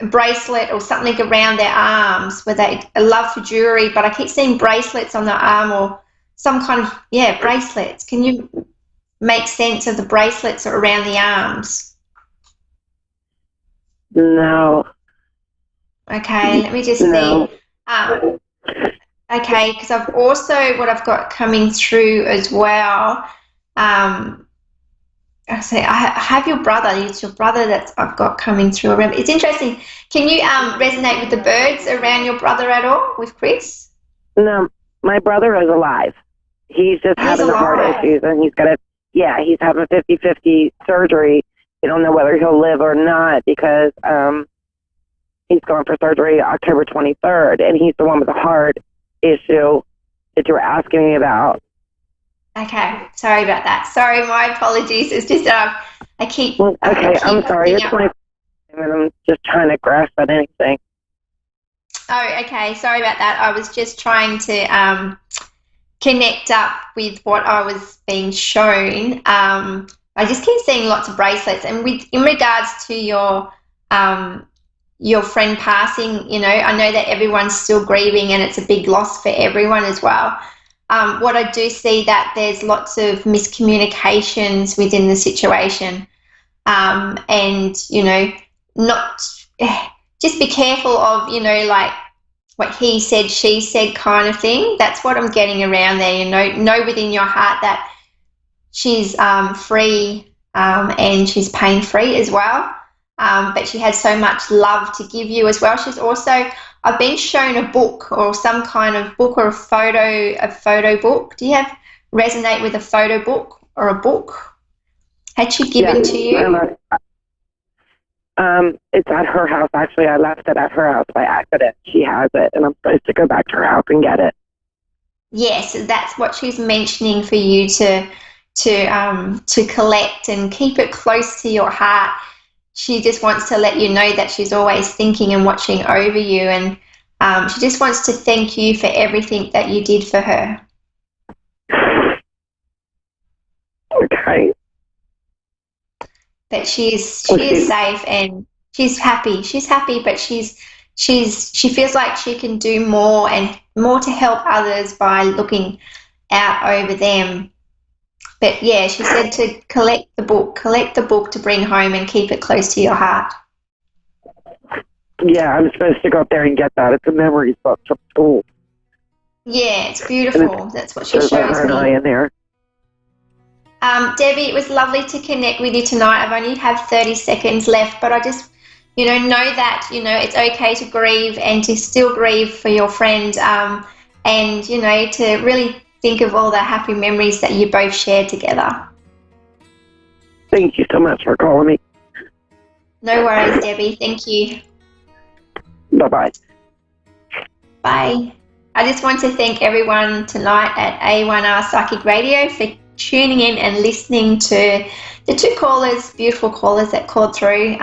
bracelet or something around their arms where they love for jewelry, but I keep seeing bracelets on the arm or some kind of, bracelets. Can you make sense of the bracelets around the arms? No. Okay, let me just see. Okay, because what I've got coming through as well. I have your brother. It's your brother that I've got coming through. It's interesting. Can you resonate with the birds around your brother at all, with Chris? No, my brother is alive. He's just having the heart issues, and he's having 50-50 surgery. We don't know whether he'll live or not because he's going for surgery October 23rd, and he's the one with the heart issue that you were asking me about. Okay, sorry about that. Sorry, my apologies. It's just I keep. I'm sorry. It's my. I'm just trying to grasp at anything. Oh, okay. Sorry about that. I was just trying to connect up with what I was being shown. I just keep seeing lots of bracelets, and in regards to your friend passing, you know, I know that everyone's still grieving, and it's a big loss for everyone as well. What I do see that there's lots of miscommunications within the situation, and you know, just be careful of, you know, like what he said, she said kind of thing. That's what I'm getting around there. You know within your heart that she's free and she's pain free as well. But she has so much love to give you as well. She's also, I've been shown a book or some kind of book or a photo book. Do you resonate with a photo book or a book? Had she given to you? It's at her house. Actually, I left it at her house by accident. She has it, and I'm supposed to go back to her house and get it. Yes, that's what she's mentioning for you to collect and keep it close to your heart. She just wants to let you know that she's always thinking and watching over you, and she just wants to thank you for everything that you did for her. Okay. But she is safe and she's happy. She's happy, but she feels like she can do more and more to help others by looking out over them. But yeah, she said to collect the book to bring home and keep it close to your heart. Yeah, I'm supposed to go up there and get that. It's a memories book from school. Yeah, it's beautiful. That's what she shows her and I me. in there. Debbie, it was lovely to connect with you tonight. I've only have 30 seconds left, but I just, know that, it's okay to grieve and to still grieve for your friend, and, to really think of all the happy memories that you both shared together. Thank you so much for calling me. No worries, Debbie. Thank you. Bye-bye. Bye. I just want to thank everyone tonight at A1R Psychic Radio for tuning in and listening to the two callers, beautiful callers that called through.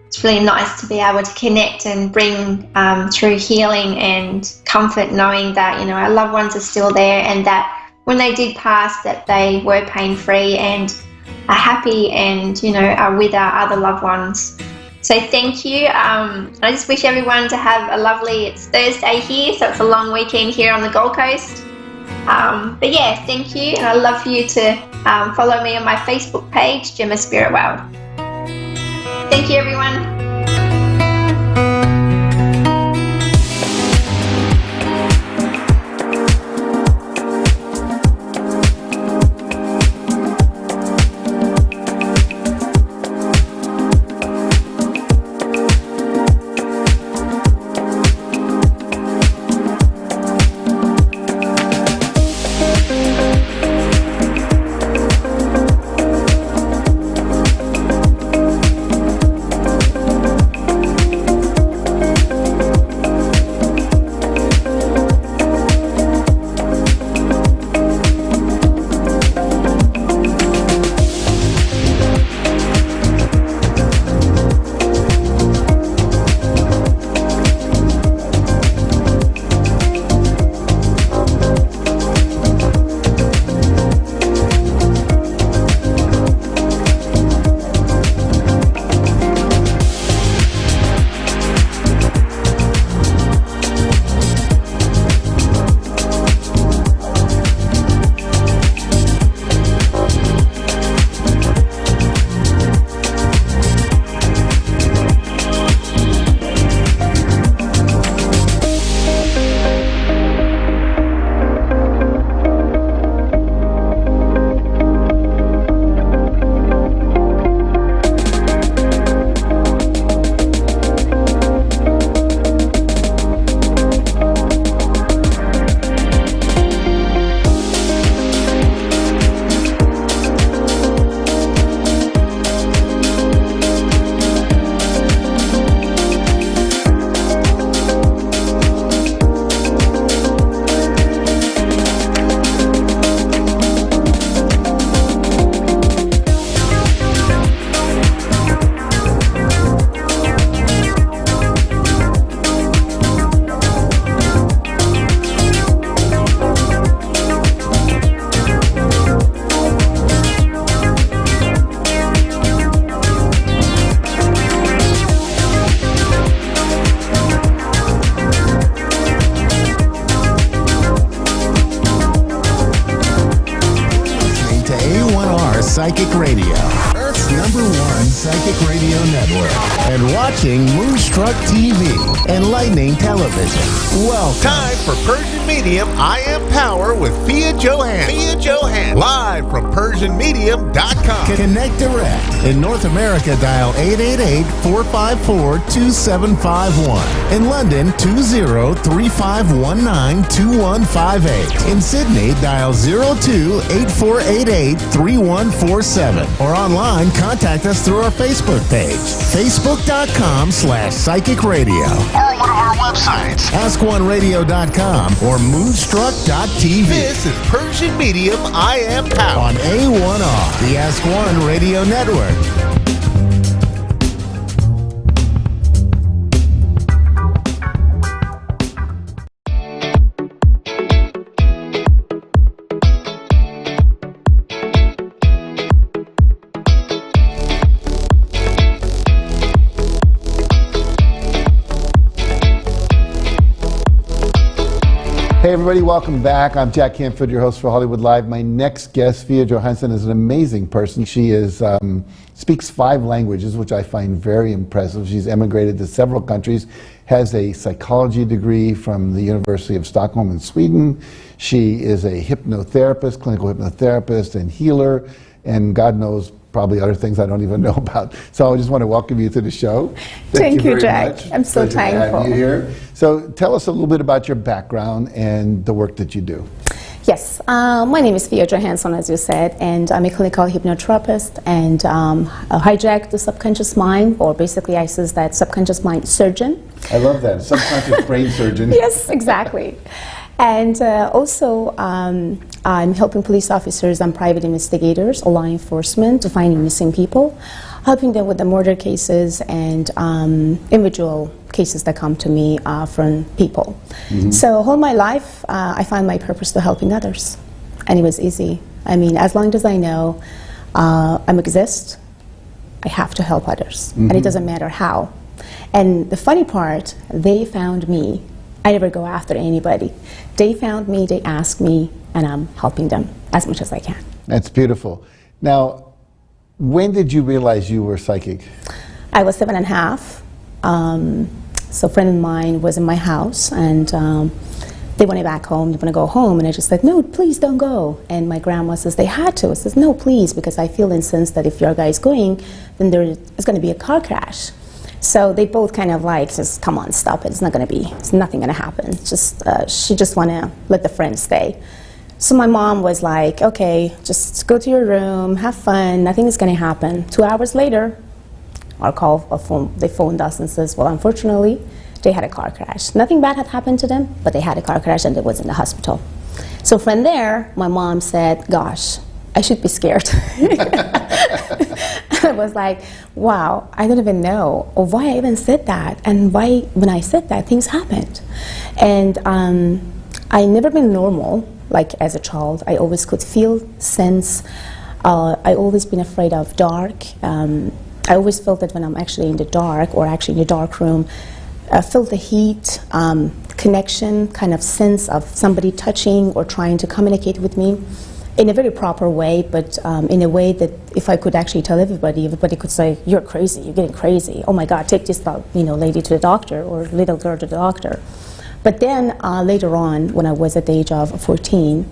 It's really nice to be able to connect and bring through healing and comfort, knowing that, our loved ones are still there, and that when they did pass, that they were pain-free and are happy and, are with our other loved ones. So thank you. I just wish everyone to have a lovely, it's Thursday here, so it's a long weekend here on the Gold Coast. But yeah, thank you, and I'd love for you to follow me on my Facebook page, Gemma Spirit World. Thank you, everyone. Psychic Radio, Earth's #1 psychic radio network, and watching Moonstruck TV, enlightening television. Welcome. Time for Persian Medium I Am Power with Fia Johan. Live from PersianMedium.com. Connect direct. In North America, dial 888-454-2751. In London, 20-3519-2158. In Sydney, dial 02-8488-3147. Or online, contact us through our Facebook page, facebook.com/Psychic Radio. Or one of our websites, AskOneRadio.com or Moonstruck.tv. This is Persian Medium I Am Power on A1R, the Ask One Radio Network. Hey everybody, welcome back. I'm Jack Canfield, your host for Hollywood Live. My next guest, Fia Johansson, is an amazing person. She speaks 5 languages, which I find very impressive. She's emigrated to several countries, has a psychology degree from the University of Stockholm in Sweden. She is a hypnotherapist, clinical hypnotherapist and healer, and God knows probably other things I don't even know about. So I just want to welcome you to the show. Thank you, Jack. Much. I'm so Pleasure thankful. to have you here. So tell us a little bit about your background and the work that you do. Yes, my name is Fia Johansson, as you said, and I'm a clinical hypnotherapist, and I hijack the subconscious mind, or basically I say that subconscious mind surgeon. I love that, subconscious brain surgeon. Yes, exactly. And also, I'm helping police officers and private investigators, or law enforcement, to find missing people, helping them with the murder cases and individual cases that come to me from people. Mm-hmm. So all my life, I found my purpose to helping others. And it was easy. I mean, as long as I know I exist, I have to help others. Mm-hmm. And it doesn't matter how. And the funny part, they found me. I never go after anybody. They found me, they asked me, and I'm helping them as much as I can. That's beautiful. Now, when did you realize you were psychic? I was 7.5. So a friend of mine was in my house, and they wanted back home, they want to go home, and I just said, no, please don't go. And my grandma says, they had to. I says, no, please, because I feel incensed that if your guy's going, then there's going to be a car crash. So they both kind of like, just come on, stop it. It's nothing going to happen. Just, she just want to let the friend stay. So my mom was like, okay, just go to your room, have fun, nothing is going to happen. 2 hours later, they phoned us and says, well, unfortunately, they had a car crash. Nothing bad had happened to them, but they had a car crash and they was in the hospital. So from there, my mom said, gosh, I should be scared. I was like, wow, I don't even know why I even said that, and why when I said that, things happened. And I never been normal, like as a child. I always could feel, sense. I always been afraid of dark. I always felt that when I'm actually in the dark, or actually in a dark room, I felt the heat, connection, kind of sense of somebody touching or trying to communicate with me. In a very proper way, but in a way that if I could actually tell everybody could say, you're crazy, you're getting crazy. Oh my God, take this lady to the doctor, or little girl to the doctor. But then later on, when I was at the age of 14,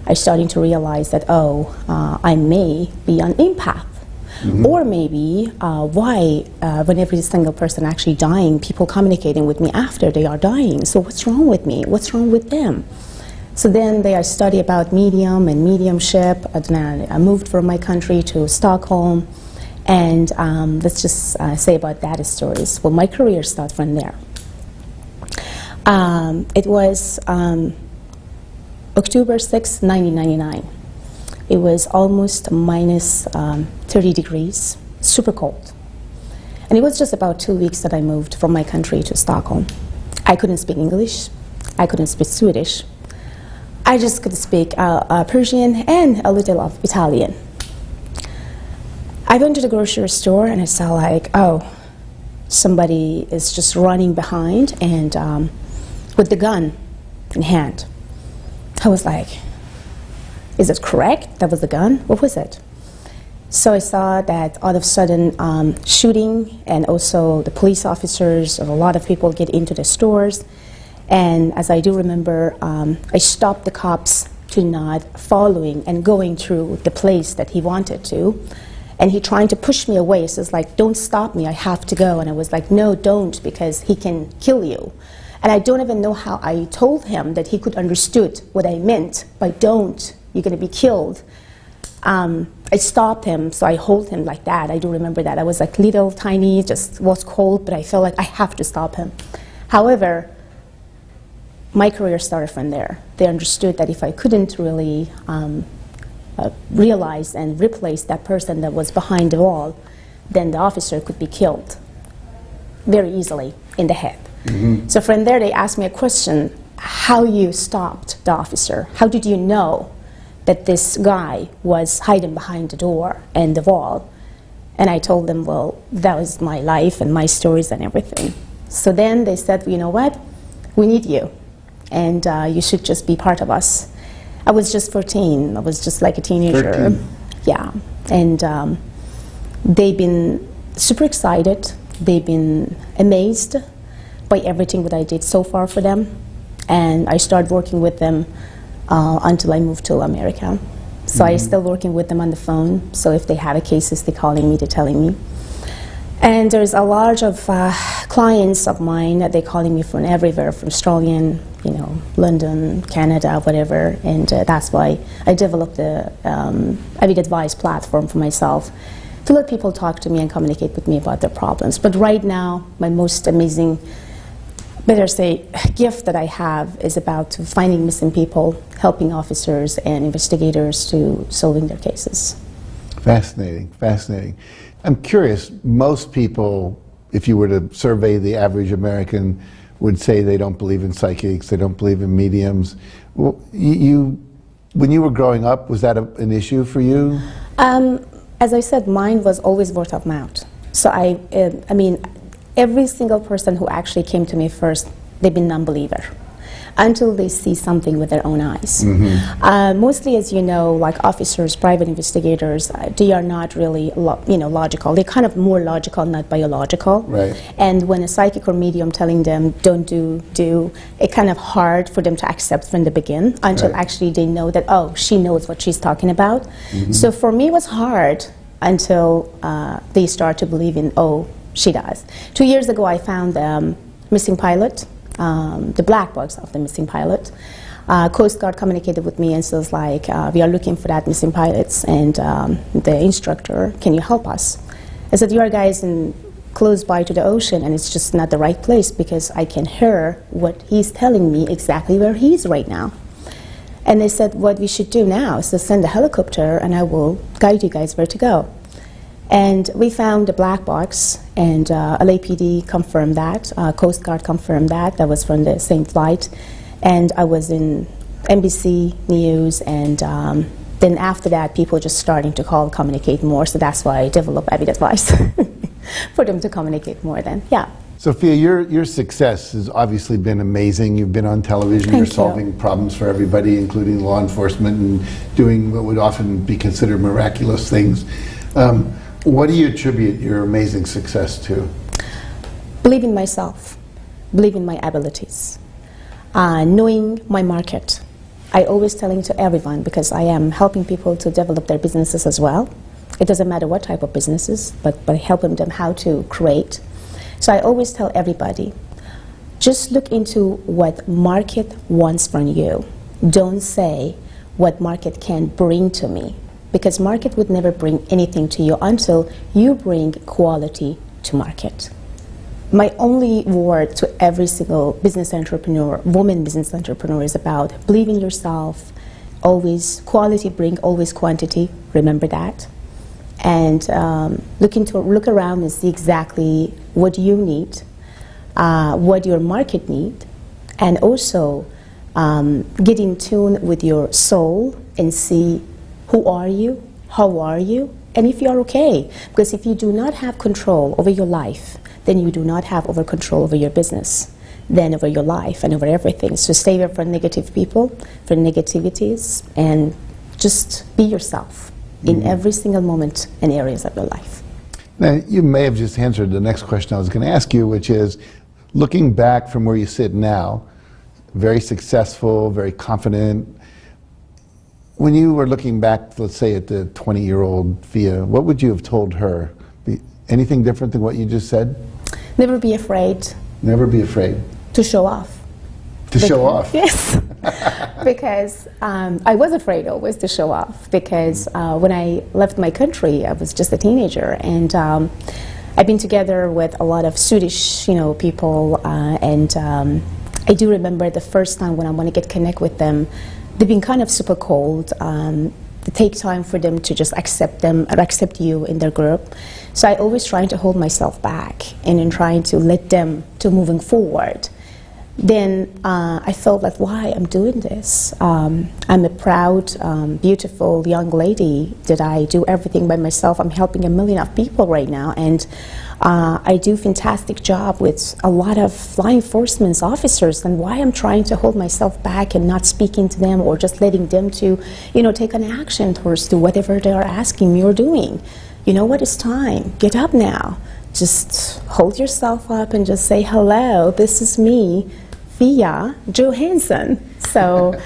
I started to realize that, I may be an empath. Mm-hmm. Or maybe why, when every single person actually dying, people communicating with me after they are dying. So what's wrong with me? What's wrong with them? So then I studied about medium and mediumship. Then I moved from my country to Stockholm. And let's just say about that stories. Well, my career started from there. It was October 6, 1999. It was almost minus 30 degrees, super cold. And it was just about 2 weeks that I moved from my country to Stockholm. I couldn't speak English. I couldn't speak Swedish. I just could speak Persian and a little of Italian. I went to the grocery store and I saw somebody is just running behind and with the gun in hand. I was like, is it correct? That was the gun? What was it? So I saw that all of a sudden shooting, and also the police officers and a lot of people get into the stores. And as I do remember, I stopped the cops to not following and going through the place that he wanted to. And he trying to push me away. So it's like, don't stop me, I have to go. And I was like, no, don't, because he can kill you. And I don't even know how I told him that he could understood what I meant by don't, you're going to be killed. I stopped him, so I hold him like that. I do remember that. I was like little, tiny, just was cold, but I felt like I have to stop him. However, my career started from there. They understood that if I couldn't really realize and replace that person that was behind the wall, then the officer could be killed very easily in the head. Mm-hmm. So from there, they asked me a question, how you stopped the officer? How did you know that this guy was hiding behind the door and the wall? And I told them, well, that was my life and my stories and everything. So then they said, you know what, we need you, and you should just be part of us. I was just 14, I was just like a teenager. 13. Yeah, and they've been super excited, they've been amazed by everything that I did so far for them, and I started working with them until I moved to America. So I'm still working with them on the phone, so if they have cases, they're calling me, they're telling me. And there's a large of clients of mine that they're calling me from everywhere, from Australia, you know, London, Canada, whatever, and that's why I developed the Avid Advice platform for myself to let people talk to me and communicate with me about their problems. But right now, my most amazing, better say, gift that I have is about finding missing people, helping officers and investigators to solving their cases. Fascinating, fascinating. I'm curious, most people, if you were to survey the average American, would say they don't believe in psychics, they don't believe in mediums. Well, when you were growing up, was that an issue for you? As I said, mine was always word of mouth. So I mean, every single person who actually came to me first, they've been non-believer until they see something with their own eyes. Mm-hmm. Mostly, as you know, like officers, private investigators, they are not really logical. They're kind of more logical, not biological. Right. And when a psychic or medium telling them don't do, it's kind of hard for them to accept from the begin until actually they know that, oh, she knows what she's talking about. Mm-hmm. So for me, it was hard until they start to believe in, oh, she does. 2 years ago, I found missing pilot. The black box of the missing pilot. Coast Guard communicated with me and says like, we are looking for that missing pilots, and the instructor, can you help us? I said, your guys in close by to the ocean, and it's just not the right place because I can hear what he's telling me exactly where he is right now. And they said, what we should do now is to send a helicopter and I will guide you guys where to go. And we found the black box, and LAPD confirmed that, Coast Guard confirmed that, that was from the same flight. And I was in NBC News, and then after that, people just starting to communicate more, so that's why I developed Avid Advice, for them to communicate more then, yeah. Sophia, your success has obviously been amazing. You've been on television, you're solving problems for everybody, including law enforcement, and doing what would often be considered miraculous things. What do you attribute your amazing success to? Believe in myself, believe in my abilities, knowing my market. I always telling to everyone, because I am helping people to develop their businesses as well. It doesn't matter what type of businesses, but by helping them how to create. So I always tell everybody, just look into what market wants from you. Don't say what market can bring to me, because market would never bring anything to you until you bring quality to market. My only word to every single business entrepreneur, woman business entrepreneur, is about believe in yourself, always quality bring always quantity, remember that. And look around and see exactly what you need, what your market need, and also get in tune with your soul and see who are you, how are you, and if you are okay. Because if you do not have control over your life, then you do not have over control over your business, then over your life and over everything. So stay away from negative people, from negativities, and just be yourself. in every single moment and areas of your life. Now, you may have just answered the next question I was going to ask you, which is, looking back from where you sit now, very successful, very confident. When you were looking back, let's say at the 20-year-old Fia, what would you have told her? Anything different than what you just said? Never be afraid. Never be afraid. To show off. To show off? Yes. Because I was afraid always to show off, because when I left my country, I was just a teenager, and I've been together with a lot of Swedish, people, and I do remember the first time when I want to connect with them, they've been kind of super cold. It takes time for them to just accept them or accept you in their group. So I always try to hold myself back and in trying to let them to moving forward. Then I felt like, why I'm doing this? I'm a proud, beautiful young lady that I do everything by myself. I'm helping 1 million of people right now, and I do a fantastic job with a lot of law enforcement officers, and why I'm trying to hold myself back and not speaking to them or just letting them to, take an action towards to whatever they are asking me or doing. You know what, it's time. Get up now. Just hold yourself up and just say, hello, this is me, Fia Johansson. So,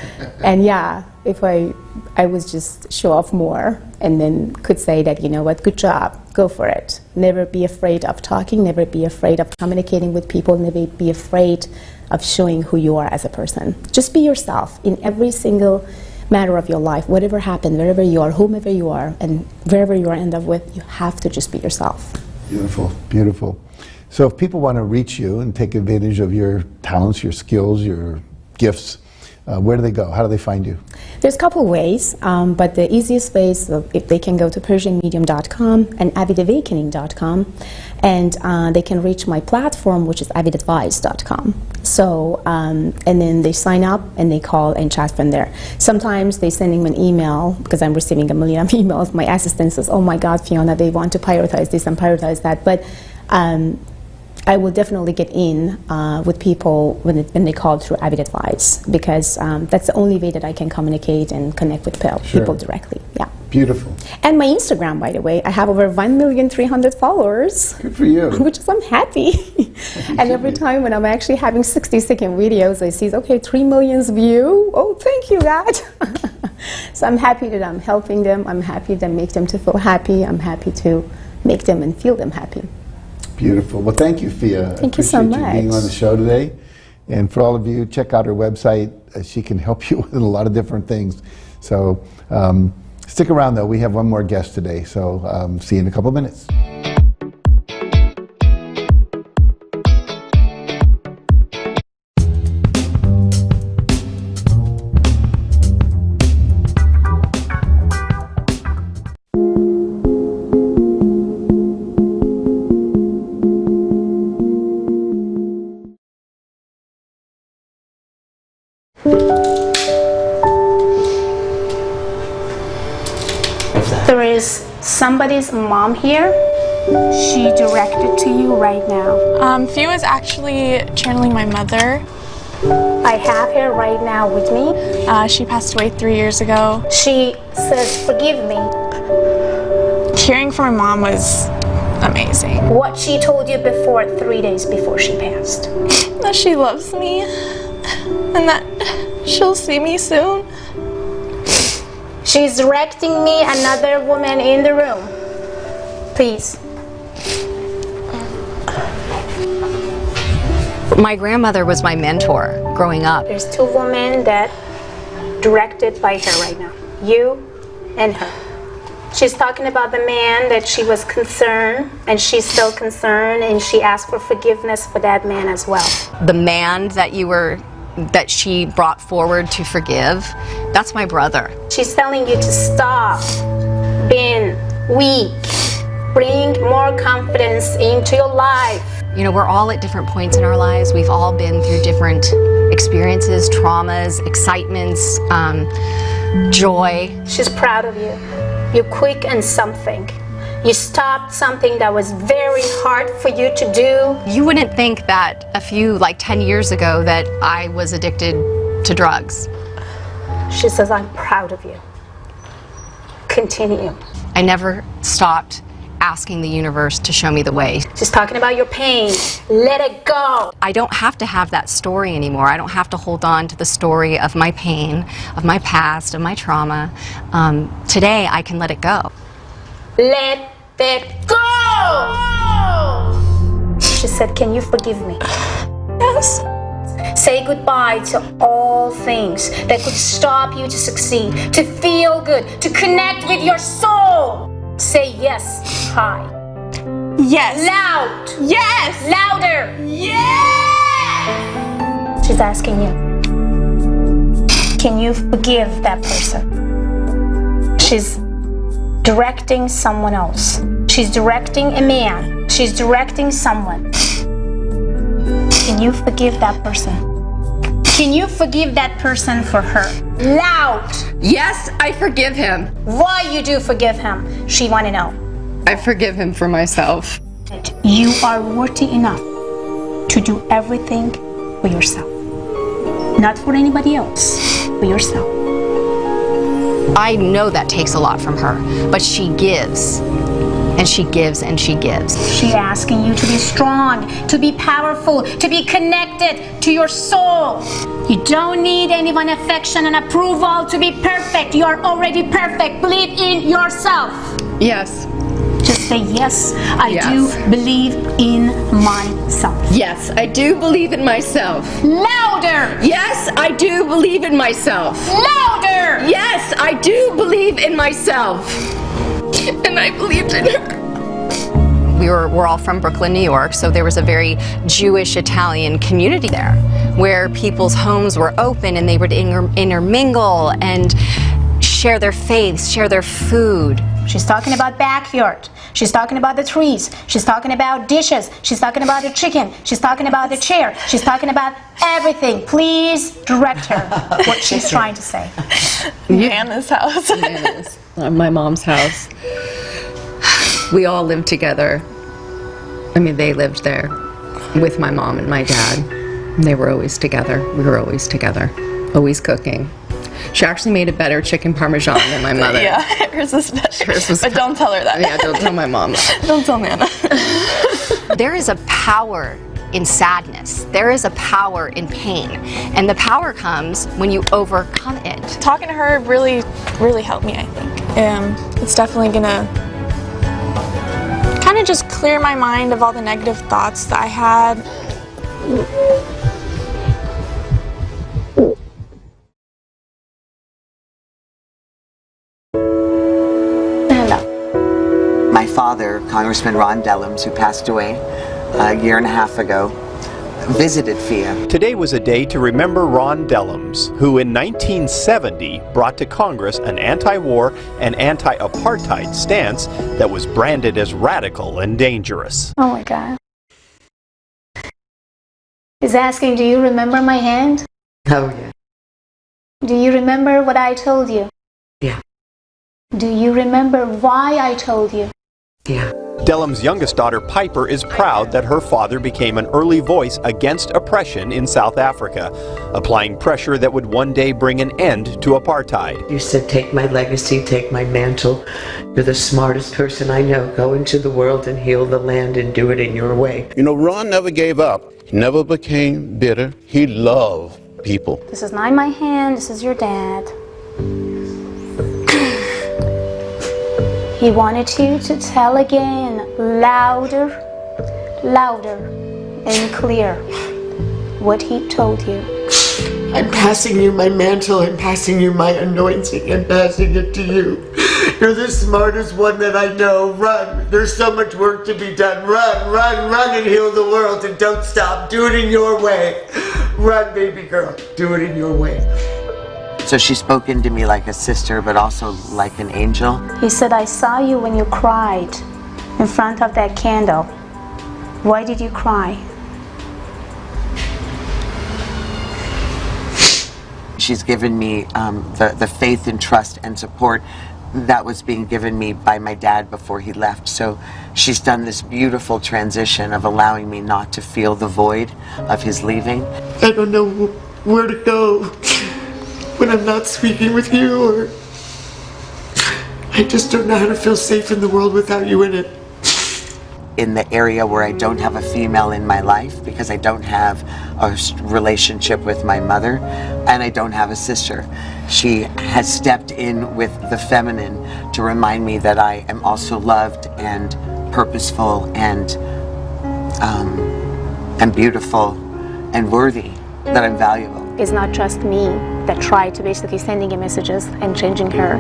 and yeah, if I would just show off more and then could say that, you know what, good job, go for it. Never be afraid of talking, never be afraid of communicating with people, never be afraid of showing who you are as a person. Just be yourself in every single matter of your life. Whatever happens, wherever you are, whomever you are, and wherever you are end up with, you have to just be yourself. Beautiful, beautiful. So if people want to reach you and take advantage of your talents, your skills, your gifts, where do they go? How do they find you? There's a couple ways, but the easiest way is if they can go to PersianMedium.com and AvidAwakening.com, and they can reach my platform, which is AvidAdvice.com. So, and then they sign up and they call and chat from there. Sometimes they send me an email, because I'm receiving 1 million emails. My assistant says, oh my God, Fiona, they want to prioritize this and prioritize that. But I will definitely get in with people when they call through Avid Advice, because that's the only way that I can communicate and connect with people directly. Yeah. Beautiful. And my Instagram, by the way, I have over 1,300,000 followers. Good for you. Which is, I'm happy. And every time when I'm actually having 60-second videos, I see, okay, 3 million views. Oh, thank you, God. So I'm happy that I'm helping them. I'm happy to make them to feel happy. I'm happy to make them and feel them happy. Beautiful. Well, thank you, Fia. Thank you so much. I appreciate you being on the show today. And for all of you, check out her website. She can help you with a lot of different things. So stick around, though. We have one more guest today. So see you in a couple minutes. There is somebody's mom here. She directed to you right now. Fia is actually channeling my mother. I have her right now with me. She passed away 3 years ago. She says, forgive me. Hearing from my mom was amazing. What she told you before, 3 days before she passed. That she loves me and that she'll see me soon. She's directing me another woman in the room. Please. My grandmother was my mentor growing up. There's 2 women that directed by her right now. You and her. She's talking about the man that she was concerned, and she's still concerned, and she asked for forgiveness for that man as well. The man that she brought forward to forgive, that's my brother. She's telling you to stop being weak. Bring more confidence into your life. You know, we're all at different points in our lives. We've all been through different experiences, traumas, excitements, joy. She's proud of you. You're quick in something. You stopped something that was very hard for you to do. You wouldn't think that 10 years ago that I was addicted to drugs. She says, I'm proud of you. continue. I never stopped asking the universe to show me the way. She's talking about your pain. Let it go. I don't have to have that story anymore. I don't have to hold on to the story of my pain, of my past, of my trauma. Today, I can let it go. Let it go! She said, can you forgive me? Yes. Say goodbye to all things that could stop you to succeed, to feel good, to connect with your soul. Say yes high. Yes. Loud. Yes. Louder. Yes. She's asking you, can you forgive that person? She's directing someone else. She's directing a man. She's directing someone. Can you forgive that person? Can you forgive that person for her? Loud. Yes, I forgive him. Why you do forgive him? She want to know. I forgive him for myself. You are worthy enough to do everything for yourself. Not for anybody else, for yourself. I know that takes a lot from her, but she gives. And she gives and she gives. She's asking you to be strong, to be powerful, to be connected to your soul. You don't need anyone's affection and approval to be perfect. You are already perfect. Believe in yourself. Yes. Just say, yes, I do believe in myself. Yes, I do believe in myself. Louder! Yes, I do believe in myself. Louder! Yes, I do believe in myself. And I believed in her. We're all from Brooklyn, New York, so there was a very Jewish-Italian community there where people's homes were open and they would intermingle and share their faiths, share their food. She's talking about backyard. She's talking about the trees. She's talking about dishes. She's talking about the chicken. She's talking about the chair. She's talking about everything. Please direct her what she's trying to say. Nana's house. Nana's. My mom's house. We all lived together. I mean, they lived there with my mom and my dad. They were always together. We were always together. Always cooking. She actually made a better chicken parmesan than my mother. Yeah, hers was better. But don't tell her that. Yeah, don't tell my mom that. Don't tell Nana. There is a power in sadness. There is a power in pain. And the power comes when you overcome it. Talking to her really, really helped me, I think. It's definitely gonna kind of just clear my mind of all the negative thoughts that I had. My father, Congressman Ron Dellums, who passed away a year and a half ago, visited Fia. Today was a day to remember Ron Dellums, who in 1970 brought to Congress an anti-war and anti-apartheid stance that was branded as radical and dangerous. Oh my God. He's asking, do you remember my hand? Oh, yeah. Do you remember what I told you? Yeah. Do you remember why I told you? Yeah. Dellums' youngest daughter, Piper, is proud that her father became an early voice against oppression in South Africa, applying pressure that would one day bring an end to apartheid. You said, take my legacy, take my mantle. You're the smartest person I know. Go into the world and heal the land and do it in your way. You know, Ron never gave up. He never became bitter. He loved people. This is not my hand, this is your dad. He wanted you to tell again, louder, louder, and clear what he told you. I'm passing you my mantle, I'm passing you my anointing, and passing it to you. You're the smartest one that I know. Run. There's so much work to be done. Run, run, run and heal the world, and don't stop. Do it in your way. Run, baby girl. Do it in your way. So she spoke into me like a sister, but also like an angel. He said, I saw you when you cried in front of that candle. Why did you cry? She's given me the faith and trust and support that was being given me by my dad before he left. So she's done this beautiful transition of allowing me not to feel the void of his leaving. I don't know where to go when I'm not speaking with you, or I I just don't know how to feel safe in the world without you in it. In the area where I don't have a female in my life because I don't have a relationship with my mother and I don't have a sister. She has stepped in with the feminine to remind me that I am also loved and purposeful and beautiful and worthy, that I'm valuable. It's not just me that tried to basically sending her messages and changing her.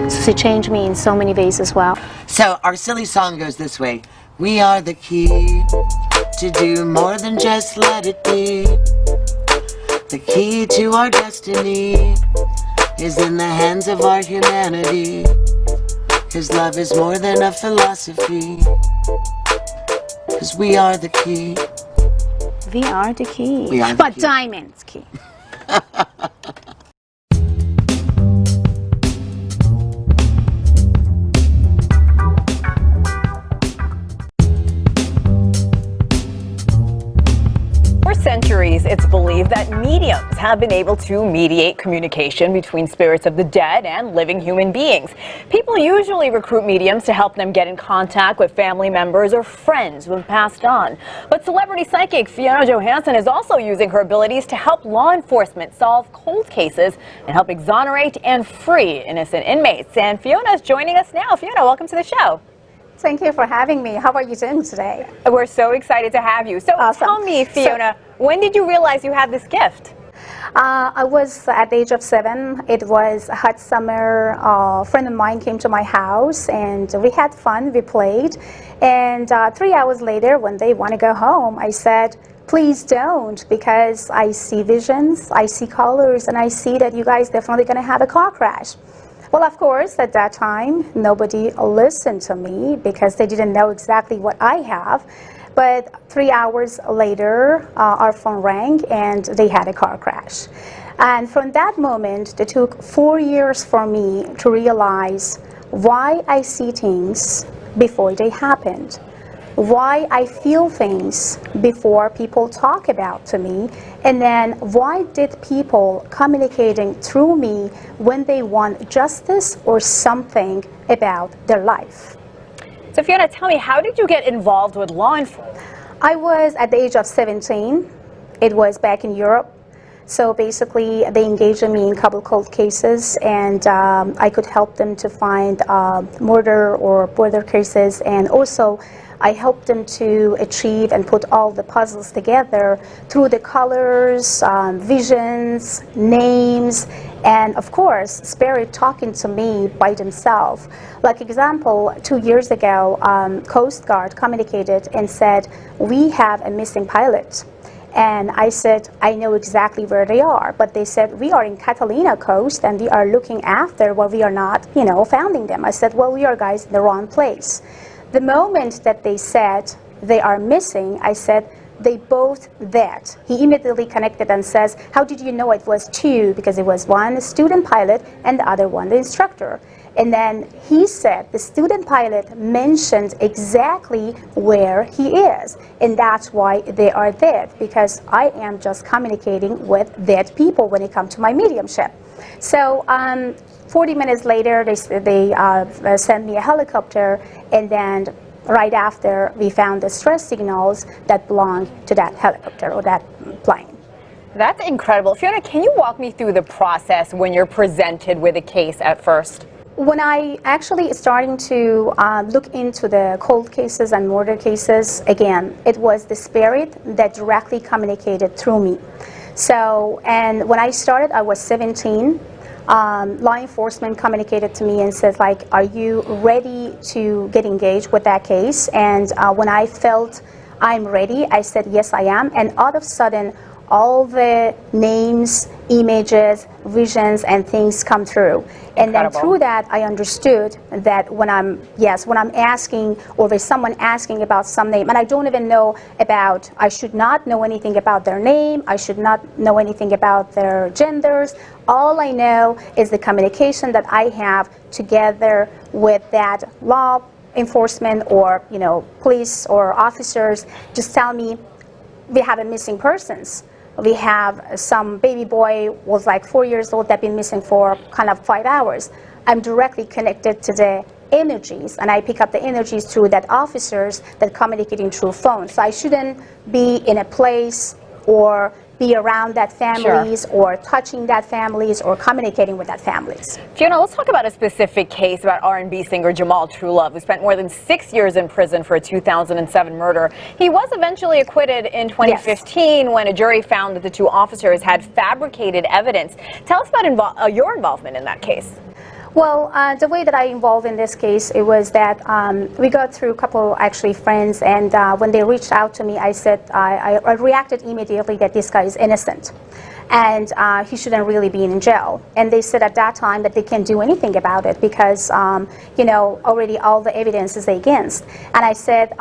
So she changed me in so many ways as well. So our silly song goes this way. We are the key to do more than just let it be. The key to our destiny is in the hands of our humanity. His love is more than a philosophy. 'Cause we are the key. We are the key. We are the but key. Diamond's key. For centuries, it's believed that mediums have been able to mediate communication between spirits of the dead and living human beings. People usually recruit mediums to help them get in contact with family members or friends who have passed on. But celebrity psychic Fiona Johansson is also using her abilities to help law enforcement solve cold cases and help exonerate and free innocent inmates. And Fiona is joining us now. Fiona, welcome to the show. Thank you for having me. How are you doing today? We're so excited to have you. So tell me, Fiona, when did you realize you had this gift? I was at the age of 7. It was a hot summer. A friend of mine came to my house and we had fun. We played. And 3 hours later, when they want to go home, I said, please don't, because I see visions, I see colors, and I see that you guys definitely going to have a car crash. Well, of course, at that time, nobody listened to me because they didn't know exactly what I have. But 3 hours later, our phone rang and they had a car crash. And from that moment, it took 4 years for me to realize why I see things before they happened, why I feel things before people talk about to me, and then why did people communicating through me when they want justice or something about their life. So Fiona, tell me, how did you get involved with law enforcement? I was at the age of 17. It was back in Europe. So basically, they engaged me in a couple cold cases, and I could help them to find murder or border cases, and also I helped them to achieve and put all the puzzles together through the colors, visions, names, and of course, spirit talking to me by themselves. Like example, 2 years ago, Coast Guard communicated and said, we have a missing pilot. And I said, I know exactly where they are. But they said, we are in Catalina Coast and we are looking after, well, we are not, finding them. I said, well, we are guys in the wrong place. The moment that they said they are missing, I said, they both dead. He immediately connected and says, how did you know it was two? Because it was one student pilot and the other one the instructor. And then he said the student pilot mentioned exactly where he is. And that's why they are dead, because I am just communicating with dead people when it comes to my mediumship. So 40 minutes later, they sent me a helicopter, and then right after, we found the stress signals that belonged to that helicopter or that plane. That's incredible. Fiona, can you walk me through the process when you're presented with a case at first? When I actually starting to look into the cold cases and murder cases, again, it was the spirit that directly communicated through me. So, and when I started, I was 17. Law enforcement communicated to me and said, like, are you ready to get engaged with that case? And when I felt I'm ready, I said, yes, I am. And all of a sudden, all the names, images, visions, and things come through. And then through that, I understood that when I'm asking, or there's someone asking about some name, and I don't even know about, I should not know anything about their name, I should not know anything about their genders. All I know is the communication that I have together with that law enforcement or, police or officers just tell me we have a missing persons. we have some baby boy was like 4 years old that been missing for kind of 5 hours. I'm directly connected to the energies, and I pick up the energies through that officers that communicating through phone. So I shouldn't be in a place or be around that families or touching that families or communicating with that families. Fiona, let's talk about a specific case about R&B singer Jamal Truelove, who spent more than 6 years in prison for a 2007 murder. He was eventually acquitted in 2015 when a jury found that the two officers had fabricated evidence. Tell us about your involvement in that case. Well, the way that I involved in this case, it was that we got through a couple actually friends, and when they reached out to me, I said, I reacted immediately that this guy is innocent and he shouldn't really be in jail. And they said at that time that they can't do anything about it because, you know, already all the evidence is against. And I said,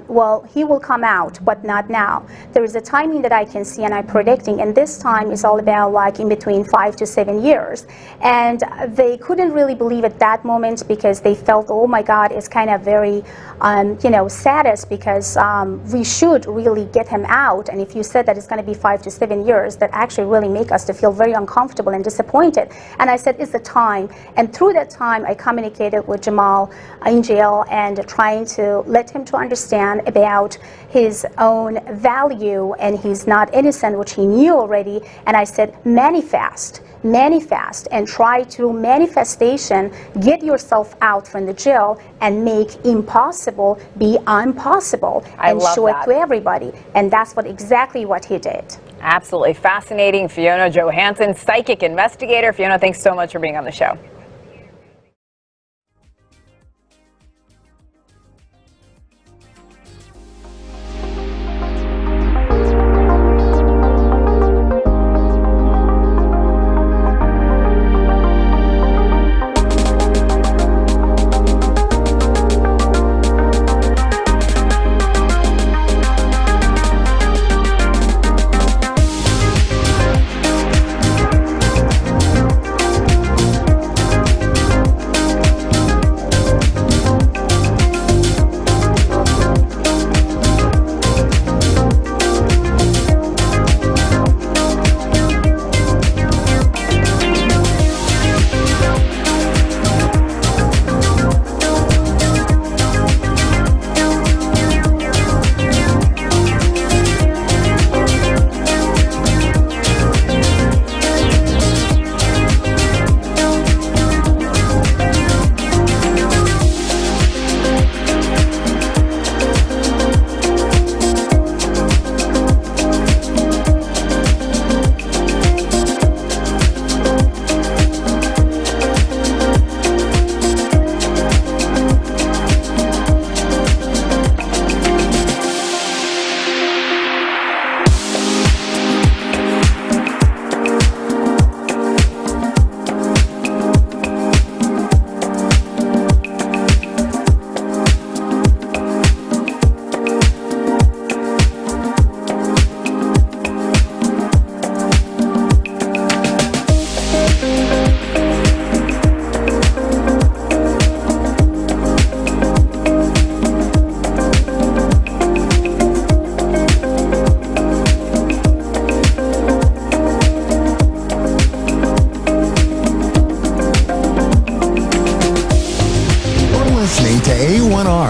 well, he will come out, but not now. There is a timing that I can see and I'm predicting, and this time is all about like in between 5 to 7 years. And they couldn't really believe at that moment because they felt, oh my God, it's kind of very, you know, saddest because we should really get him out. And if you said that it's going to be 5 to 7 years, that actually really make us to feel very uncomfortable and disappointed. And I said, it's the time. And through that time, I communicated with Jamal in jail and trying to let him to understand about his own value and he's not innocent, which he knew already. And I said, manifest and try to manifestation, get yourself out from the jail and make impossible be impossible and show it to everybody. And that's exactly what he did. Absolutely fascinating. Fiona Johansson, psychic investigator. Fiona, thanks so much for being on the show.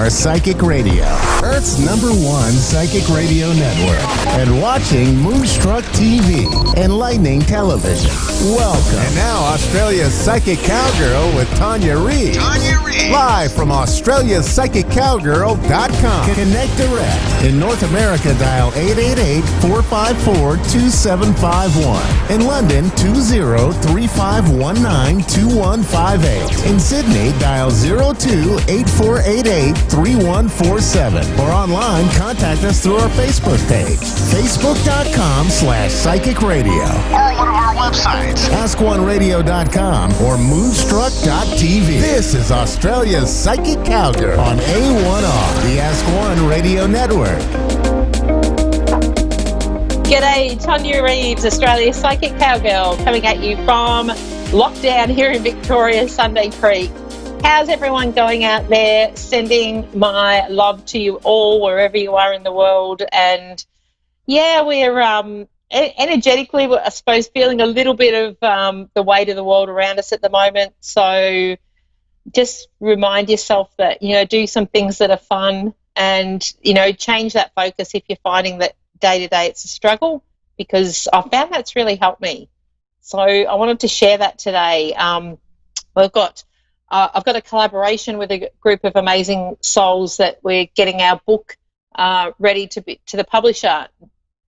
Psychic Radio, Earth's #1 psychic radio network, and watching Moonstruck TV, enlightening television. Welcome. And now Australia's Psychic Cowgirl with Tanya Reid. Live from AustraliaPsychicCowgirl.com. Connect direct. In North America, dial 888-454-2751. In London, 20-3519-2158. In Sydney, dial 02-8488-3147. Or online, contact us through our Facebook page, facebook.com/Psychic Radio. Or one of our websites, AskOneRadio.com or Moonstruck.tv. This is Australia's Psychic Cowgirl on A1R, the Ask One Radio Network. G'day, Tanya Reeves, Australia's Psychic Cowgirl, coming at you from lockdown here in Victoria, Sunday Creek. How's everyone going out there? Sending my love to you all wherever you are in the world. And yeah, we're energetically, I suppose, feeling a little bit of the weight of the world around us at the moment. So just remind yourself that, do some things that are fun and, change that focus if you're finding that day to day it's a struggle, because I found that's really helped me. So I wanted to share that today. I've got a collaboration with a group of amazing souls that we're getting our book ready to the publisher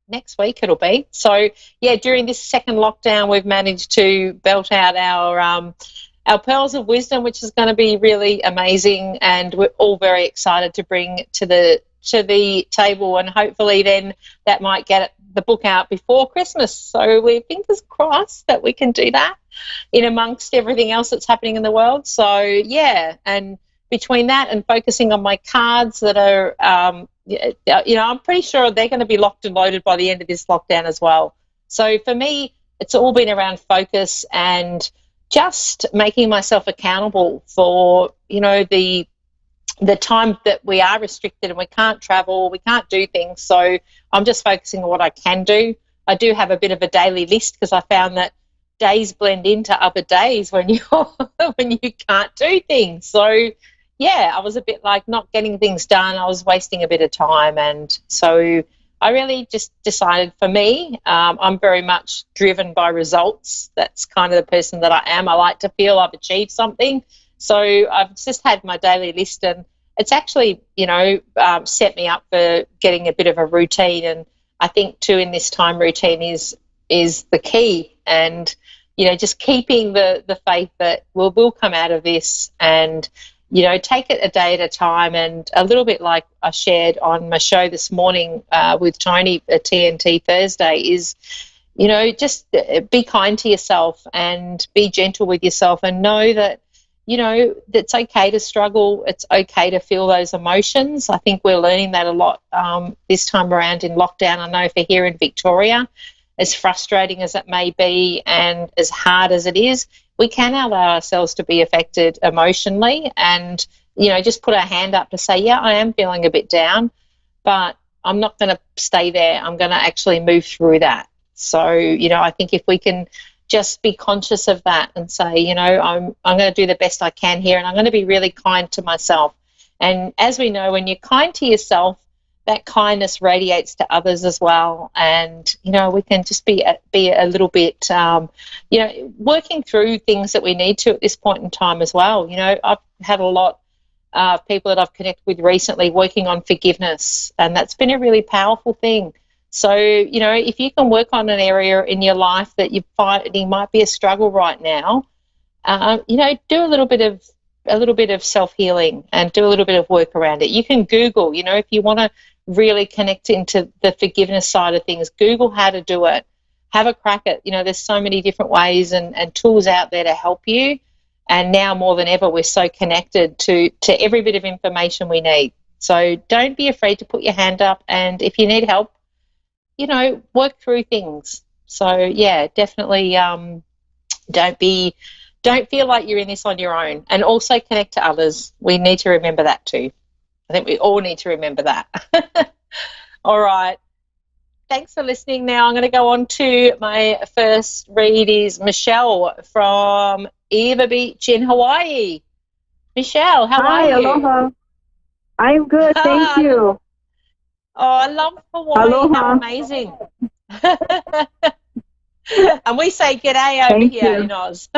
next week. It'll be. So yeah, during this second lockdown, we've managed to belt out our pearls of wisdom, which is going to be really amazing, and we're all very excited to bring to the table, and hopefully then that might get the book out before Christmas. So we're fingers crossed that we can do that in amongst everything else that's happening in the world. So yeah, and between that and focusing on my cards that are, I'm pretty sure they're going to be locked and loaded by the end of this lockdown as well. So for me, it's all been around focus and just making myself accountable for, the time that we are restricted and we can't travel, we can't do things. So I'm just focusing on what I can do. I do have a bit of a daily list because I found that days blend into other days when you can't do things. So yeah, I was a bit like not getting things done. I was wasting a bit of time, and so I really just decided, for me, I'm very much driven by results. That's kind of the person that I am. I like to feel I've achieved something. So I've just had my daily list, and it's actually, set me up for getting a bit of a routine. And I think too, in this time, routine is the key. And, just keeping the faith that we'll come out of this, and, take it a day at a time. And a little bit like I shared on my show this morning with Tony at TNT Thursday is, just be kind to yourself and be gentle with yourself, and know that, it's okay to struggle. It's okay to feel those emotions. I think we're learning that a lot this time around in lockdown. I know for here in Victoria, as frustrating as it may be and as hard as it is, we can allow ourselves to be affected emotionally and, just put our hand up to say, yeah, I am feeling a bit down, but I'm not going to stay there. I'm going to actually move through that. So, I think if we can just be conscious of that and say, I'm going to do the best I can here, and I'm going to be really kind to myself. And as we know, when you're kind to yourself, that kindness radiates to others as well. And, we can just be a little bit, working through things that we need to at this point in time as well. I've had a lot of people that I've connected with recently working on forgiveness, and that's been a really powerful thing. So, if you can work on an area in your life that you find might be a struggle right now, do a little bit of self-healing and do a little bit of work around it. You can Google, if you want to really connect into the forgiveness side of things, Google how to do it. Have a crack at, there's so many different ways and tools out there to help you. And now more than ever, we're so connected to every bit of information we need. So don't be afraid to put your hand up, and if you need help, work through things. So yeah, definitely don't feel like you're in this on your own, and also connect to others. We need to remember that too. I think we all need to remember that. All right. Thanks for listening. Now I'm going to go on to my first read is Michelle from Eva Beach in Hawaii. Michelle, how are you? Aloha. I'm good, thank you. Oh, I love Hawaii. Aloha. How amazing. And we say g'day over here in Oz.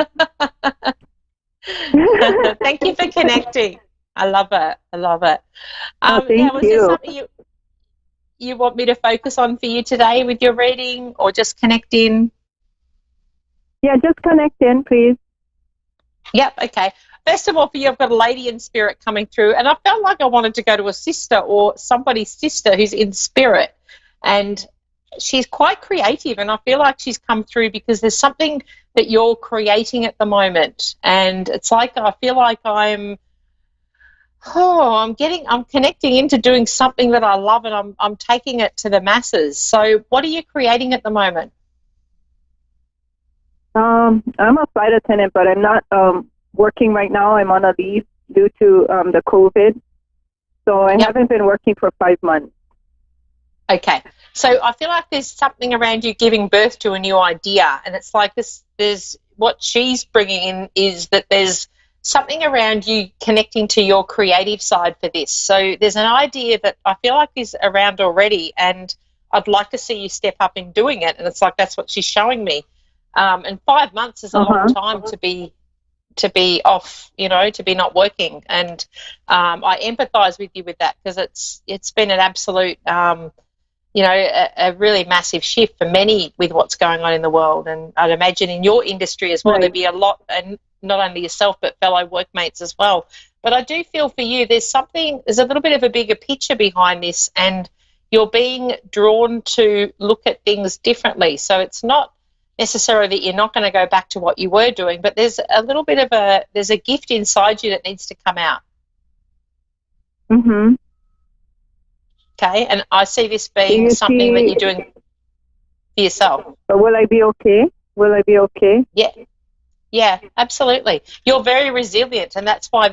Thank you for connecting. I love it. I love it. Thank was you. there something you want me to focus on for you today with your reading, or just connect in? Yeah, just connect in, please. Yep, okay. First of all, for you, I've got a lady in spirit coming through, and I felt like I wanted to go to a sister or somebody's sister who's in spirit, and she's quite creative, and I feel like she's come through because there's something that you're creating at the moment, and it's like I feel like I'm connecting into doing something that I love, and I'm taking it to the masses. So what are you creating at the moment? I'm a flight attendant, but I'm not working right now. I'm on a leave due to the COVID. So I haven't been working for 5 months. Okay. So I feel like there's something around you giving birth to a new idea, and it's like this. There's what she's bringing in is that there's something around you connecting to your creative side for this. So there's an idea that I feel like is around already, and I'd like to see you step up in doing it. And it's like that's what she's showing me. And 5 months is a long time to be off, to be not working. And I empathise with you with that, because it's been an absolute, a really massive shift for many with what's going on in the world. And I'd imagine in your industry as well, there'd be a lot, and not only yourself but fellow workmates as well. But I do feel for you there's a little bit of a bigger picture behind this, and you're being drawn to look at things differently. So it's not necessarily that you're not going to go back to what you were doing, but there's a little bit of there's a gift inside you that needs to come out. Mhm. Okay, and I see this being something that you're doing for yourself. But will I be okay? Will I be okay? Yeah, absolutely. You're very resilient, and that's why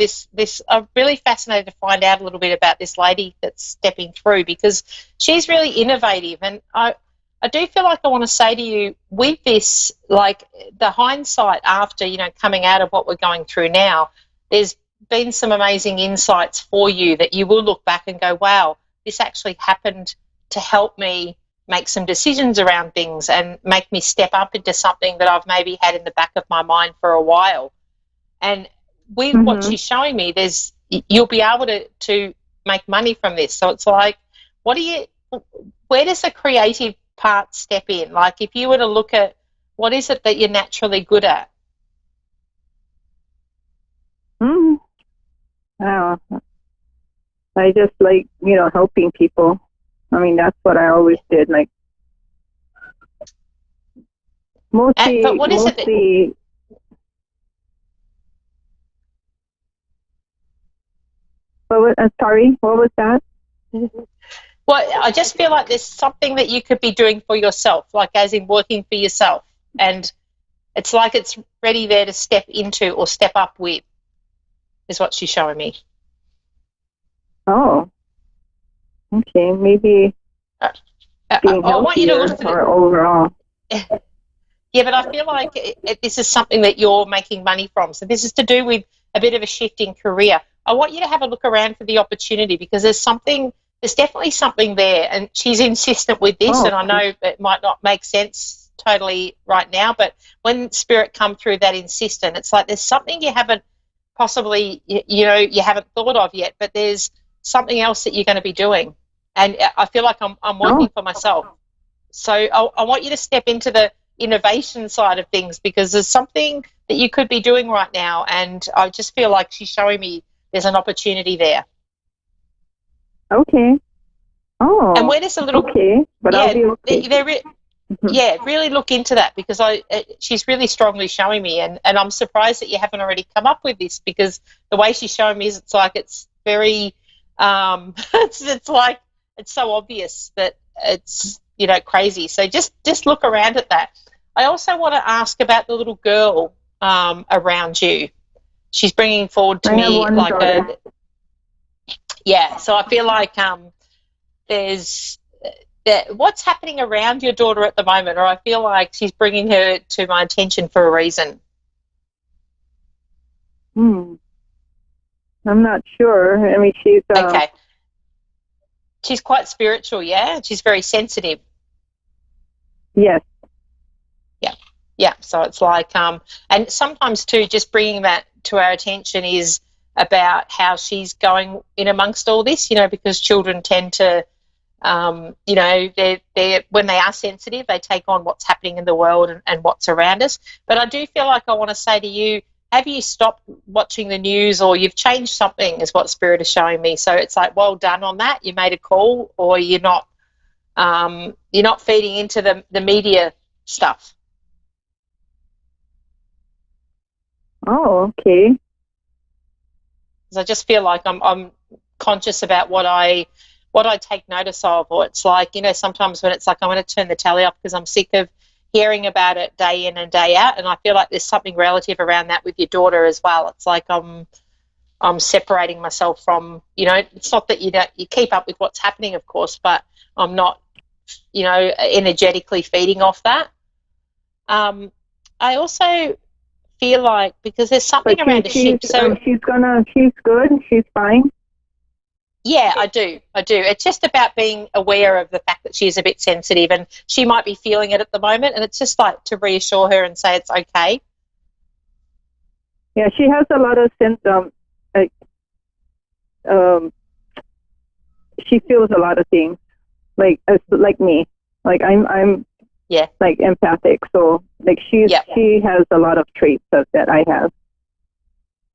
I'm really fascinated to find out a little bit about this lady that's stepping through, because she's really innovative. And I do feel like I want to say to you, with this, like the hindsight after, coming out of what we're going through now, there's been some amazing insights for you that you will look back and go, wow, this actually happened to help me make some decisions around things and make me step up into something that I've maybe had in the back of my mind for a while. And with what she's showing me, you'll be able to make money from this. So it's like, where does the creative part step in? Like if you were to look at what is it that you're naturally good at? I just like, helping people. I mean, that's what I always did. Like, mostly. But what is it? Sorry, what was that? Well, I just feel like there's something that you could be doing for yourself, like as in working for yourself. And it's like it's ready there to step into or step up with, is what she's showing me. Oh, okay. Maybe being healthier or overall. Yeah, but I feel like this is something that you're making money from. So this is to do with a bit of a shift in career. I want you to have a look around for the opportunity, because there's definitely something there. And she's insistent with this, and I know it might not make sense totally right now, but when Spirit come through that insistent, it's like there's something you haven't possibly, you haven't thought of yet, but there's something else that you're going to be doing. And I feel like I'm working for myself. So I want you to step into the innovation side of things, because there's something that you could be doing right now, and I just feel like she's showing me there's an opportunity there. Okay. Oh. And where does a little but I'll be okay. Really look into that, because she's really strongly showing me, and I'm surprised that you haven't already come up with this, because the way she's showing me is it's very it's like it's so obvious that it's crazy. So just look around at that. I also want to ask about the little girl around you. She's bringing forward to me like so I feel like there's what's happening around your daughter at the moment, or I feel like she's bringing her to my attention for a reason. I'm not sure. I mean, she's okay. She's quite spiritual, yeah? She's very sensitive. Yes. Yeah. So it's like, and sometimes too, just bringing that to our attention is about how she's going in amongst all this, because children tend to, they're when they are sensitive, they take on what's happening in the world and what's around us. But I do feel like I want to say to you, have you stopped watching the news, or you've changed something, is what Spirit is showing me. So it's like, well done on that. You made a call, or you're not feeding into the media stuff. Oh, okay. Because I just feel like I'm conscious about what I take notice of, or it's like, sometimes when it's like I'm going to turn the tally off because I'm sick of hearing about it day in and day out, and I feel like there's something relative around that with your daughter as well. It's like I'm I'm separating myself from, it's not that you keep up with what's happening, of course, but I'm not, energetically feeding off that. I also feel like, because there's something around a ship. So she's good. She's fine. Yeah, I do. It's just about being aware of the fact that she's a bit sensitive and she might be feeling it at the moment, and it's just like to reassure her and say it's okay. Yeah, she has a lot of symptoms. She feels a lot of things, like me. Like I'm like empathic, so like she has a lot of traits that I have.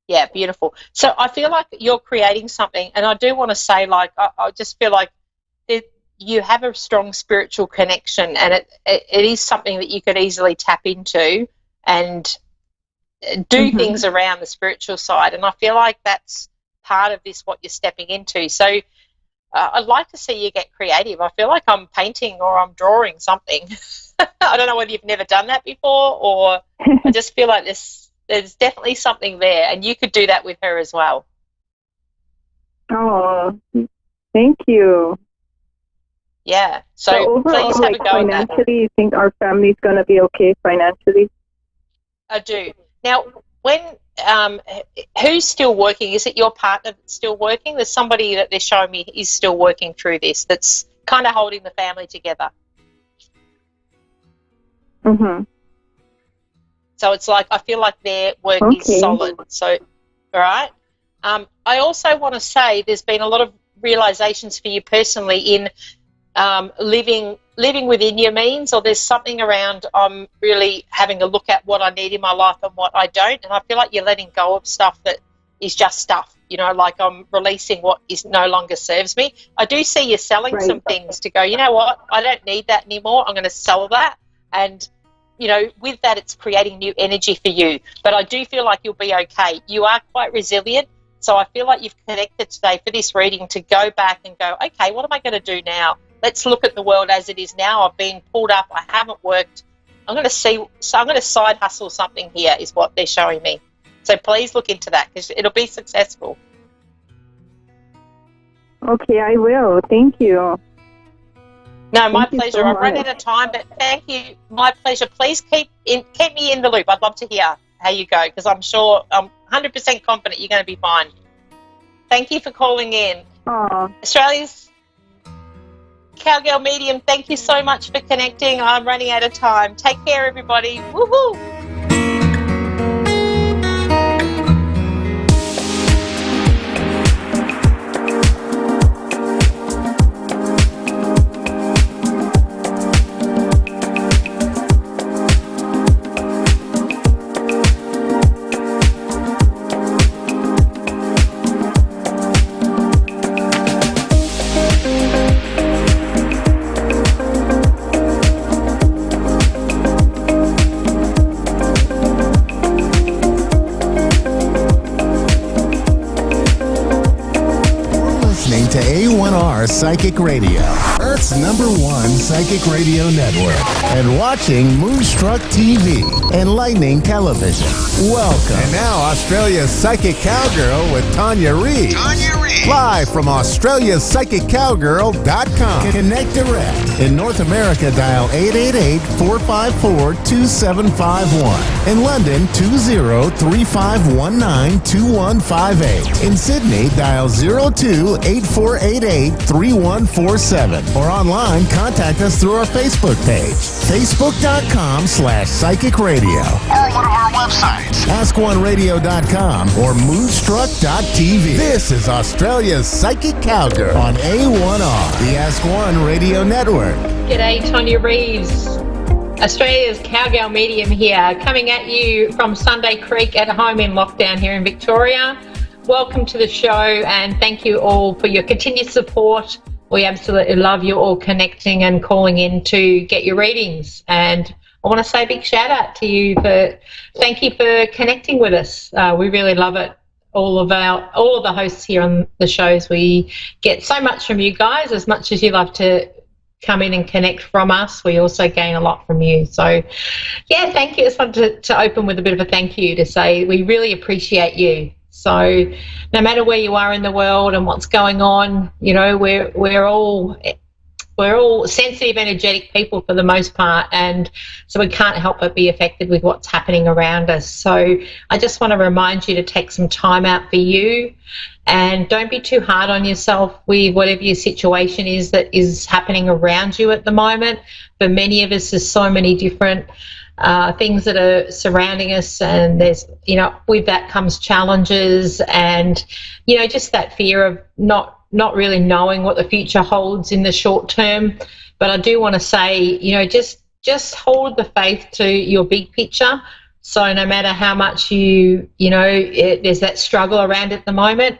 Yeah, beautiful. So I feel like you're creating something, and I do want to say, like, I just feel like you have a strong spiritual connection, and it is something that you could easily tap into and do things around the spiritual side. And I feel like that's part of this, what you're stepping into. So I'd like to see you get creative. I feel like I'm painting or I'm drawing something. I don't know whether you've never done that before, or I just feel like there's definitely something there, and you could do that with her as well. Oh, thank you. Yeah. So overall, please have a go financially, you think our family's going to be okay financially? I do. Now, when who's still working? Is it your partner that's still working? There's somebody that they're showing me is still working through this, that's kind of holding the family together. So it's like, I feel like their work is solid. So, all right. I also want to say there's been a lot of realizations for you personally in living within your means, or there's something around I'm really having a look at what I need in my life and what I don't. And I feel like you're letting go of stuff that is just stuff, like I'm releasing what is no longer serves me. I do see you selling some things to go, you know what, I don't need that anymore. I'm going to sell that. And with that, it's creating new energy for you. But I do feel like you'll be okay. You are quite resilient. So I feel like you've connected today for this reading to go back and go, okay, what am I going to do now? Let's look at the world as it is now. I've been pulled up. I haven't worked. I'm going to side hustle something here is what they're showing me. So please look into that, because it'll be successful. Okay, I will. Thank you. No, my pleasure. So I've run out of time, but thank you. My pleasure. Please keep me in the loop. I'd love to hear how you go, because I'm 100% confident you're going to be fine. Thank you for calling in. Australia's Cowgirl Medium, thank you so much for connecting. I'm running out of time. Take care, everybody. Woohoo! To A1R Psychic Radio, Earth's #1 psychic radio network, and watching Moonstruck TV, Enlightening Television. Welcome. And now, Australia's Psychic Cowgirl with Tanya Reid. Live from AustraliaPsychicCowgirl.com. Connect direct. In North America, dial 888-454-2751. In London, 20-3519-2158. In Sydney, dial 02-8488-3147. Or online, contact us through our Facebook page, facebook.com/psychic radio. Or one of our websites, askoneradio.com or moonstruck.tv. This is Australia's Psychic Cowgirl on A1R, the Ask One Radio Network. G'day, Tanya Reeves. Australia's Cowgirl Medium here, coming at you from Sunday Creek at home in lockdown here in Victoria. Welcome to the show, and thank you all for your continued support. We absolutely love you all connecting and calling in to get your readings. And I want to say a big shout out to you thank you for connecting with us. We really love it. All of the hosts here on the shows, we get so much from you guys. As much as you love to come in and connect from us, we also gain a lot from you. So yeah, thank you. I just wanted to open with a bit of a thank you to say we really appreciate you. So no matter where you are in the world and what's going on, you know, we're all sensitive, energetic people for the most part, and so we can't help but be affected with what's happening around us. So I just want to remind you to take some time out for you, and don't be too hard on yourself with whatever your situation is that is happening around you at the moment. For many of us, there's so many different things that are surrounding us, and there's, you know, with that comes challenges, and, you know, just that fear of not really knowing what the future holds in the short term. But I do want to say, you know, just hold the faith to your big picture. So no matter how much there's that struggle around at the moment,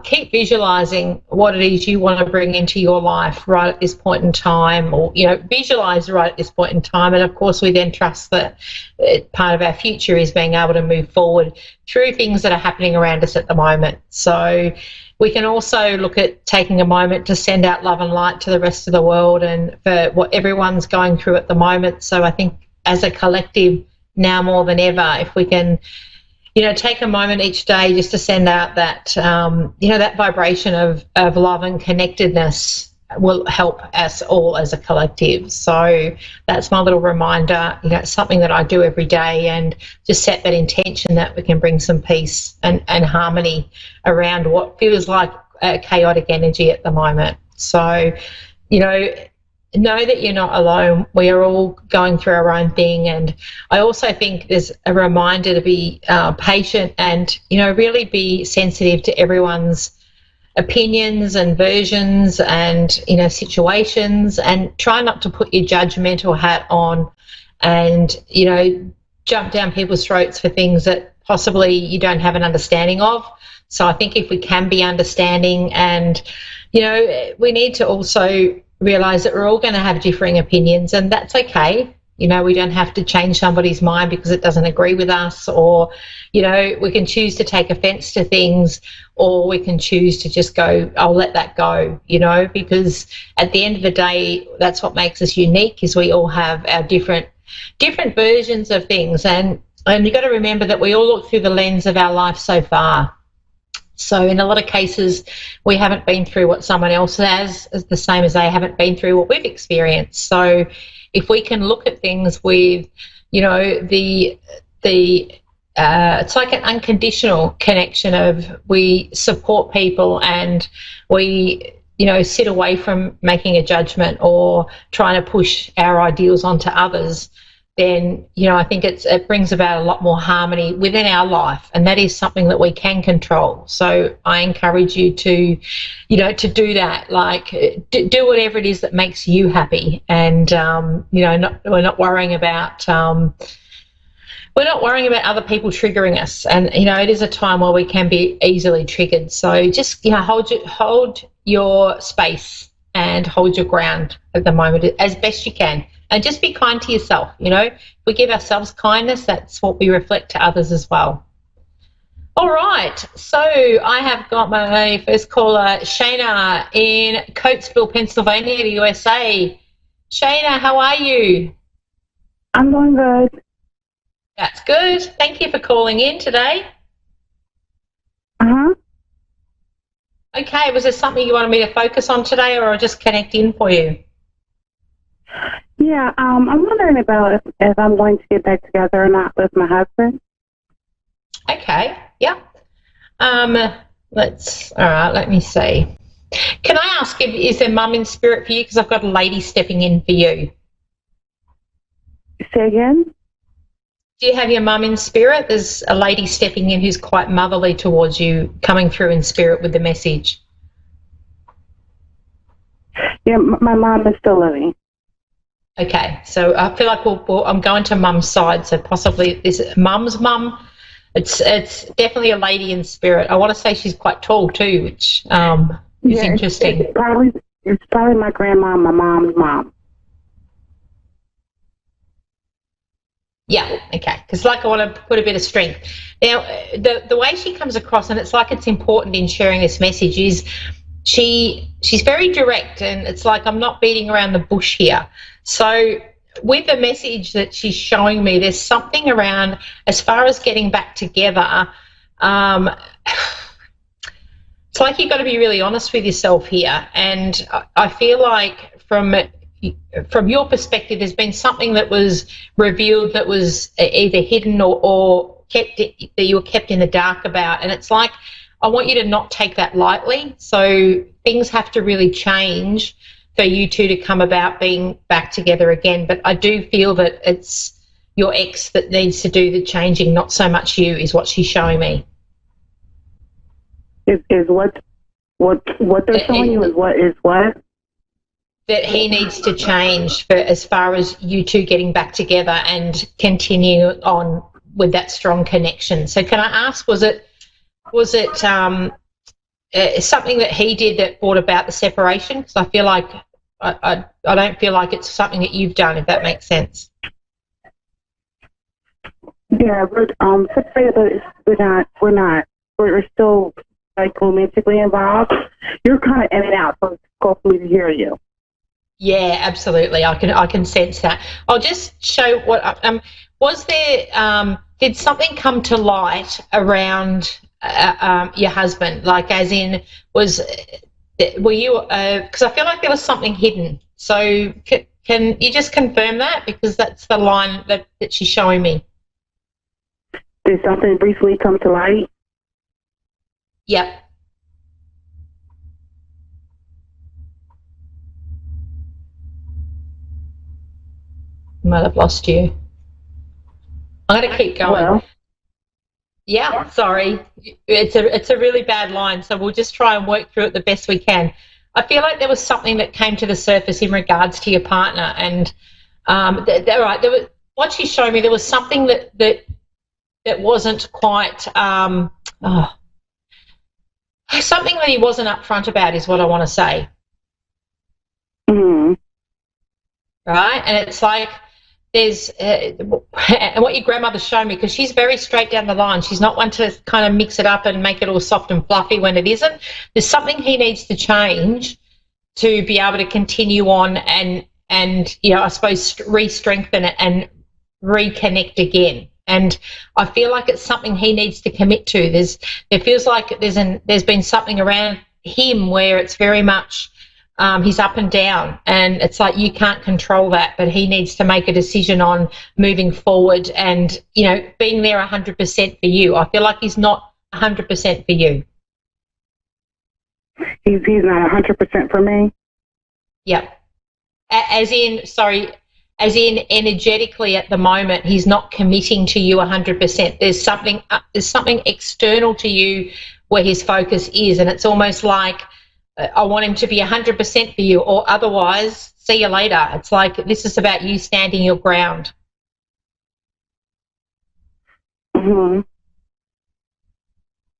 keep visualizing what it is you want to bring into your life right at this point in time, or, you know, visualize right at this point in time. And of course, we then trust that part of our future is being able to move forward through things that are happening around us at the moment. So we can also look at taking a moment to send out love and light to the rest of the world and for what everyone's going through at the moment. So I think as a collective, now more than ever, if we can, you know, take a moment each day just to send out that, you know, that vibration of love and connectedness will help us all as a collective. So that's my little reminder. You know, it's something that I do every day, and just set that intention that we can bring some peace and harmony around what feels like a chaotic energy at the moment. So, you know that you're not alone. We are all going through our own thing, and I also think there's a reminder to be patient and, you know, really be sensitive to everyone's opinions and versions and, you know, situations, and try not to put your judgmental hat on and, you know, jump down people's throats for things that possibly you don't have an understanding of. So I think if we can be understanding, and, you know, we need to also realise that we're all going to have differing opinions, and that's okay. You know, we don't have to change somebody's mind because it doesn't agree with us, or, you know, we can choose to take offence to things, or we can choose to just go, I'll let that go, you know, because at the end of the day, that's what makes us unique, is we all have our different versions of things, and you've got to remember that we all look through the lens of our life so far. So in a lot of cases, we haven't been through what someone else has, as the same as they haven't been through what we've experienced. So if we can look at things with, you know, it's like an unconditional connection of we support people, and we, you know, sit away from making a judgment or trying to push our ideals onto others, then, you know, I think it brings about a lot more harmony within our life, and that is something that we can control. So I encourage you to, you know, to do that, like do whatever it is that makes you happy, and, you know, we're not worrying about other people triggering us. And, you know, it is a time where we can be easily triggered. So just, you know, hold your space and hold your ground at the moment as best you can. And just be kind to yourself, you know. If we give ourselves kindness, that's what we reflect to others as well. All right, so I have got my first caller, Shayna in Coatesville, Pennsylvania, the USA. Shayna, how are you? I'm doing good. That's good. Thank you for calling in today. Uh-huh. Okay, was there something you wanted me to focus on today, or I'll just connect in for you? Yeah, I'm wondering about if I'm going to get back together or not with my husband. Okay, yeah. All right, let me see. Can I ask, is there mum in spirit for you? Because I've got a lady stepping in for you. Say again? Do you have your mum in spirit? There's a lady stepping in who's quite motherly towards you, coming through in spirit with the message. Yeah, my mom is still living. Okay, so I feel like I'm going to mum's side, so possibly this mum's mum. It's definitely a lady in spirit. I want to say she's quite tall too, which is interesting. It's probably my grandma, my mom's mom. Yeah, okay, because like I want to put a bit of strength. Now, the way she comes across, and it's like it's important in sharing this message, is she's very direct, and it's like I'm not beating around the bush here. So with the message that she's showing me, there's something around, as far as getting back together, it's like you've got to be really honest with yourself here. And I feel like from your perspective, there's been something that was revealed that was either hidden or kept, that you were kept in the dark about. And it's like, I want you to not take that lightly. So things have to really change for you two to come about being back together again. But I do feel that it's your ex that needs to do the changing, not so much you, is what she's showing me. Is what they're showing you is what? That he needs to change for as far as you two getting back together and continue on with that strong connection. So can I ask, was it something that he did that brought about the separation? Because I feel like I don't feel like it's something that you've done, if that makes sense. Yeah, we're separated, but we're still like romantically involved. You're kind of in and out, so it's difficult for me to hear you. Yeah, absolutely. I can sense that. I'll just show what was there. Did something come to light around your husband? Like, as in, were you? Because I feel like there was something hidden. So can you just confirm that, because that's the line that she's showing me. Did something briefly come to light? Yep. Might have lost you. I'm going to keep going. Well, yeah, sorry. It's a really bad line, so we'll just try and work through it the best we can. I feel like there was something that came to the surface in regards to your partner, and right, there was, what she's showing me, there was something that wasn't quite something that he wasn't upfront about, is what I want to say. Mm-hmm. Right, and it's like there's and what your grandmother showed me, because she's very straight down the line. She's not one to kind of mix it up and make it all soft and fluffy when it isn't. There's something he needs to change to be able to continue on and you know, I suppose re-strengthen it and reconnect again. And I feel like it's something he needs to commit to. There feels like there's been something around him where it's very much he's up and down, and it's like you can't control that, but he needs to make a decision on moving forward and, you know, being there 100% for you. I feel like he's not 100% for you. He's not 100% for me? Yep. As in energetically at the moment, he's not committing to you 100%. There's something external to you where his focus is, and it's almost like, I want him to be 100% for you, or otherwise, see you later. It's like this is about you standing your ground. Mm-hmm.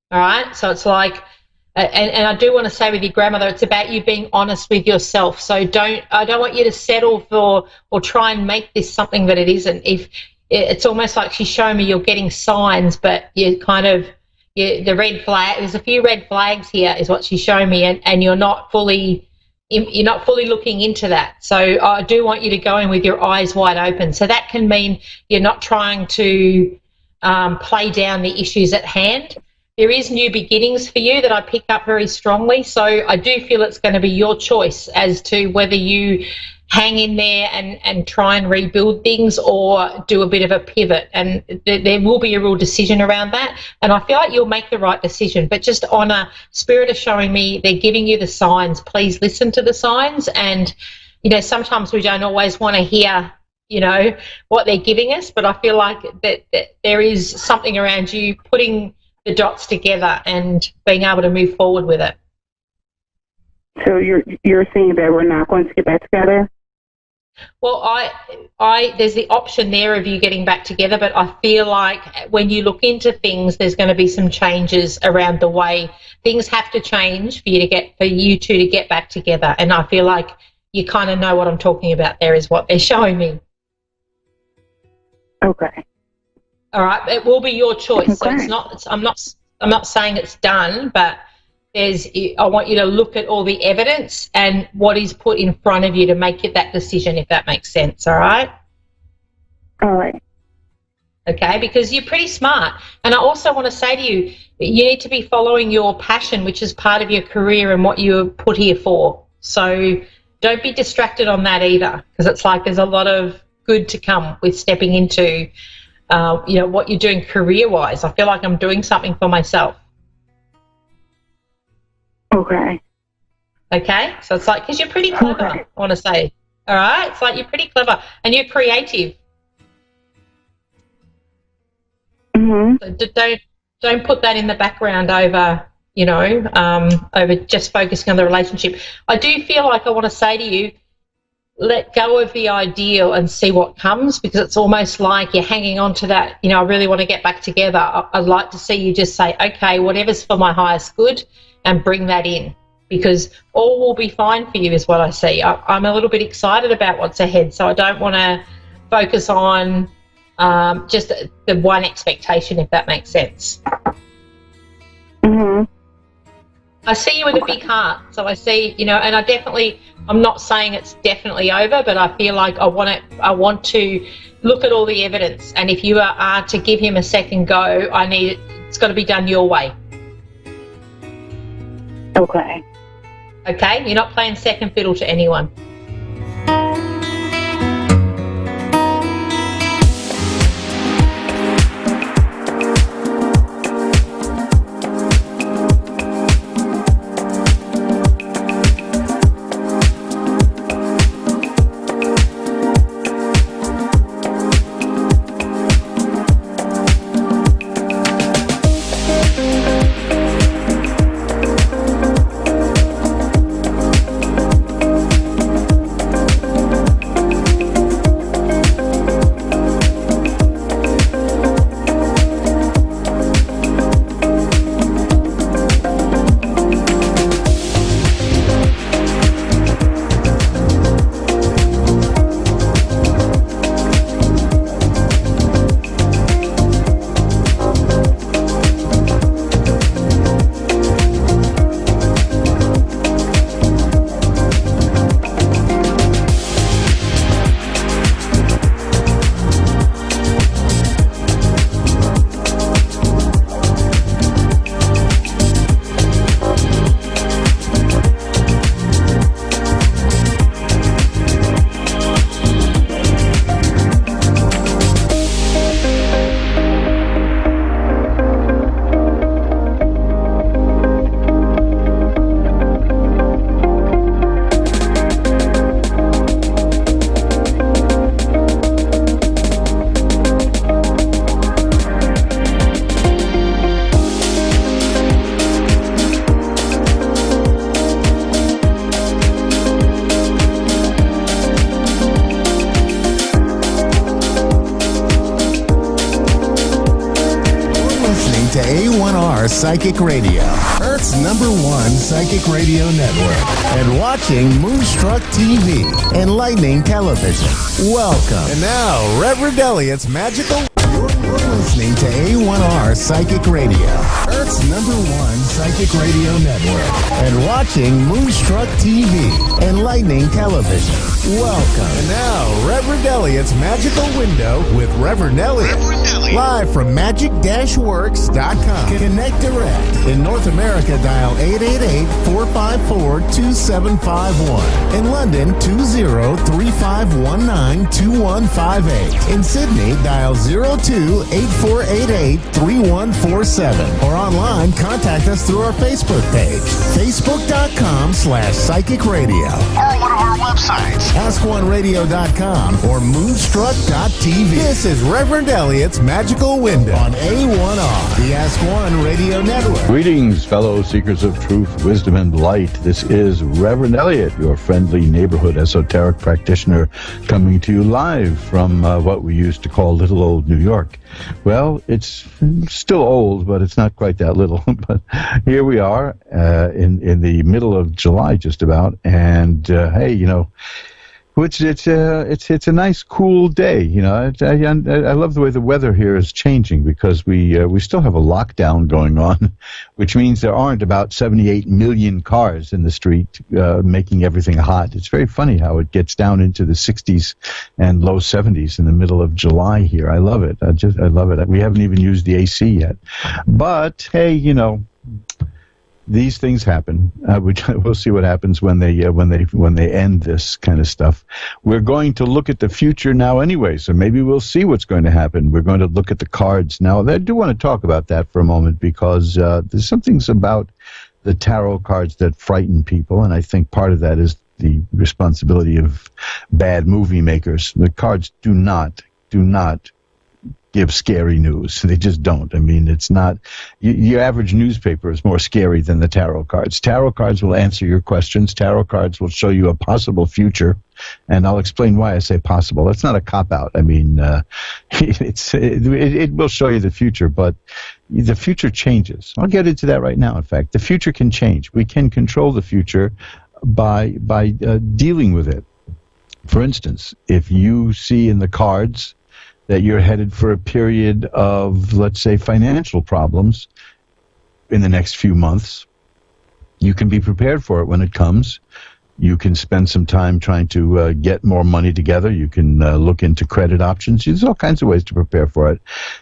All right? So it's like, and I do want to say with your grandmother, it's about you being honest with yourself. So I don't want you to settle for or try and make this something that it isn't. If it's almost like she's showing me you're getting signs, but you kind of, the red flag, there's a few red flags here is what she's showing me, and you're not fully looking into that. So I do want you to go in with your eyes wide open. So that can mean you're not trying to play down the issues at hand. There is new beginnings for you that I pick up very strongly. So I do feel it's going to be your choice as to whether you hang in there and try and rebuild things or do a bit of a pivot. And there will be a real decision around that. And I feel like you'll make the right decision. But just on a spirit of showing me they're giving you the signs, please listen to the signs. And, you know, sometimes we don't always want to hear, you know, what they're giving us. But I feel like that there is something around you putting the dots together and being able to move forward with it. So you're saying that we're not going to get back together? Well, I there's the option there of you getting back together, but I feel like when you look into things, there's going to be some changes around the way things have to change for you two to get back together. And I feel like you kind of know what I'm talking about there is what they're showing me. Okay. All right. It will be your choice. Okay. So I'm not saying it's done, but I want you to look at all the evidence and what is put in front of you to make it that decision, if that makes sense. All right? All right. okay, because you're pretty smart. And I also want to say to you, you need to be following your passion, which is part of your career and what you were put here for. So don't be distracted on that either, because it's like there's a lot of good to come with stepping into, what you're doing career-wise. I feel like I'm doing something for myself. Okay. Okay? So it's like, because you're pretty clever, I want to say. All right? It's like you're pretty clever and you're creative. Mm-hmm. So don't put that in the background over, over just focusing on the relationship. I do feel like I want to say to you, let go of the ideal and see what comes, because it's almost like you're hanging on to that, I really want to get back together. I'd like to see you just say, okay, whatever's for my highest good, and bring that in, because all will be fine for you is what I see. I'm a little bit excited about what's ahead, so I don't want to focus on just the one expectation, if that makes sense. Mm-hmm. I see you with a big heart, so I see, and I'm not saying it's definitely over, but I feel like I want to look at all the evidence, and if you are to give him a second go, it's got to be done your way. Okay. Okay? You're not playing second fiddle to anyone. Psychic Radio, Earth's #1 psychic radio network, and watching Moonstruck TV, enlightening television. Welcome. And now, Reverend Elliot's magical... You're listening to A1R Psychic Radio, Earth's #1 psychic radio network, and watching Moonstruck TV, enlightening television. Welcome. And now, Reverend Elliot's magical window with Reverend Elliot. Live from magic-works.com. Connect direct. In North America, dial 888-454-2751. In London, 20-3519-2158. In Sydney, dial 02-8488-3147. Or online, contact us through our Facebook page. Facebook.com/Psychic Radio. Or one of our websites. AskOneRadio.com or Moonstruck.tv. This is Reverend Elliot's Magical Window on A1R, the Ask One Radio Network. Greetings, fellow seekers of truth, wisdom, and light. This is Reverend Elliot, your friendly neighborhood esoteric practitioner, coming to you live from what we used to call little old New York. Well, it's still old, but it's not quite that little. But here we are in the middle of July, just about. And hey, Which it's a nice cool day, you know. I love the way the weather here is changing because we still have a lockdown going on, which means there aren't about 78 million cars in the street making everything hot. It's very funny how it gets down into the 60s and low 70s in the middle of July here. I love it. I love it. We haven't even used the AC yet, but hey, you know. These things happen. We'll see what happens when they end this kind of stuff. We're going to look at the future now anyway, so maybe we'll see what's going to happen. We're going to look at the cards now. I do want to talk about that for a moment because there's some things about the tarot cards that frighten people, and I think part of that is the responsibility of bad movie makers. The cards do not give scary news. They just don't. I mean, it's not... Your average newspaper is more scary than the tarot cards. Tarot cards will answer your questions. Tarot cards will show you a possible future, and I'll explain why I say possible. It's not a cop-out. I mean, it will show you the future, but the future changes. I'll get into that right now, in fact. The future can change. We can control the future by dealing with it. For instance, if you see in the cards that you're headed for a period of, let's say, financial problems in the next few months, you can be prepared for it when it comes. You can spend some time trying to get more money together. You can look into credit options. There's all kinds of ways to prepare for it.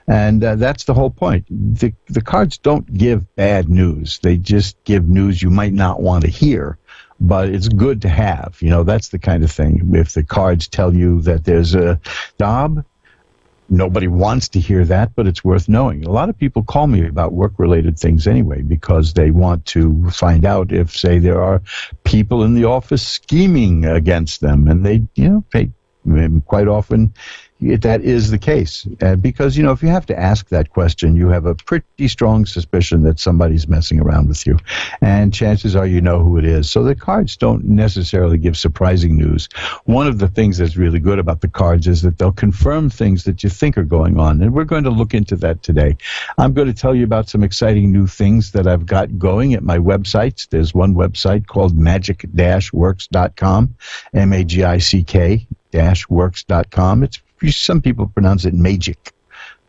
And that's the whole point. The cards don't give bad news. They just give news you might not want to hear. But it's good to have. You know, that's the kind of thing. If the cards tell you that there's a job, nobody wants to hear that, but it's worth knowing. A lot of people call me about work-related things anyway because they want to find out if, say, there are people in the office scheming against them. And they quite often that is the case. Because, you know, if you have to ask that question, you have a pretty strong suspicion that somebody's messing around with you. And chances are you know who it is. So the cards don't necessarily give surprising news. One of the things that's really good about the cards is that they'll confirm things that you think are going on. And we're going to look into that today. I'm going to tell you about some exciting new things that I've got going at my websites. There's one website called magic-works.com, magic-works.com. Some people pronounce it magic,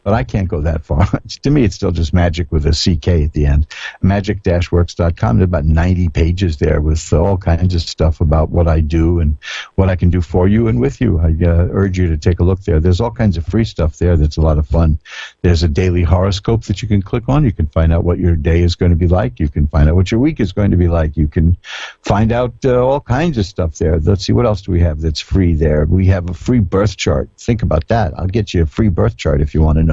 but I can't go that far. To me, it's still just magic with a CK at the end. Magic-works.com. There's about 90 pages there with all kinds of stuff about what I do and what I can do for you and with you. I urge you to take a look there. There's all kinds of free stuff there that's a lot of fun. There's a daily horoscope that you can click on. You can find out what your day is going to be like. You can find out what your week is going to be like. You can find out all kinds of stuff there. Let's see, what else do we have that's free there? We have a free birth chart. Think about that. I'll get you a free birth chart if you want to know.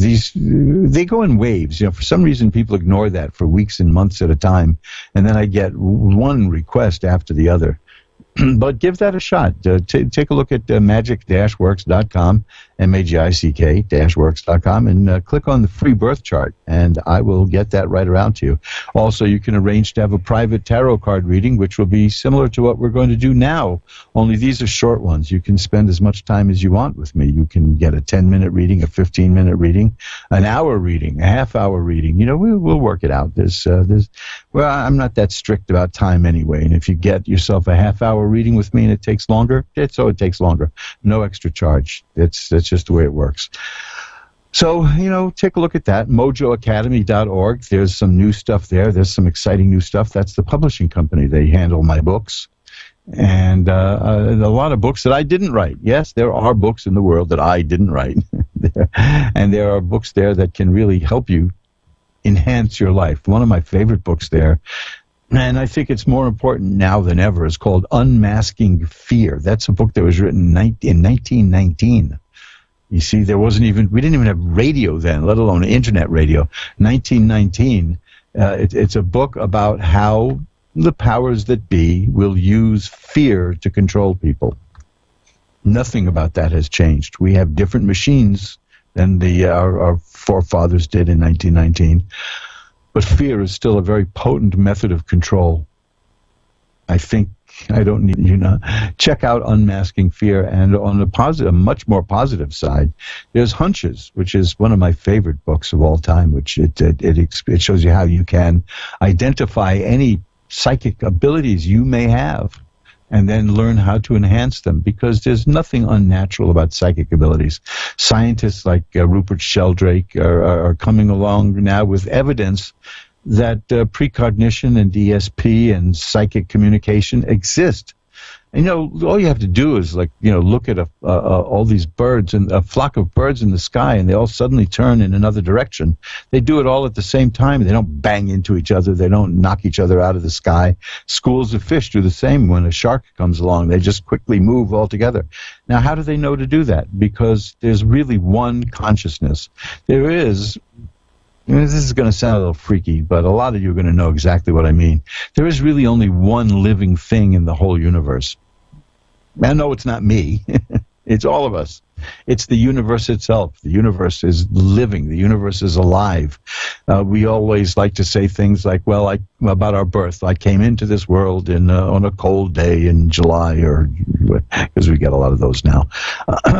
They go in waves. You know, for some reason, people ignore that for weeks and months at a time, and then I get one request after the other. But give that a shot. Take a look at magic-works.com, magic-works.com, and click on the free birth chart, and I will get that right around to you. Also, you can arrange to have a private tarot card reading, which will be similar to what we're going to do now, only these are short ones. You can spend as much time as you want with me. You can get a 10-minute reading, a 15-minute reading, an hour reading, a half-hour reading. You know, we'll work it out. Well, I'm not that strict about time anyway, and if you get yourself a half-hour reading with me and it takes longer, it takes longer. No extra charge. That's just the way it works. So, you know, take a look at that, mojoacademy.org. There's some new stuff there. There's some exciting new stuff. That's the publishing company. They handle my books. And a lot of books that I didn't write. Yes, there are books in the world that I didn't write. And there are books there that can really help you enhance your life. One of my favorite books there, and I think it's more important now than ever, is called Unmasking Fear. That's a book that was written in 1919. You see, we didn't even have radio then, let alone internet radio. 1919, it's a book about how the powers that be will use fear to control people. Nothing about that has changed. We have different machines than our forefathers did in 1919. But fear is still a very potent method of control. I think I don't need check out Unmasking Fear. And on a much more positive side, there's Hunches, which is one of my favorite books of all time, which it shows you how you can identify any psychic abilities you may have and then learn how to enhance them, because there's nothing unnatural about psychic abilities. Scientists like Rupert Sheldrake are coming along now with evidence that precognition and ESP and psychic communication exist. And, all you have to do is look at all these birds and a flock of birds in the sky, and they all suddenly turn in another direction. They do it all at the same time. They don't bang into each other. They don't knock each other out of the sky. Schools of fish do the same. When a shark comes along, they just quickly move all together. Now, how do they know to do that? Because there's really one consciousness. There is. This is going to sound a little freaky, but a lot of you are going to know exactly what I mean. There is really only one living thing in the whole universe. I know it's not me. It's all of us. It's the universe itself. The universe is living. The universe is alive. We always like to say things like, about our birth. I came into this world on a cold day in July, because we get a lot of those now.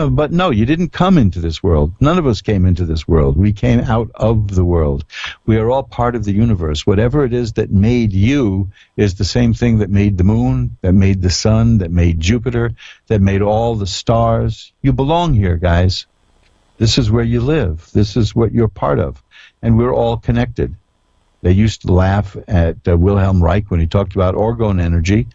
But no, you didn't come into this world. None of us came into this world. We came out of the world. We are all part of the universe. Whatever it is that made you is the same thing that made the moon, that made the sun, that made Jupiter, that made all the stars. You belong here, guys. This is where you live. This is what you're part of. And we're all connected. They used to laugh at Wilhelm Reich when he talked about orgone energy.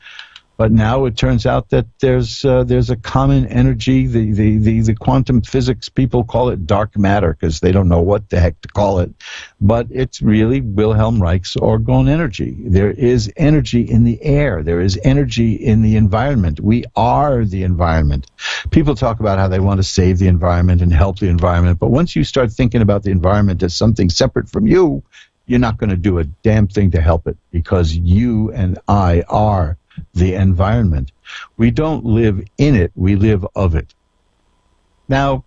But now it turns out that there's a common energy. The quantum physics people call it dark matter because they don't know what the heck to call it. But it's really Wilhelm Reich's orgone energy. There is energy in the air. There is energy in the environment. We are the environment. People talk about how they want to save the environment and help the environment. But once you start thinking about the environment as something separate from you, you're not going to do a damn thing to help it, because you and I are the environment. We don't live in it, we live of it. Now,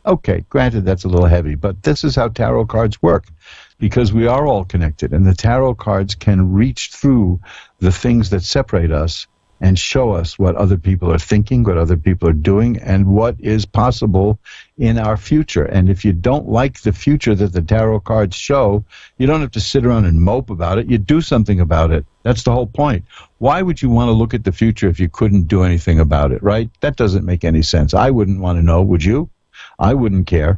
okay, granted that's a little heavy, but this is how tarot cards work, because we are all connected, and the tarot cards can reach through the things that separate us and show us what other people are thinking, what other people are doing, and what is possible in our future. And if you don't like the future that the tarot cards show, you don't have to sit around and mope about it. You do something about it. That's the whole point. Why would you want to look at the future if you couldn't do anything about it, right? That doesn't make any sense. I wouldn't want to know, would you? I wouldn't care.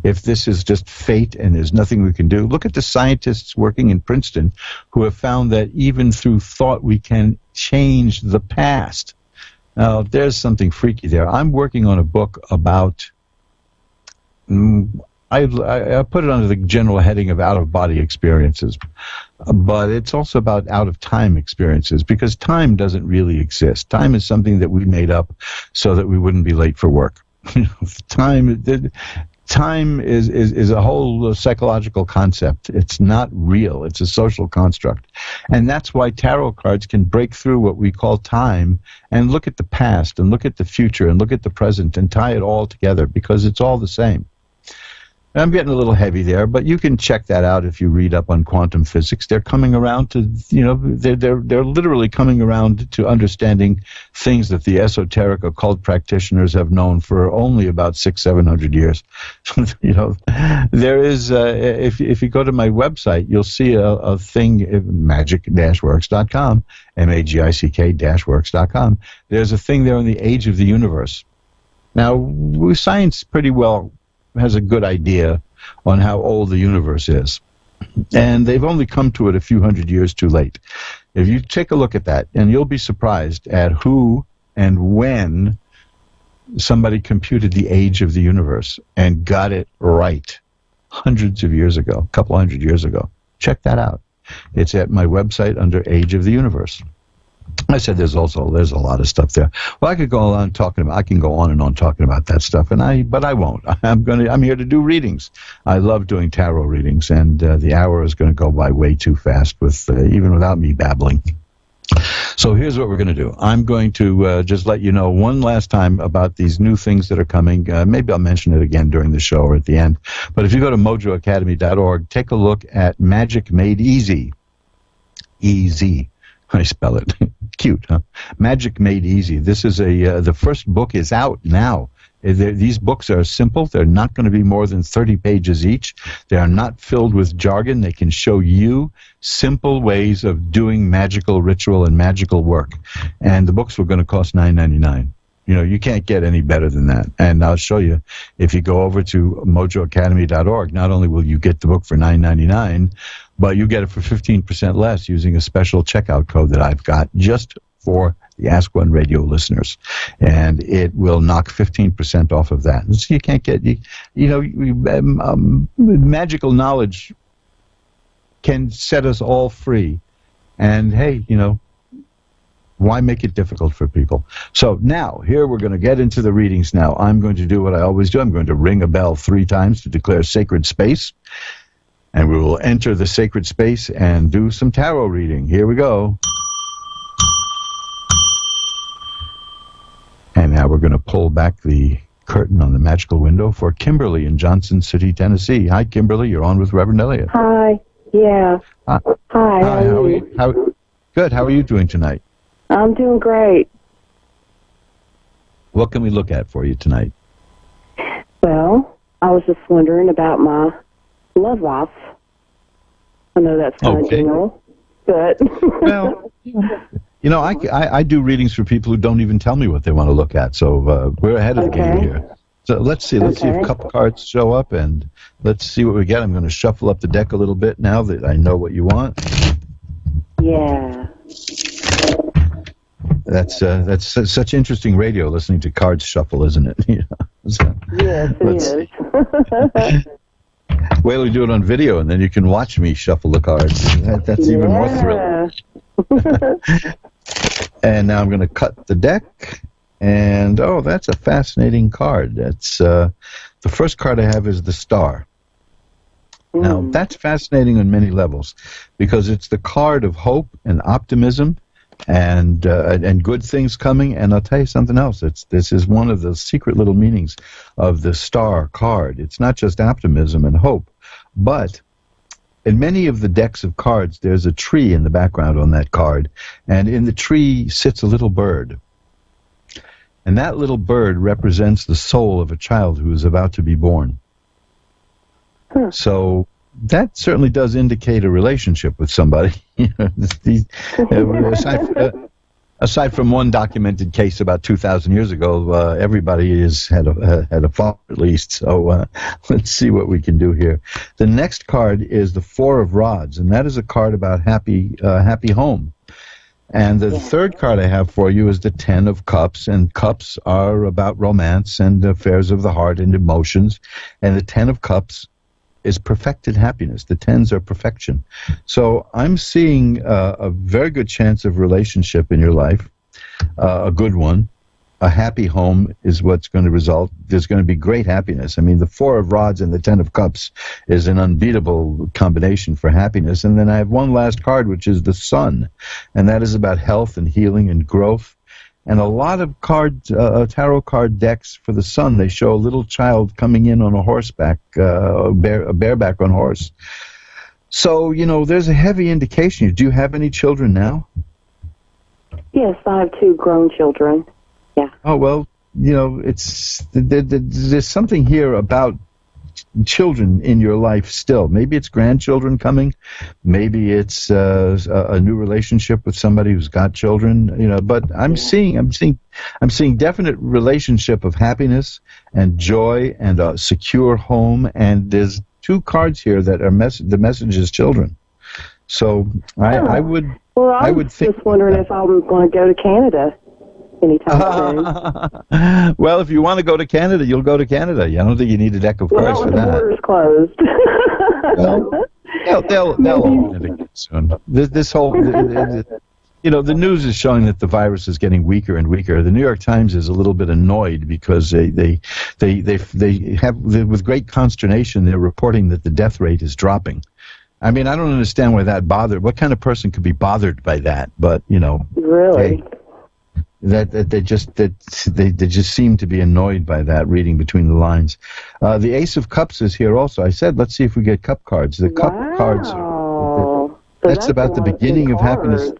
If this is just fate and there's nothing we can do, look at the scientists working in Princeton who have found that even through thought we can change the past. Now, there's something freaky there. I'm working on a book about, I put it under the general heading of out-of-body experiences, but it's also about out-of-time experiences, because time doesn't really exist. Time is something that we made up so that we wouldn't be late for work. Time is a whole psychological concept. It's not real. It's a social construct. And that's why tarot cards can break through what we call time and look at the past and look at the future and look at the present and tie it all together, because it's all the same. I'm getting a little heavy there, but you can check that out if you read up on quantum physics. They're coming around to, they're literally coming around to understanding things that the esoteric occult practitioners have known for only about 600-700 years. There is, if you go to my website, you'll see a thing, magic-works.com, magic-works.com. There's a thing there on the age of the universe. Now, science pretty well has a good idea on how old the universe is. And they've only come to it a few hundred years too late. If you take a look at that, and you'll be surprised at who and when somebody computed the age of the universe and got it right hundreds of years ago, a couple hundred years ago. Check that out. It's at my website under Age of the Universe. I said there's a lot of stuff there. Well, I can go on and on talking about that stuff, but I won't. I'm here to do readings. I love doing tarot readings, and the hour is going to go by way too fast even without me babbling. So here's what we're going to do. I'm going to just let you know one last time about these new things that are coming. Maybe I'll mention it again during the show or at the end. But if you go to mojoacademy.org, take a look at Magic Made Easy. Easy. I spell it. Cute, huh? Magic Made Easy. This is the first book is out now. These books are simple. They're not going to be more than 30 pages each. They are not filled with jargon. They can show you simple ways of doing magical ritual and magical work. And the books were going to cost $9.99. You can't get any better than that. And I'll show you, if you go over to mojoacademy.org, not only will you get the book for $9.99, but you get it for 15% less using a special checkout code that I've got just for the Ask One Radio listeners. And it will knock 15% off of that. So you can't get, magical knowledge can set us all free. And hey, why make it difficult for people? So now, here we're going to get into the readings now. I'm going to do what I always do. I'm going to ring a bell 3 times to declare sacred space. And we will enter the sacred space and do some tarot reading. Here we go. And now we're going to pull back the curtain on the magical window for Kimberly in Johnson City, Tennessee. Hi, Kimberly. You're on with Reverend Elliot. Hi. Yeah. Hi. How are you? Good. How are you doing tonight? I'm doing great. What can we look at for you tonight? Well, I was just wondering about my love life. I know that's kind of general, but... Well, I do readings for people who don't even tell me what they want to look at, so we're ahead of the game here. So let's see if cup cards show up, and let's see what we get. I'm going to shuffle up the deck a little bit now that I know what you want. Yeah. That's such interesting radio, listening to cards shuffle, isn't it? Yes, it is. Wait till we do it on video, and then you can watch me shuffle the cards. That's even more thrilling. And now I'm going to cut the deck, and that's a fascinating card. That's the first card I have is the Star. Now, that's fascinating on many levels, because it's the card of hope and optimism and good things coming. And I'll tell you something else. This is one of the secret little meanings of the Star card. It's not just optimism and hope, but in many of the decks of cards, there's a tree in the background on that card, and in the tree sits a little bird. And that little bird represents the soul of a child who is about to be born. So that certainly does indicate a relationship with somebody. Aside from one documented case about 2,000 years ago, everybody has had a father at least. So let's see what we can do here. The next card is the Four of Rods, and that is a card about happy home. And the third card I have for you is the Ten of Cups, and cups are about romance and affairs of the heart and emotions. And the Ten of Cups is perfected happiness. The tens are perfection. So I'm seeing a very good chance of relationship in your life, a good one. A happy home is what's going to result. There's going to be great happiness. I mean, the Four of Rods and the Ten of Cups is an unbeatable combination for happiness. And then I have one last card, which is the Sun, and that is about health and healing and growth. And a lot of tarot card decks for the Sun, they show a little child coming in on a horseback, a bareback on horse. So, there's a heavy indication. Do you have any children now? Yes, I have 2 grown children. Yeah. Oh, well, there's something here about children in your life still. Maybe it's grandchildren coming. Maybe it's a new relationship with somebody who's got children. But I'm seeing definite relationship of happiness and joy and a secure home. And there's 2 cards here that are the message is children. So I would. Well, I was just wondering if I was going to go to Canada anytime soon. Well, if you want to go to Canada, you'll go to Canada. I don't think you need a deck of cards for that. The border's closed. Well, they'll open it again soon. This whole, the news is showing that the virus is getting weaker and weaker. The New York Times is a little bit annoyed because they have, with great consternation, they're reporting that the death rate is dropping. I mean, I don't understand why that bothered. What kind of person could be bothered by that? But really. They just seem to be annoyed by that, reading between the lines. The Ace of Cups is here also. I said, let's see if we get cup cards. The cup cards, that's about the beginning of happiness.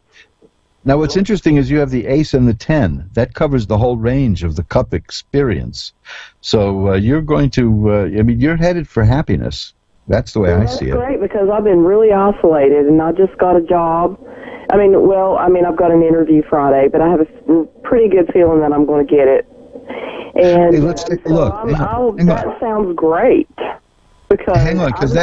Now, what's interesting is you have the ace and the 10. That covers the whole range of the cup experience. So you're going to, you're headed for happiness. That's the way I see it. That's great, because I've been really isolated, and I just got a job. I've got an interview Friday, but I have a pretty good feeling that I'm going to get it. And hey, let's take a look. That sounds great. Because hang on, because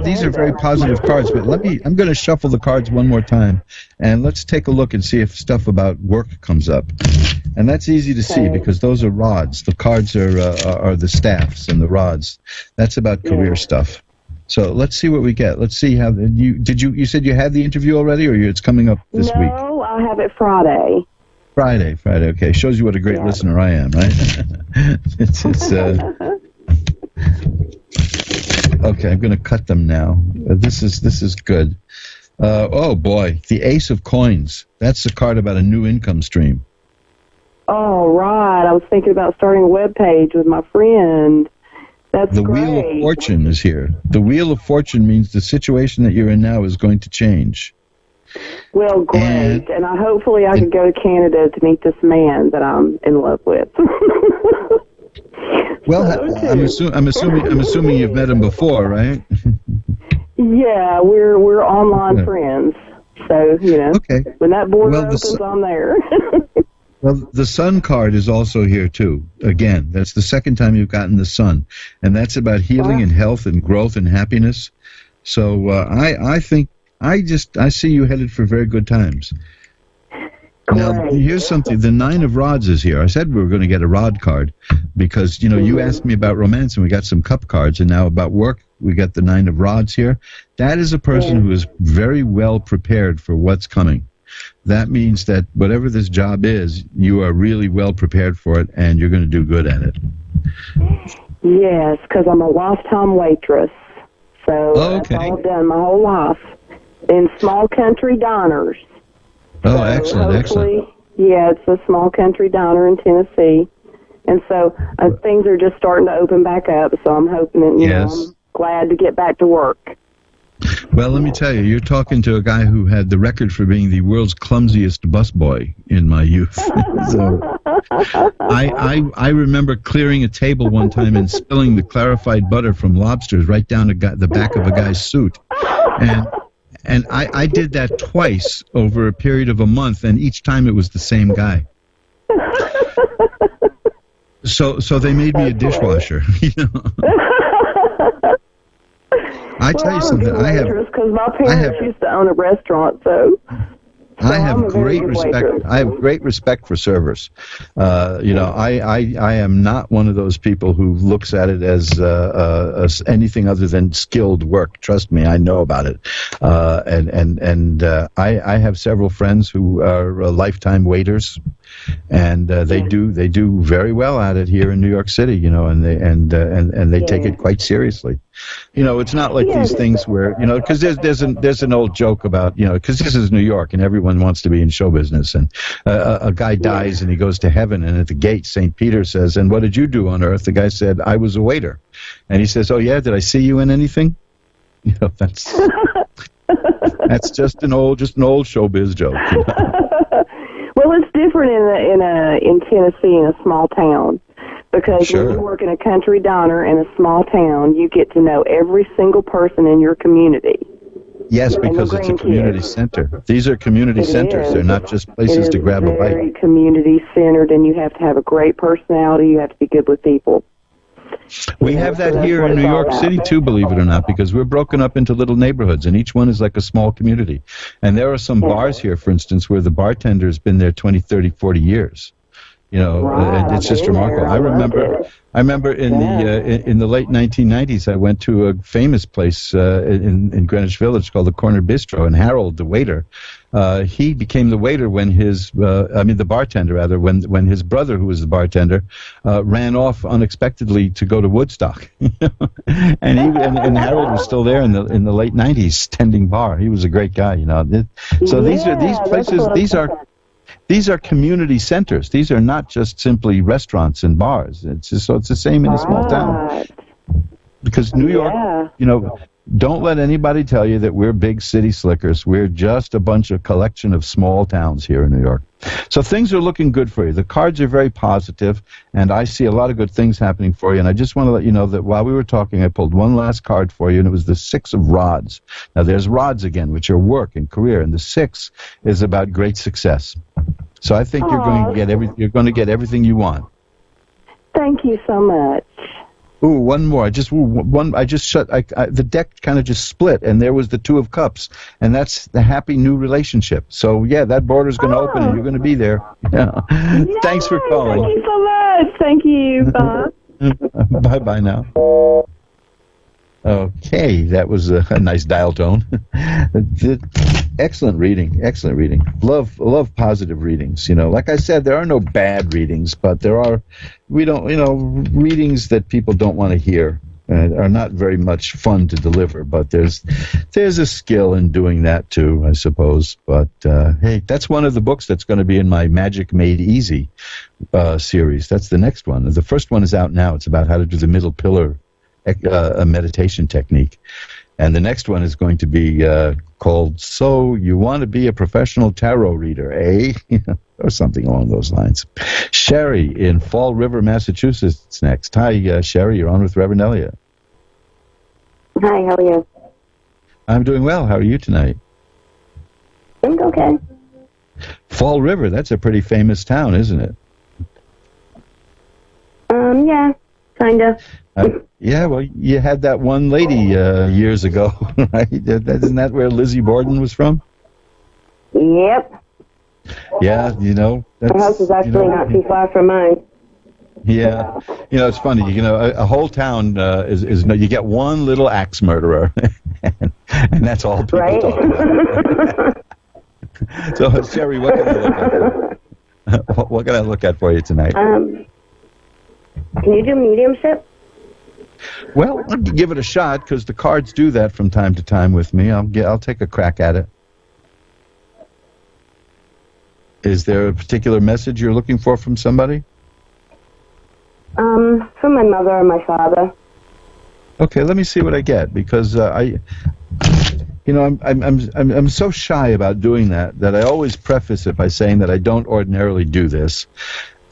these are very positive cards. But I'm going to shuffle the cards one more time, and let's take a look and see if stuff about work comes up. And that's easy to see because those are rods. The cards are the staffs and the rods. That's about career stuff. So let's see what we get. Let's see how you said you had the interview already, or it's coming up this week? No, I have it Friday. Friday. Okay, shows you what a great listener I am, right? Okay, I'm going to cut them now. This is good. Oh boy, the Ace of Coins. That's a card about a new income stream. Oh right, I was thinking about starting a web page with my friend. That's the great. Wheel of Fortune is here. The Wheel of Fortune means the situation that you're in now is going to change. Well, great, and hopefully I can go to Canada to meet this man that I'm in love with. Well, I'm assuming you've met him before, right? Yeah, we're online friends, so when that border opens, I'm there. Well, the Sun card is also here too. Again, that's the second time you've gotten the Sun, and that's about healing and health and growth and happiness. So I think I see you headed for very good times. Now, here's something. The Nine of Rods is here. I said we were going to get a rod card because, you asked me about romance and we got some cup cards, and now about work, we got the Nine of Rods here. That is a person who is very well prepared for what's coming. That means that whatever this job is, you are really well prepared for it, and you're going to do good at it. Yes, because I'm a lifetime waitress. So that's all I've done my whole life in small country diners. Oh, excellent. Yeah, it's a small country diner in Tennessee. And so things are just starting to open back up, so I'm hoping that, I'm glad to get back to work. Well, let me tell you, you're talking to a guy who had the record for being the world's clumsiest busboy in my youth. So I remember clearing a table one time and spilling the clarified butter from lobsters right down the back of a guy's suit. And I did that twice over a period of a month, and each time it was the same guy. So they made me a dishwasher. I tell you something. I have because my parents used to own a restaurant, so. I have great respect. I have great respect for servers. I am not one of those people who looks at it as anything other than skilled work. Trust me, I know about it. I have several friends who are lifetime waiters, and they do very well at it here in New York City. And they take it quite seriously. It's not like these things where because there's an old joke about because this is New York and everyone wants to be in show business, and a guy dies and he goes to heaven, and at the gate St. Peter says, "And what did you do on earth?" The guy said, "I was a waiter," and he says, "Oh yeah, did I see you in anything?" That's just an old showbiz joke. Well, it's different in Tennessee, in a small town. Because when you work in a country diner in a small town, you get to know every single person in your community. Yes, because it's a community center. These are community centers. They're not just places to grab a bite. It's very community-centered, and you have to have a great personality. You have to be good with people. We have that here in New York City, too, believe it or not, because we're broken up into little neighborhoods, and each one is like a small community. And there are some bars here, for instance, where the bartender has been there 20, 30, 40 years. It's just remarkable. I remember in the late 1990s, I went to a famous place in Greenwich Village called the Corner Bistro, and Harold, the waiter, he became the waiter when the bartender rather, when his brother, who was the bartender, ran off unexpectedly to go to Woodstock, and Harold was still there in the late 90s, tending bar. He was a great guy, So these places. These are community centers. These are not just simply restaurants and bars. It's the same in a small town. Because New York, Don't let anybody tell you that we're big city slickers. We're just a bunch of collection of small towns here in New York. So things are looking good for you. The cards are very positive, and I see a lot of good things happening for you. And I just want to let you know that while we were talking, I pulled one last card for you, and it was the Six of Rods. Now, there's rods again, which are work and career, and the six is about great success. So I think you're going to get everything you want. Thank you so much. Ooh, one more. The deck kind of just split, and there was the Two of Cups, and that's the happy new relationship. So, yeah, that border's going to open, and you're going to be there. Yeah. Thanks for calling. Thank you so much. Thank you. Bye. Bye-bye now. Okay, that was a nice dial tone. Excellent reading. Excellent reading. Love positive readings. Like I said, there are no bad readings, but there are, readings that people don't want to hear are not very much fun to deliver. But there's a skill in doing that too, I suppose. But hey, that's one of the books that's going to be in my Magic Made Easy series. That's the next one. The first one is out now. It's about how to do the middle pillar a meditation technique. And the next one is going to be called So You Want to Be a Professional Tarot Reader, eh? Or something along those lines. Sherry in Fall River, Massachusetts next. Hi, Sherry, you're on with Reverend Elliot. Hi, how are you? I'm doing well. How are you tonight? I'm okay. Fall River, that's a pretty famous town, isn't it? Yeah, kind of. Yeah, well, you had that one lady years ago, right? Isn't that where Lizzie Borden was from? Yep. Yeah, Her house is actually not too far from mine. Yeah. It's funny, a whole town is you get one little axe murderer, and that's all people talk about. So, Sherry, what can I look at for you? What can I look at for you tonight? Can you do mediumship? Well, I'll give it a shot because the cards do that from time to time with me. I'll take a crack at it. Is there a particular message you're looking for from somebody? From my mother or my father. Okay, let me see what I get because I'm so shy about doing that I always preface it by saying that I don't ordinarily do this.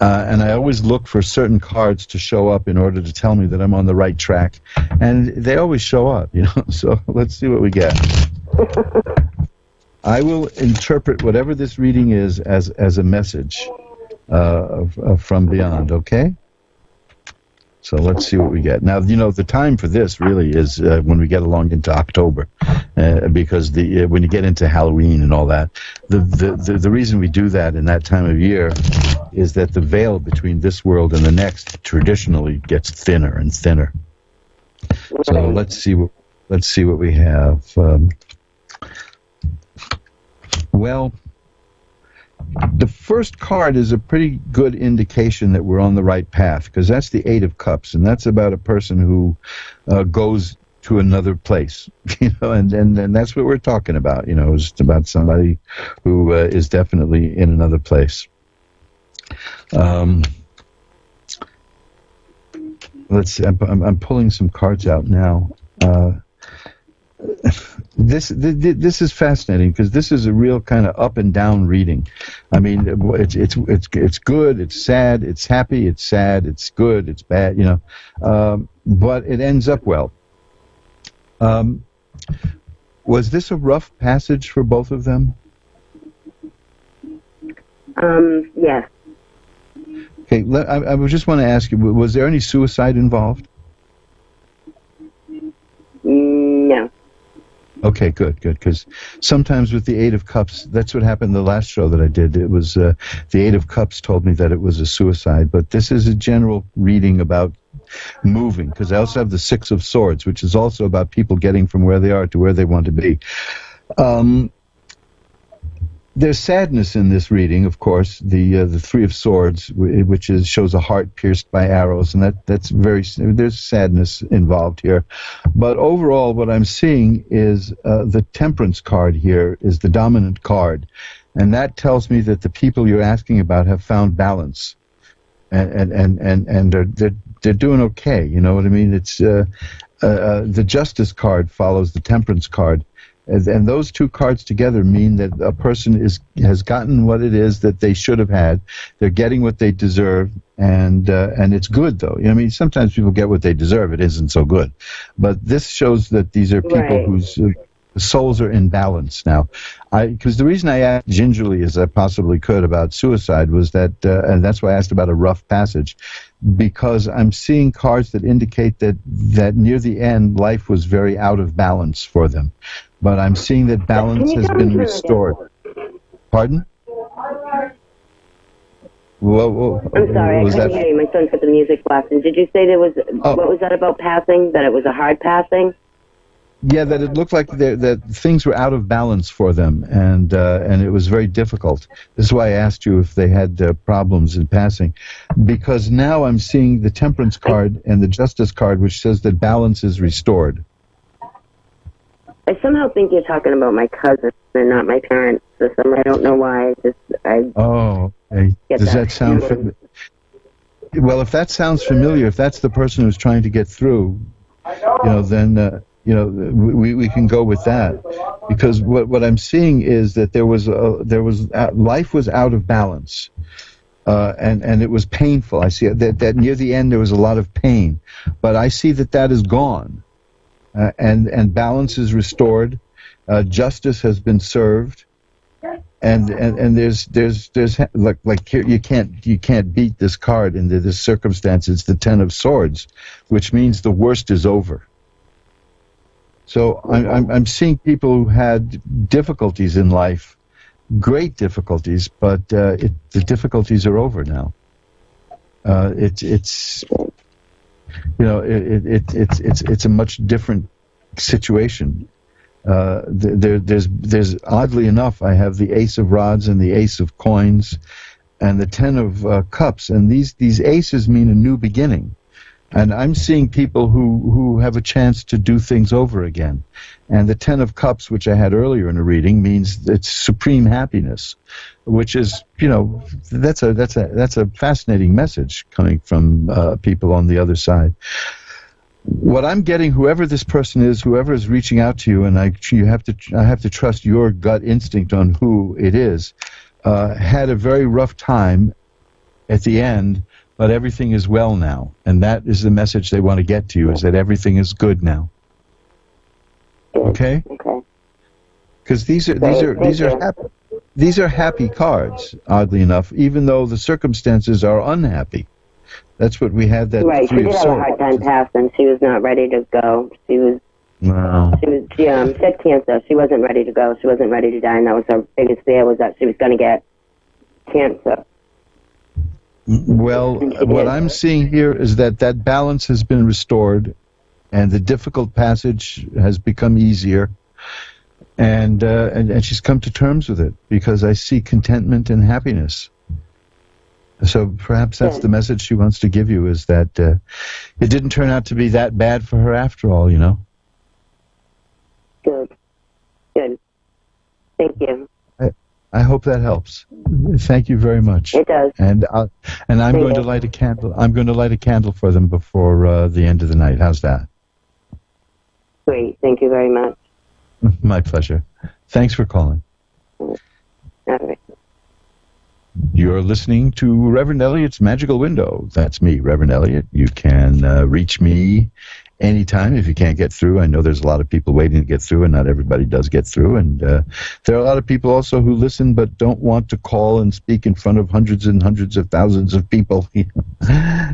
And I always look for certain cards to show up in order to tell me that I'm on the right track. And they always show up, So let's see what we get. I will interpret whatever this reading is as a message from beyond, okay? So let's see what we get. Now, the time for this really is when we get along into October, because when you get into Halloween and all that, the reason we do that in that time of year is that the veil between this world and the next traditionally gets thinner and thinner. So let's see what we have. Well, the first card is a pretty good indication that we're on the right path because that's the Eight of Cups, and that's about a person who goes to another place, and that's what we're talking about. It's about somebody who is definitely in another place. Let's see. I'm pulling some cards out now. This is fascinating because this is a real kind of up and down reading. I mean, it's good, it's sad, it's happy, it's sad, it's good, it's bad, but it ends up well. Was this a rough passage for both of them? Yes. Okay, I just want to ask you, was there any suicide involved? No. Okay, good, because sometimes with the Eight of Cups, that's what happened the last show that I did. It was the Eight of Cups told me that it was a suicide, but this is a general reading about moving, because I also have the Six of Swords, which is also about people getting from where they are to where they want to be. There's sadness in this reading, of course. The Three of Swords, which shows a heart pierced by arrows, and there's sadness involved here. But overall, what I'm seeing is the Temperance card here is the dominant card, and that tells me that the people you're asking about have found balance, and they're doing okay. You know what I mean? It's the Justice card follows the Temperance card. And those two cards together mean that a person has gotten what it is that they should have had. They're getting what they deserve, and it's good, though. I mean, sometimes people get what they deserve. It isn't so good. But this shows that these are people whose souls are in balance now. Because the reason I asked gingerly as I possibly could about suicide was that, and that's why I asked about a rough passage, because I'm seeing cards that indicate that near the end, life was very out of balance for them. But I'm seeing that balance has been restored. Pardon? I'm sorry, I couldn't hear you. My son put the music blasting. Did you say there was, what was that about passing? That it was a hard passing? Yeah, that it looked like that things were out of balance for them, and it was very difficult. This is why I asked you if they had problems in passing, because now I'm seeing the Temperance card and the Justice card, which says that balance is restored. I somehow think you're talking about my cousin and not my parents. So I don't know why. Okay. Does that sound familiar? Well, if that sounds familiar, if that's the person who's trying to get through, then we can go with that, because what I'm seeing is that life was out of balance, and it was painful. I see that near the end there was a lot of pain, but I see that is gone. And balance is restored, justice has been served, and there's like here you can't beat this card into this circumstance. It's the Ten of Swords, which means the worst is over. So I'm seeing people who had difficulties in life, great difficulties, but the difficulties are over now. It's a much different situation. There's oddly enough, I have the Ace of Rods and the Ace of Coins and the Ten of Cups, and these aces mean a new beginning. And I'm seeing people who have a chance to do things over again. And the Ten of Cups, which I had earlier in a reading, means it's supreme happiness, which is, that's a fascinating message coming from people on the other side. What I'm getting, whoever this person is, whoever is reaching out to you, and I have to trust your gut instinct on who it is, had a very rough time at the end. But everything is well now, and that is the message they want to get to you: is that everything is good now. Okay. Okay. Because these are happy cards. Oddly enough, even though the circumstances are unhappy, that's what we had. That right. She did have a hard time passing. She was not ready to go. She had cancer. She wasn't ready to go. She wasn't ready to die, and that was her biggest fear, was that she was going to get cancer. Well, what I'm seeing here is that balance has been restored, and the difficult passage has become easier, and she's come to terms with it, because I see contentment and happiness. So perhaps that's the message she wants to give you, is that it didn't turn out to be that bad for her after all, Good. Thank you. I hope that helps. Thank you very much. It does. And I'm going to light a candle. I'm going to light a candle for them before the end of the night. How's that? Great. Thank you very much. My pleasure. Thanks for calling. All right. You're listening to Reverend Elliot's Magical Window. That's me, Reverend Elliot. You can reach me anytime if you can't get through. I know there's a lot of people waiting to get through, and not everybody does get through. And there are a lot of people also who listen but don't want to call and speak in front of hundreds and hundreds of thousands of people.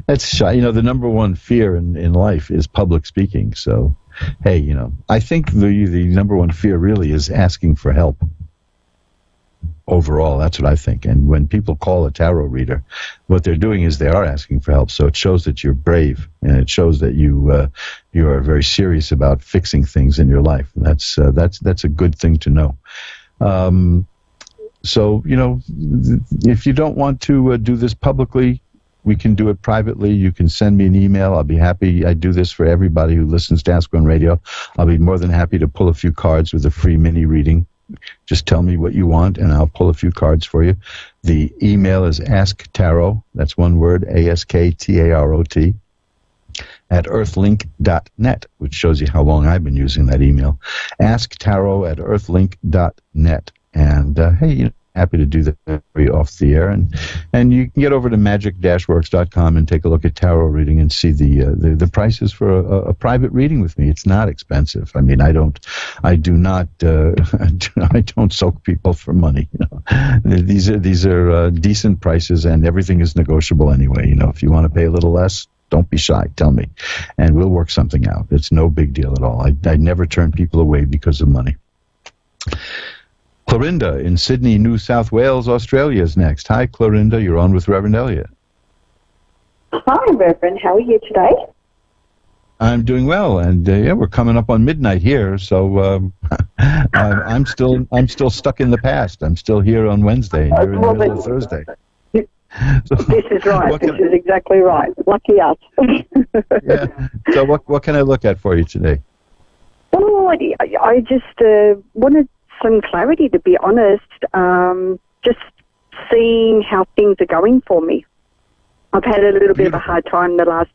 That's shy. The number one fear in life is public speaking. So, hey, I think the number one fear really is asking for help. Overall, that's what I think. And when people call a tarot reader, what they're doing is they are asking for help. So it shows that you're brave, and it shows that you are very serious about fixing things in your life. And that's a good thing to know. So if you don't want to do this publicly, we can do it privately. You can send me an email. I'll be happy. I do this for everybody who listens to Ask One Radio. I'll be more than happy to pull a few cards with a free mini reading. Just tell me what you want, and I'll pull a few cards for you. The email is asktarot. That's one word, ASKTAROT, asktarot@earthlink.net, which shows you how long I've been using that email. asktarot@earthlink.net. And hey, happy to do that for you off the air. And you can get over to magic-works.com and take a look at tarot reading and see the prices for a private reading with me. It's not expensive. I mean, I don't soak people for money. You know, these are decent prices, and everything is negotiable anyway. You know, if you want to pay a little less, don't be shy. Tell me, and we'll work something out. It's no big deal at all. I never turn people away because of money. Clorinda in Sydney, New South Wales, Australia is next. Hi, Clorinda. You're on with Reverend Elliot. Hi, Reverend. How are you today? I'm doing well, and yeah, we're coming up on midnight here, so I'm still stuck in the past. I'm still here on Wednesday, and you're in the middle of Thursday. So, this is right. This is exactly right. Lucky us. Yeah. So what can I look at for you today? Oh, I just wanted some clarity, to be honest. Just seeing how things are going for me. I've had a little bit of a hard time the last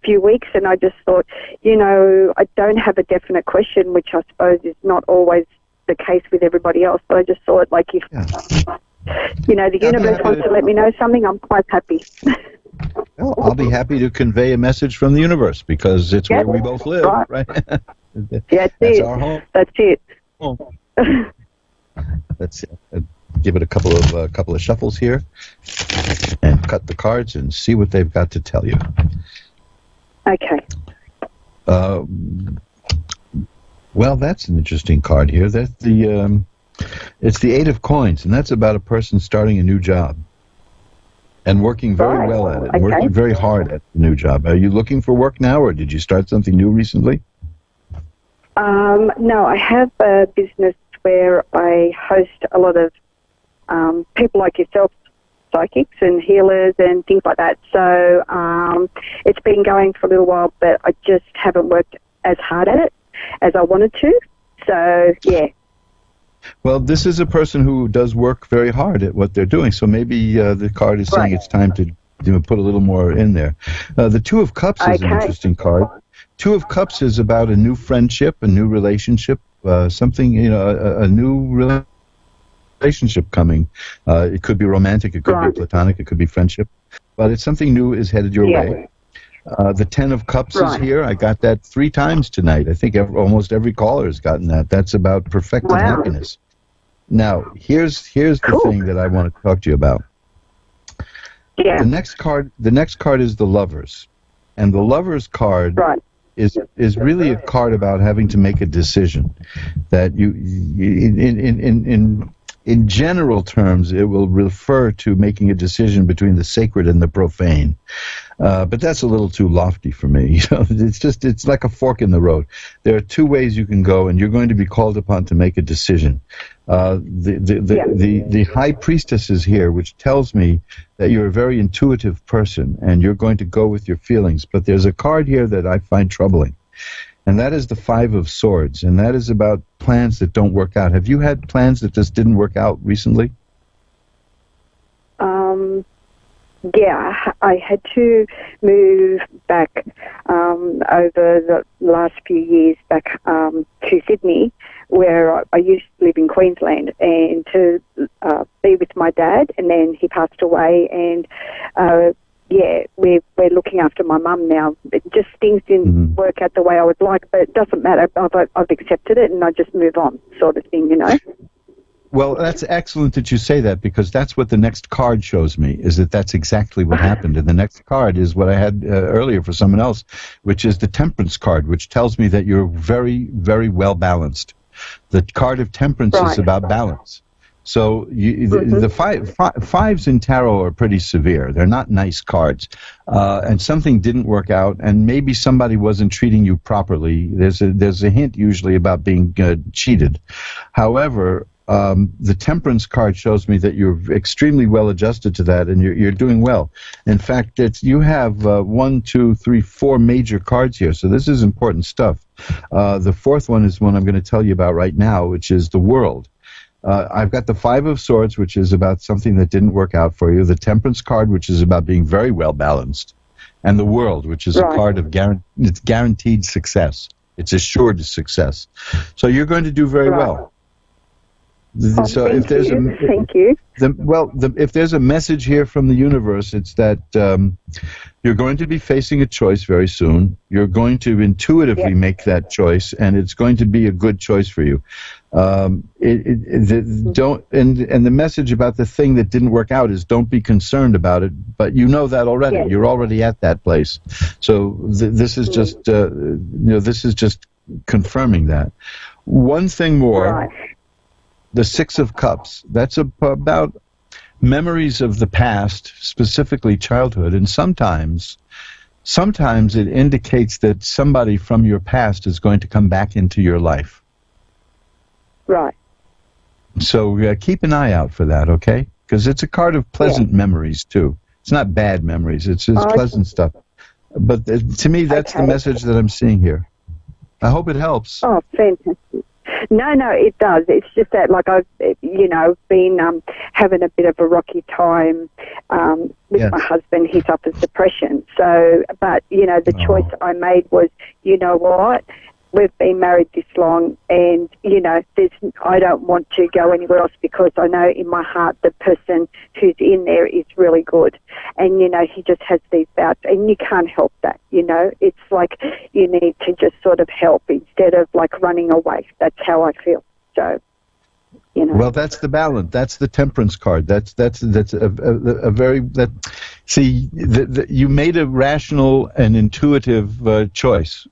few weeks, and I just thought, you know, I don't have a definite question, which I suppose is not always the case with everybody else, but I just thought, like, if, you know, the universe wants to let me know something, I'm quite happy. Well, I'll be happy to convey a message from the universe, because it's where we both live, right? Yeah, that's our home. That's it. Let's give it a couple of shuffles here, and cut the cards and see what they've got to tell you. Okay. Well, that's an interesting card here. That's it's the Eight of Coins, and that's about a person starting a new job and working very well at it, and working very hard at the new job. Are you looking for work now, or did you start something new recently? No, I have a business where I host a lot of people like yourself, psychics and healers and things like that. So it's been going for a little while, but I just haven't worked as hard at it as I wanted to. So, yeah. Well, this is a person who does work very hard at what they're doing, so maybe the card is saying it's time to put a little more in there. The Two of Cups is an interesting card. Two of Cups is about a new friendship, a new relationship, something, you know, a new relationship coming. It could be romantic, it could be platonic, it could be friendship, but it's something new is headed your way. The Ten of Cups is here. I got that 3 times tonight. I think almost every caller has gotten that. That's about perfected happiness. Now, here's the thing that I want to talk to you about. Yeah. The next card is the Lovers, and the Lovers card is really a card about having to make a decision. That you in general terms, it will refer to making a decision between the sacred and the profane. But that's a little too lofty for me. You know, it's like a fork in the road. There are 2 ways you can go, and you're going to be called upon to make a decision. The High Priestess is here, which tells me that you're a very intuitive person, and you're going to go with your feelings. But there's a card here that I find troubling, and that is the Five of Swords, and that is about plans that don't work out. Have you had plans that just didn't work out recently? Yeah, I had to move back over the last few years back to Sydney, where I used to live in Queensland, and to be with my dad, and then he passed away, and yeah, we're looking after my mum now. Just things didn't work out the way I would like, but it doesn't matter. I've accepted it, and I just move on, sort of thing, you know. Well, that's excellent that you say that, because that's what the next card shows me, is that's exactly what happened. And the next card is what I had earlier for someone else, which is the Temperance card, which tells me that you're very, very well balanced. The card of Temperance is about balance. So the fives in tarot are pretty severe. They're not nice cards. And something didn't work out, and maybe somebody wasn't treating you properly. There's a hint usually about being cheated. However, the Temperance card shows me that you're extremely well adjusted to that, and you're doing well. In fact, you have 1, 2, 3, 4 major cards here, so this is important stuff. The 4th one is one I'm going to tell you about right now, which is the World. I've got the Five of Swords, which is about something that didn't work out for you, the Temperance card, which is about being very well balanced, and the world, which is a card of it's guaranteed success. It's assured success. So you're going to do very well. So if there's if there's a message here from the universe, it's that you're going to be facing a choice very soon. You're going to intuitively make that choice, and it's going to be a good choice for you. And the message about the thing that didn't work out is don't be concerned about it. But you know that already. Yes. You're already at that place. So this is just this is just confirming that. One thing more. The Six of Cups, that's about memories of the past, specifically childhood, and sometimes it indicates that somebody from your past is going to come back into your life. Right. So keep an eye out for that, okay? Because it's a card of pleasant memories, too. It's not bad memories, it's pleasant stuff. But to me, that's the message that I'm seeing here. I hope it helps. Oh, fantastic. No, it does. It's just that, like, I've, been having a bit of a rocky time with my husband. He suffers depression. So, but, the choice I made was, you know what? We've been married this long, and, I don't want to go anywhere else because I know in my heart the person who's in there is really good. And, he just has these bouts, and you can't help that, It's like you need to just sort of help instead of, like, running away. That's how I feel. So, Well, that's the balance. That's the temperance card. That's a very you made a rational and intuitive choice.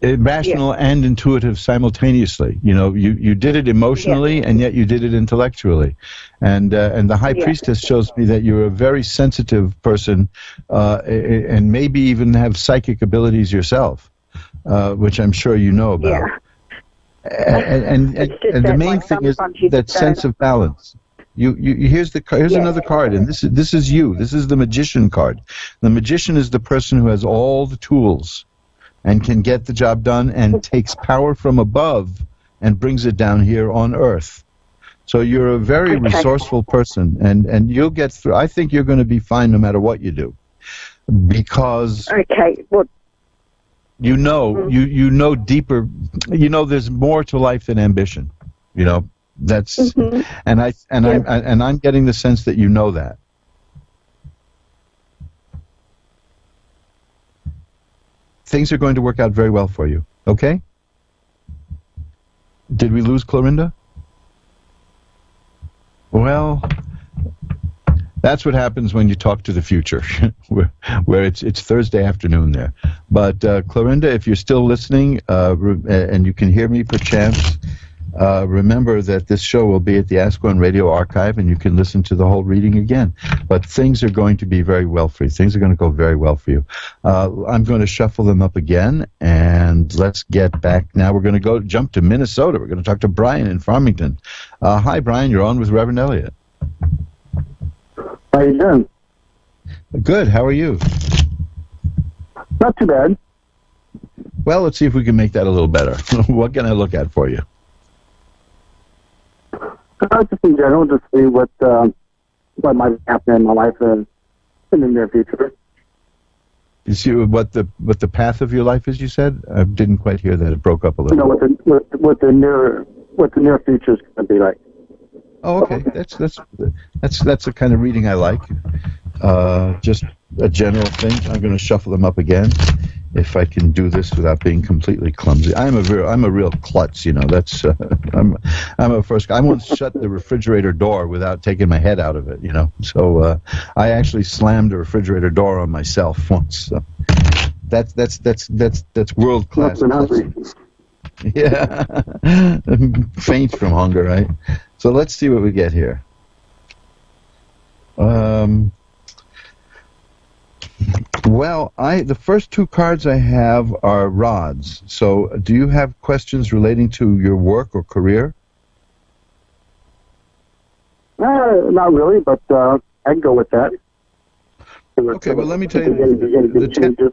Rational and intuitive simultaneously. You did it emotionally, and yet you did it intellectually. And the High Priestess shows me that you're a very sensitive person, and maybe even have psychic abilities yourself, which I'm sure you know about. And the main thing is that sense of balance. Here's another card, and this is you. This is the Magician card. The Magician is the person who has all the tools and can get the job done and takes power from above and brings it down here on Earth. So you're a very resourceful person, and you'll get through. I think you're going to be fine no matter what you do, because you know deeper. There's more to life than ambition. That's I'm getting the sense that you know that. Things are going to work out very well for you, okay? Did we lose Clorinda? Well, that's what happens when you talk to the future, where it's Thursday afternoon there. But Clorinda, if you're still listening and you can hear me perchance, remember that this show will be at the Ask One Radio archive, and you can listen to the whole reading again. But things are going to be very well for you. Things are going to go very well for you. I'm going to shuffle them up again, and let's get back. Now we're going to jump to Minnesota. We're going to talk to Brian in Farmington. Hi, Brian. You're on with Reverend Elliot. How you doing? Good. How are you? Not too bad. Well, let's see if we can make that a little better. What can I look at for you? Just in general, just see what might happen in my life in the near future. You see what the path of your life is? You said I didn't quite hear that. It broke up a little. What the near future is going to be like. Oh, okay. That's the kind of reading I like. Just a general thing. I'm going to shuffle them up again, if I can do this without being completely clumsy. I'm a real klutz, That's I'm a first. I once shut the refrigerator door without taking my head out of it, So I actually slammed the refrigerator door on myself once. So that's world class. Yeah, faint from hunger, right? So let's see what we get here. Well, the first two cards I have are rods. So do you have questions relating to your work or career? Not really, but I can go with that. Okay, well, let me tell you.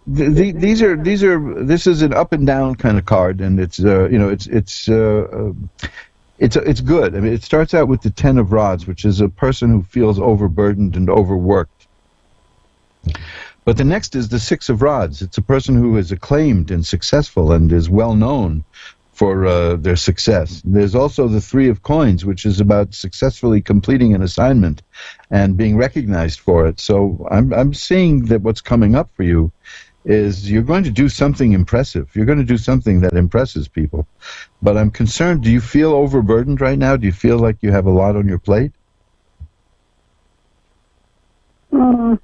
This is an up and down kind of card, and it's good. I mean, it starts out with the 10 of rods, which is a person who feels overburdened and overworked. But the next is the Six of Rods. It's a person who is acclaimed and successful and is well known for their success. There's also the Three of Coins, which is about successfully completing an assignment and being recognized for it. So I'm seeing that what's coming up for you is you're going to do something impressive. You're going to do something that impresses people. But I'm concerned, do you feel overburdened right now? Do you feel like you have a lot on your plate? Not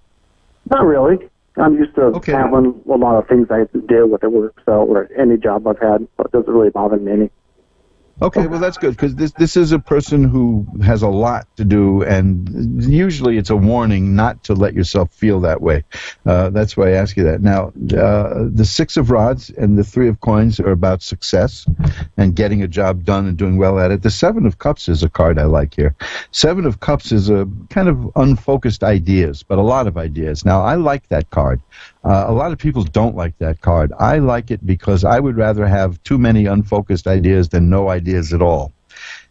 really. I'm used to having a lot of things I have to deal with at work, so or any job I've had, so it doesn't really bother me any. Okay, well that's good, because this is a person who has a lot to do, and usually it's a warning not to let yourself feel that way. That's why I ask you that. Now, the Six of Rods and the Three of Coins are about success and getting a job done and doing well at it. The Seven of Cups is a card I like here. Seven of Cups is a kind of unfocused ideas, but a lot of ideas. Now, I like that card. A lot of people don't like that card. I like it because I would rather have too many unfocused ideas than no ideas at all.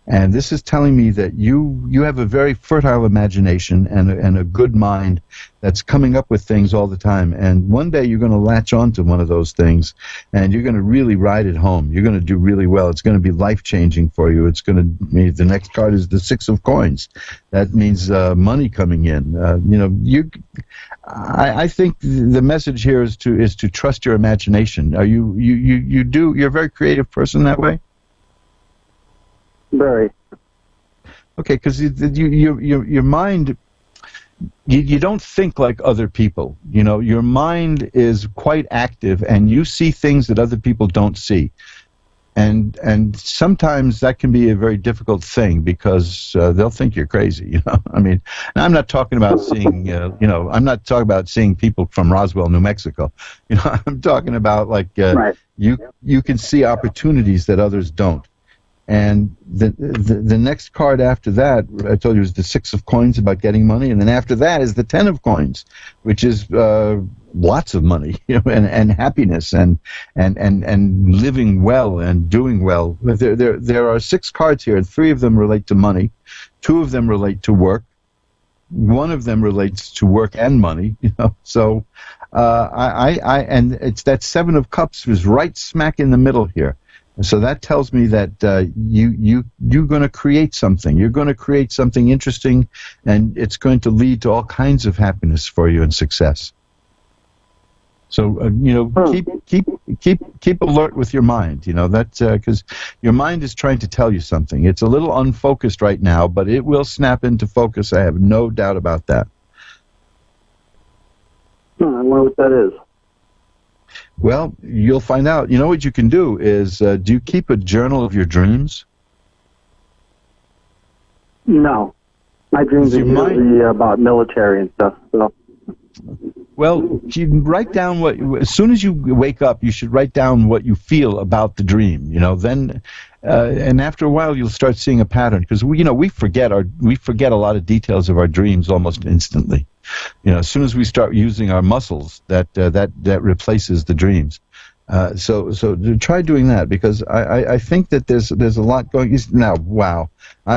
And this is telling me that you have a very fertile imagination and a good mind that's coming up with things all the time. And one day you're going to latch on to one of those things, and you're going to really ride it home. You're going to do really well. It's going to be life-changing for you. It's going to mean the next card is the Six of Coins. That means money coming in. I think the message here is to trust your imagination. Are you're a very creative person that way? Very. Okay, because your mind, you don't think like other people. You know, your mind is quite active, and you see things that other people don't see. And sometimes that can be a very difficult thing because they'll think you're crazy. You know, I mean, and I'm not talking about seeing. I'm not talking about seeing people from Roswell, New Mexico. You know, I'm talking about like right. You can see opportunities that others don't. And the next card after that, I told you, is the Six of Coins, about getting money, and then after that is the Ten of Coins, which is lots of money, and happiness, and living well and doing well. There are 6 cards here, and 3 of them relate to money, 2 of them relate to work, 1 of them relates to work and money. So and it's that Seven of Cups is right smack in the middle here. So that tells me that you're going to create something. You're going to create something interesting, and it's going to lead to all kinds of happiness for you and success. So keep alert with your mind. That because your mind is trying to tell you something. It's a little unfocused right now, but it will snap into focus. I have no doubt about that. I wonder what that is. Well, you'll find out. You know what you can do is, do you keep a journal of your dreams? No. My dreams are usually about military and stuff. So. Well, you write down as soon as you wake up, you should write down what you feel about the dream. Then, and after a while, you'll start seeing a pattern, because we forget a lot of details of our dreams almost instantly. As soon as we start using our muscles, that replaces the dreams. So try doing that, because I think that there's a lot going. Now, wow,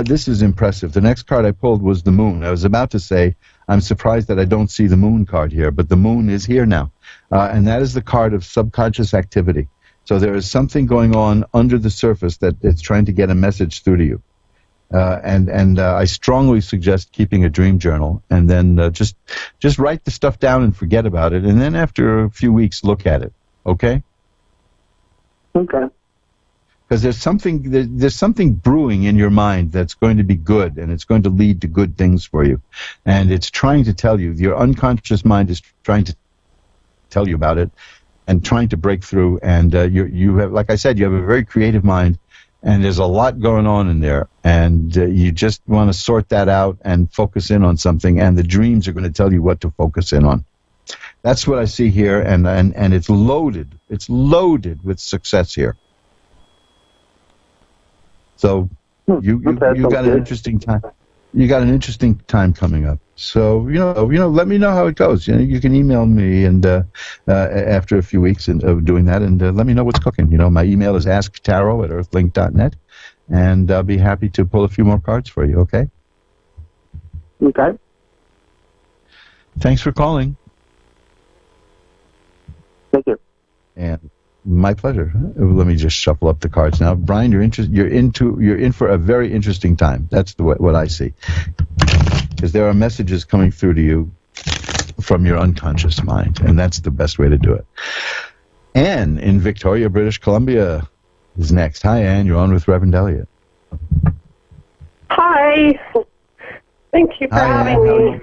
this is impressive. The next card I pulled was the Moon. I was about to say I'm surprised that I don't see the Moon card here, but the Moon is here now, and that is the card of subconscious activity. So there is something going on under the surface that it's trying to get a message through to you. And I strongly suggest keeping a dream journal, and then just write the stuff down and forget about it, and then after a few weeks, look at it. Okay? Okay. Because there's something brewing in your mind that's going to be good, and it's going to lead to good things for you, and it's trying to tell you. Your unconscious mind is trying to tell you about it, and trying to break through. And you have, like I said, you have a very creative mind. And there's a lot going on in there, and you just want to sort that out and focus in on something, and the dreams are going to tell you what to focus in on. That's what I see here, and it's loaded. It's loaded with success here. So you got an interesting time. You got an interesting time coming up. So let me know how it goes. You can email me and after a few weeks of doing that, and let me know what's cooking. My email is asktaro@earthlink.net, and I'll be happy to pull a few more cards for you. Okay. Okay. Thanks for calling. Thank you. And my pleasure. Let me just shuffle up the cards now. Brian, you're in for a very interesting time. That's what I see. Because there are messages coming through to you from your unconscious mind, and that's the best way to do it. Anne in Victoria, British Columbia is next. Hi, Anne. You're on with Reverend Elliot. Hi. Thank you for having me.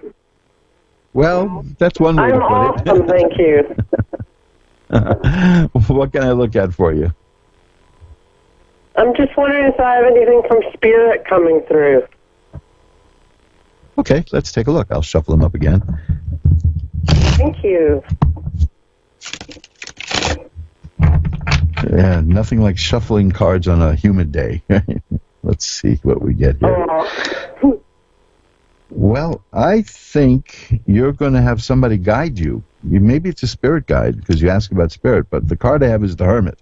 Well, that's one way to put it. I'm awesome, thank you. What can I look at for you? I'm just wondering if I have anything from Spirit coming through. Okay, let's take a look. I'll shuffle them up again. Thank you. Yeah, nothing like shuffling cards on a humid day. Let's see what we get here. Well, I think you're going to have somebody guide you. Maybe it's a spirit guide because you ask about spirit, but the card I have is the Hermit.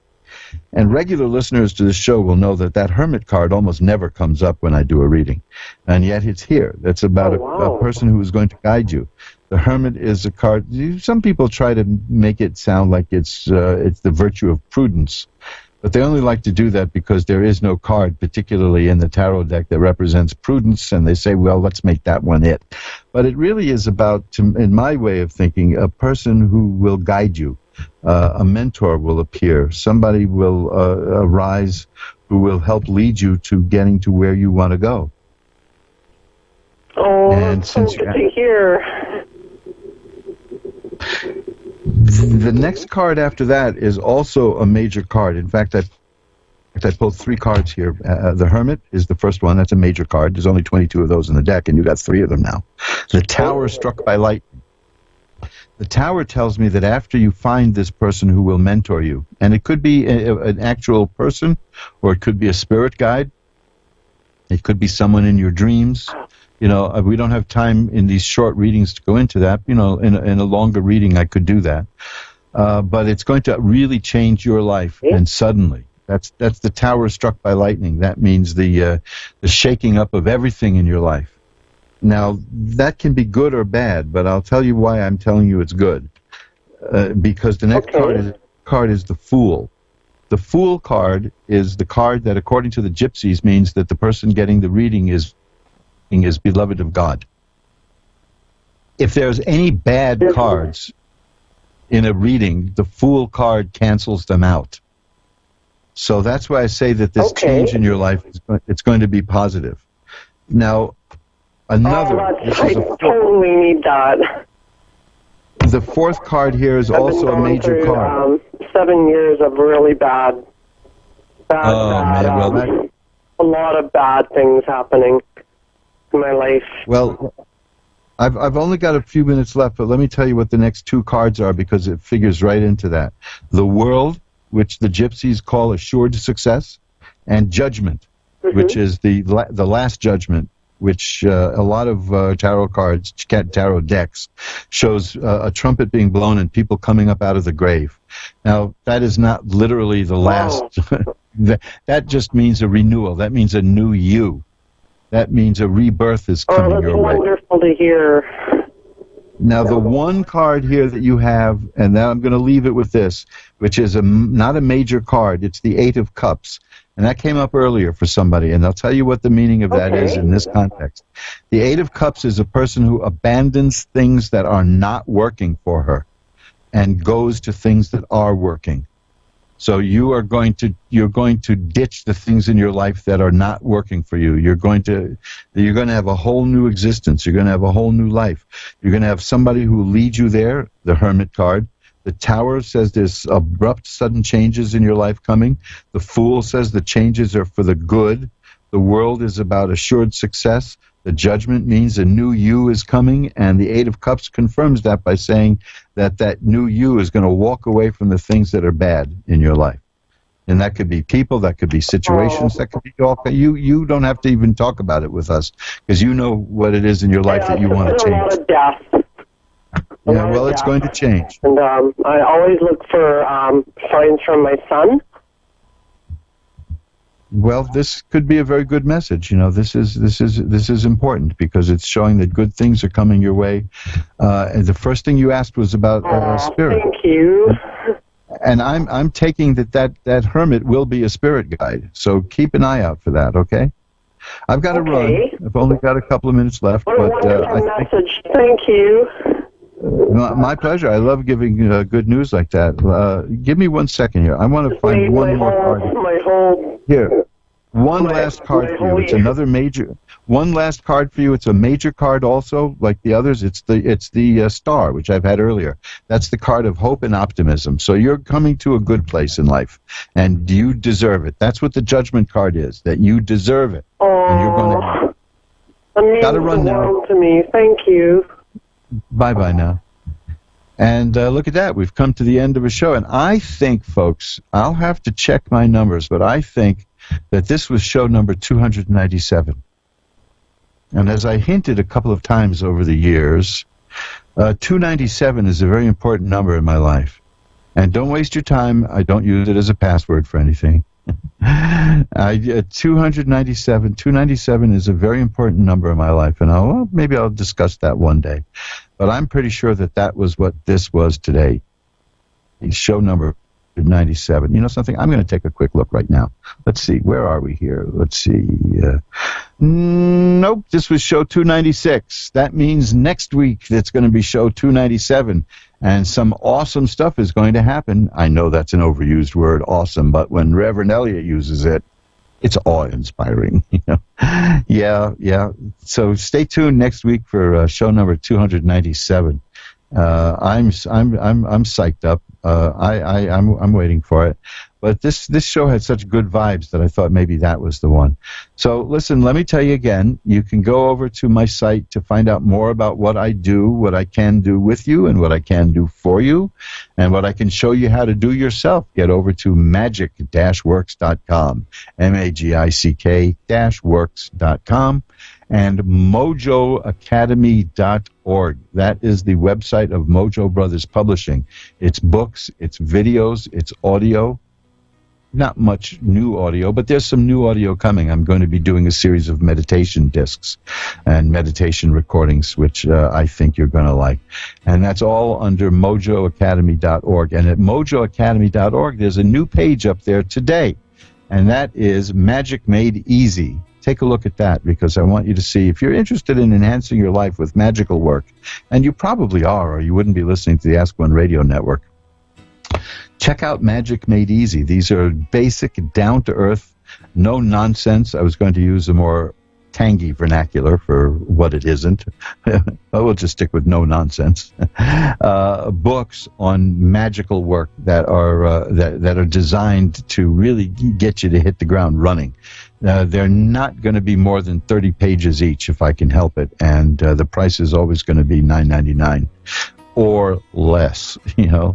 And regular listeners to this show will know that Hermit card almost never comes up when I do a reading. And yet it's here. That's about a person who is going to guide you. The Hermit is a card. Some people try to make it sound like it's the virtue of prudence. But they only like to do that because there is no card, particularly in the tarot deck, that represents prudence, and they say, well, let's make that one it. But it really is about, in my way of thinking, a person who will guide you. A mentor will appear. Somebody will arise who will help lead you to getting to where you want to go. Oh, and that's so good to hear. The next card after that is also a major card. In fact, I pulled 3 cards here. The Hermit is the first one. That's a major card. There's only 22 of those in the deck, and you got 3 of them now. The Tower struck by lightning. The Tower tells me that after you find this person who will mentor you, and it could be an actual person, or it could be a spirit guide. It could be someone in your dreams. You know, we don't have time in these short readings to go into that. You know, in a longer reading, I could do that. But it's going to really change your life, and suddenly. That's the Tower struck by lightning. That means the shaking up of everything in your life. Now, that can be good or bad, but I'll tell you why I'm telling you it's good. Because the next card is the Fool. The Fool card is the card that, according to the Gypsies, means that the person getting the reading is beloved of God. If there's any bad cards in a reading, the Fool card cancels them out. So that's why I say that this change in your life it's going to be positive. Now, I totally need that. The 4th card here is also a major card. 7 years of really bad. Man, a lot of bad things happening in my life. Well, I've only got a few minutes left, but let me tell you what the next 2 cards are because it figures right into that. The World, which the Gypsies call assured success, and Judgment, which is the last judgment, which a lot of tarot decks, shows a trumpet being blown and people coming up out of the grave. Now, that is not literally the last. That just means a renewal. That means a new you. That means a rebirth is coming your way. Oh, that's wonderful to hear. Now, the one card here that you have, and now I'm going to leave it with this, which is not a major card. It's the 8 of Cups. And that came up earlier for somebody, and I'll tell you what the meaning of that is in this context. The 8 of Cups is a person who abandons things that are not working for her and goes to things that are working. So you're going to ditch the things in your life that are not working for you. You're going to have a whole new existence. You're going to have a whole new life. You're going to have somebody who leads you there, the Hermit card. The Tower says there's abrupt, sudden changes in your life coming. The Fool says the changes are for the good. The World is about assured success. The Judgment means a new you is coming, and the 8 of Cups confirms that by saying that new you is going to walk away from the things that are bad in your life. And that could be people, that could be situations, that could be all. You don't have to even talk about it with us, because you know what it is in your life that you want to change. A lot of death. Yeah, well, it's going to change. And I always look for signs from my son. Well, this could be a very good message. You know, this is important because it's showing that good things are coming your way. And the first thing you asked was about spirit. Thank you. And I'm taking that hermit will be a spirit guide. So keep an eye out for that, okay? I've got to run. I've only got a couple of minutes left. What a wonderful message. Thank you. My pleasure. I love giving good news like that. Give me 1 second here. I want to find one more card. Here. One last card for you. It's another major. One last card for you. It's a major card also, like the others. It's the star, which I've had earlier. That's the card of hope and optimism. So you're coming to a good place in life, and you deserve it. That's what the judgment card is. That you deserve it, and you're going to. Got to run now. To me, thank you. Bye now. And look at that. We've come to the end of a show. And I think, folks, I'll have to check my numbers, but I think that this was show number 297. And as I hinted a couple of times over the years, 297 is a very important number in my life. And don't waste your time. I don't use it as a password for anything. 297 is a very important number in my life. And maybe I'll discuss that one day. But I'm pretty sure that was what this was today. Show number 97. You know something? I'm going to take a quick look right now. Let's see. Where are we here? Let's see. Nope. This was show 296. That means next week it's going to be show 297. And some awesome stuff is going to happen. I know that's an overused word, awesome, but when Reverend Elliot uses it, it's awe-inspiring. You know? Yeah. So stay tuned next week for show number 297. I'm psyched up. I'm waiting for it. But this show had such good vibes that I thought maybe that was the one. So listen, let me tell you again, you can go over to my site to find out more about what I do, what I can do with you, and what I can do for you, and what I can show you how to do yourself. Get over to magic-works.com, magic-works.com, and mojoacademy.org. That is the website of Mojo Brothers Publishing. It's books, it's videos, it's audio. Not much new audio, but there's some new audio coming. I'm going to be doing a series of meditation discs and meditation recordings, which I think you're going to like. And that's all under mojoacademy.org. And at mojoacademy.org, there's a new page up there today, and that is Magic Made Easy. Take a look at that, because I want you to see if you're interested in enhancing your life with magical work, and you probably are, or you wouldn't be listening to the Ask One Radio Network. Check out Magic Made Easy. These are basic, down-to-earth, no-nonsense. I was going to use a more tangy vernacular for what it isn't. We'll just stick with no-nonsense. Books on magical work that are designed to really get you to hit the ground running. They're not going to be more than 30 pages each, if I can help it, and the price is always going to be $9.99. Or less.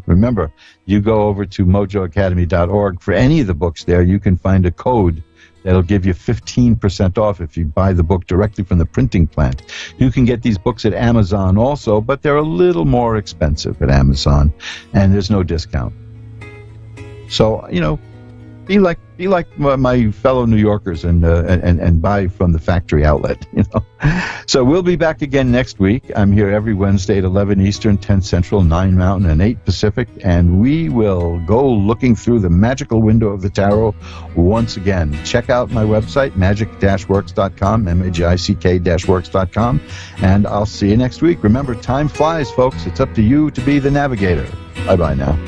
Remember, you go over to mojoacademy.org. For any of the books there, you can find a code that'll give you 15% off if you buy the book directly from the printing plant. You can get these books at Amazon also, but they're a little more expensive at Amazon, and there's no discount. So, be like my fellow New Yorkers and buy from the factory outlet. So we'll be back again next week. I'm here every Wednesday at 11 Eastern, 10 Central, 9 Mountain, and 8 Pacific, and we will go looking through the magical window of the tarot once again. Check out my website, magic-works.com, magic-works.com, and I'll see you next week. Remember, time flies, folks. It's up to you to be the navigator. Bye-bye now.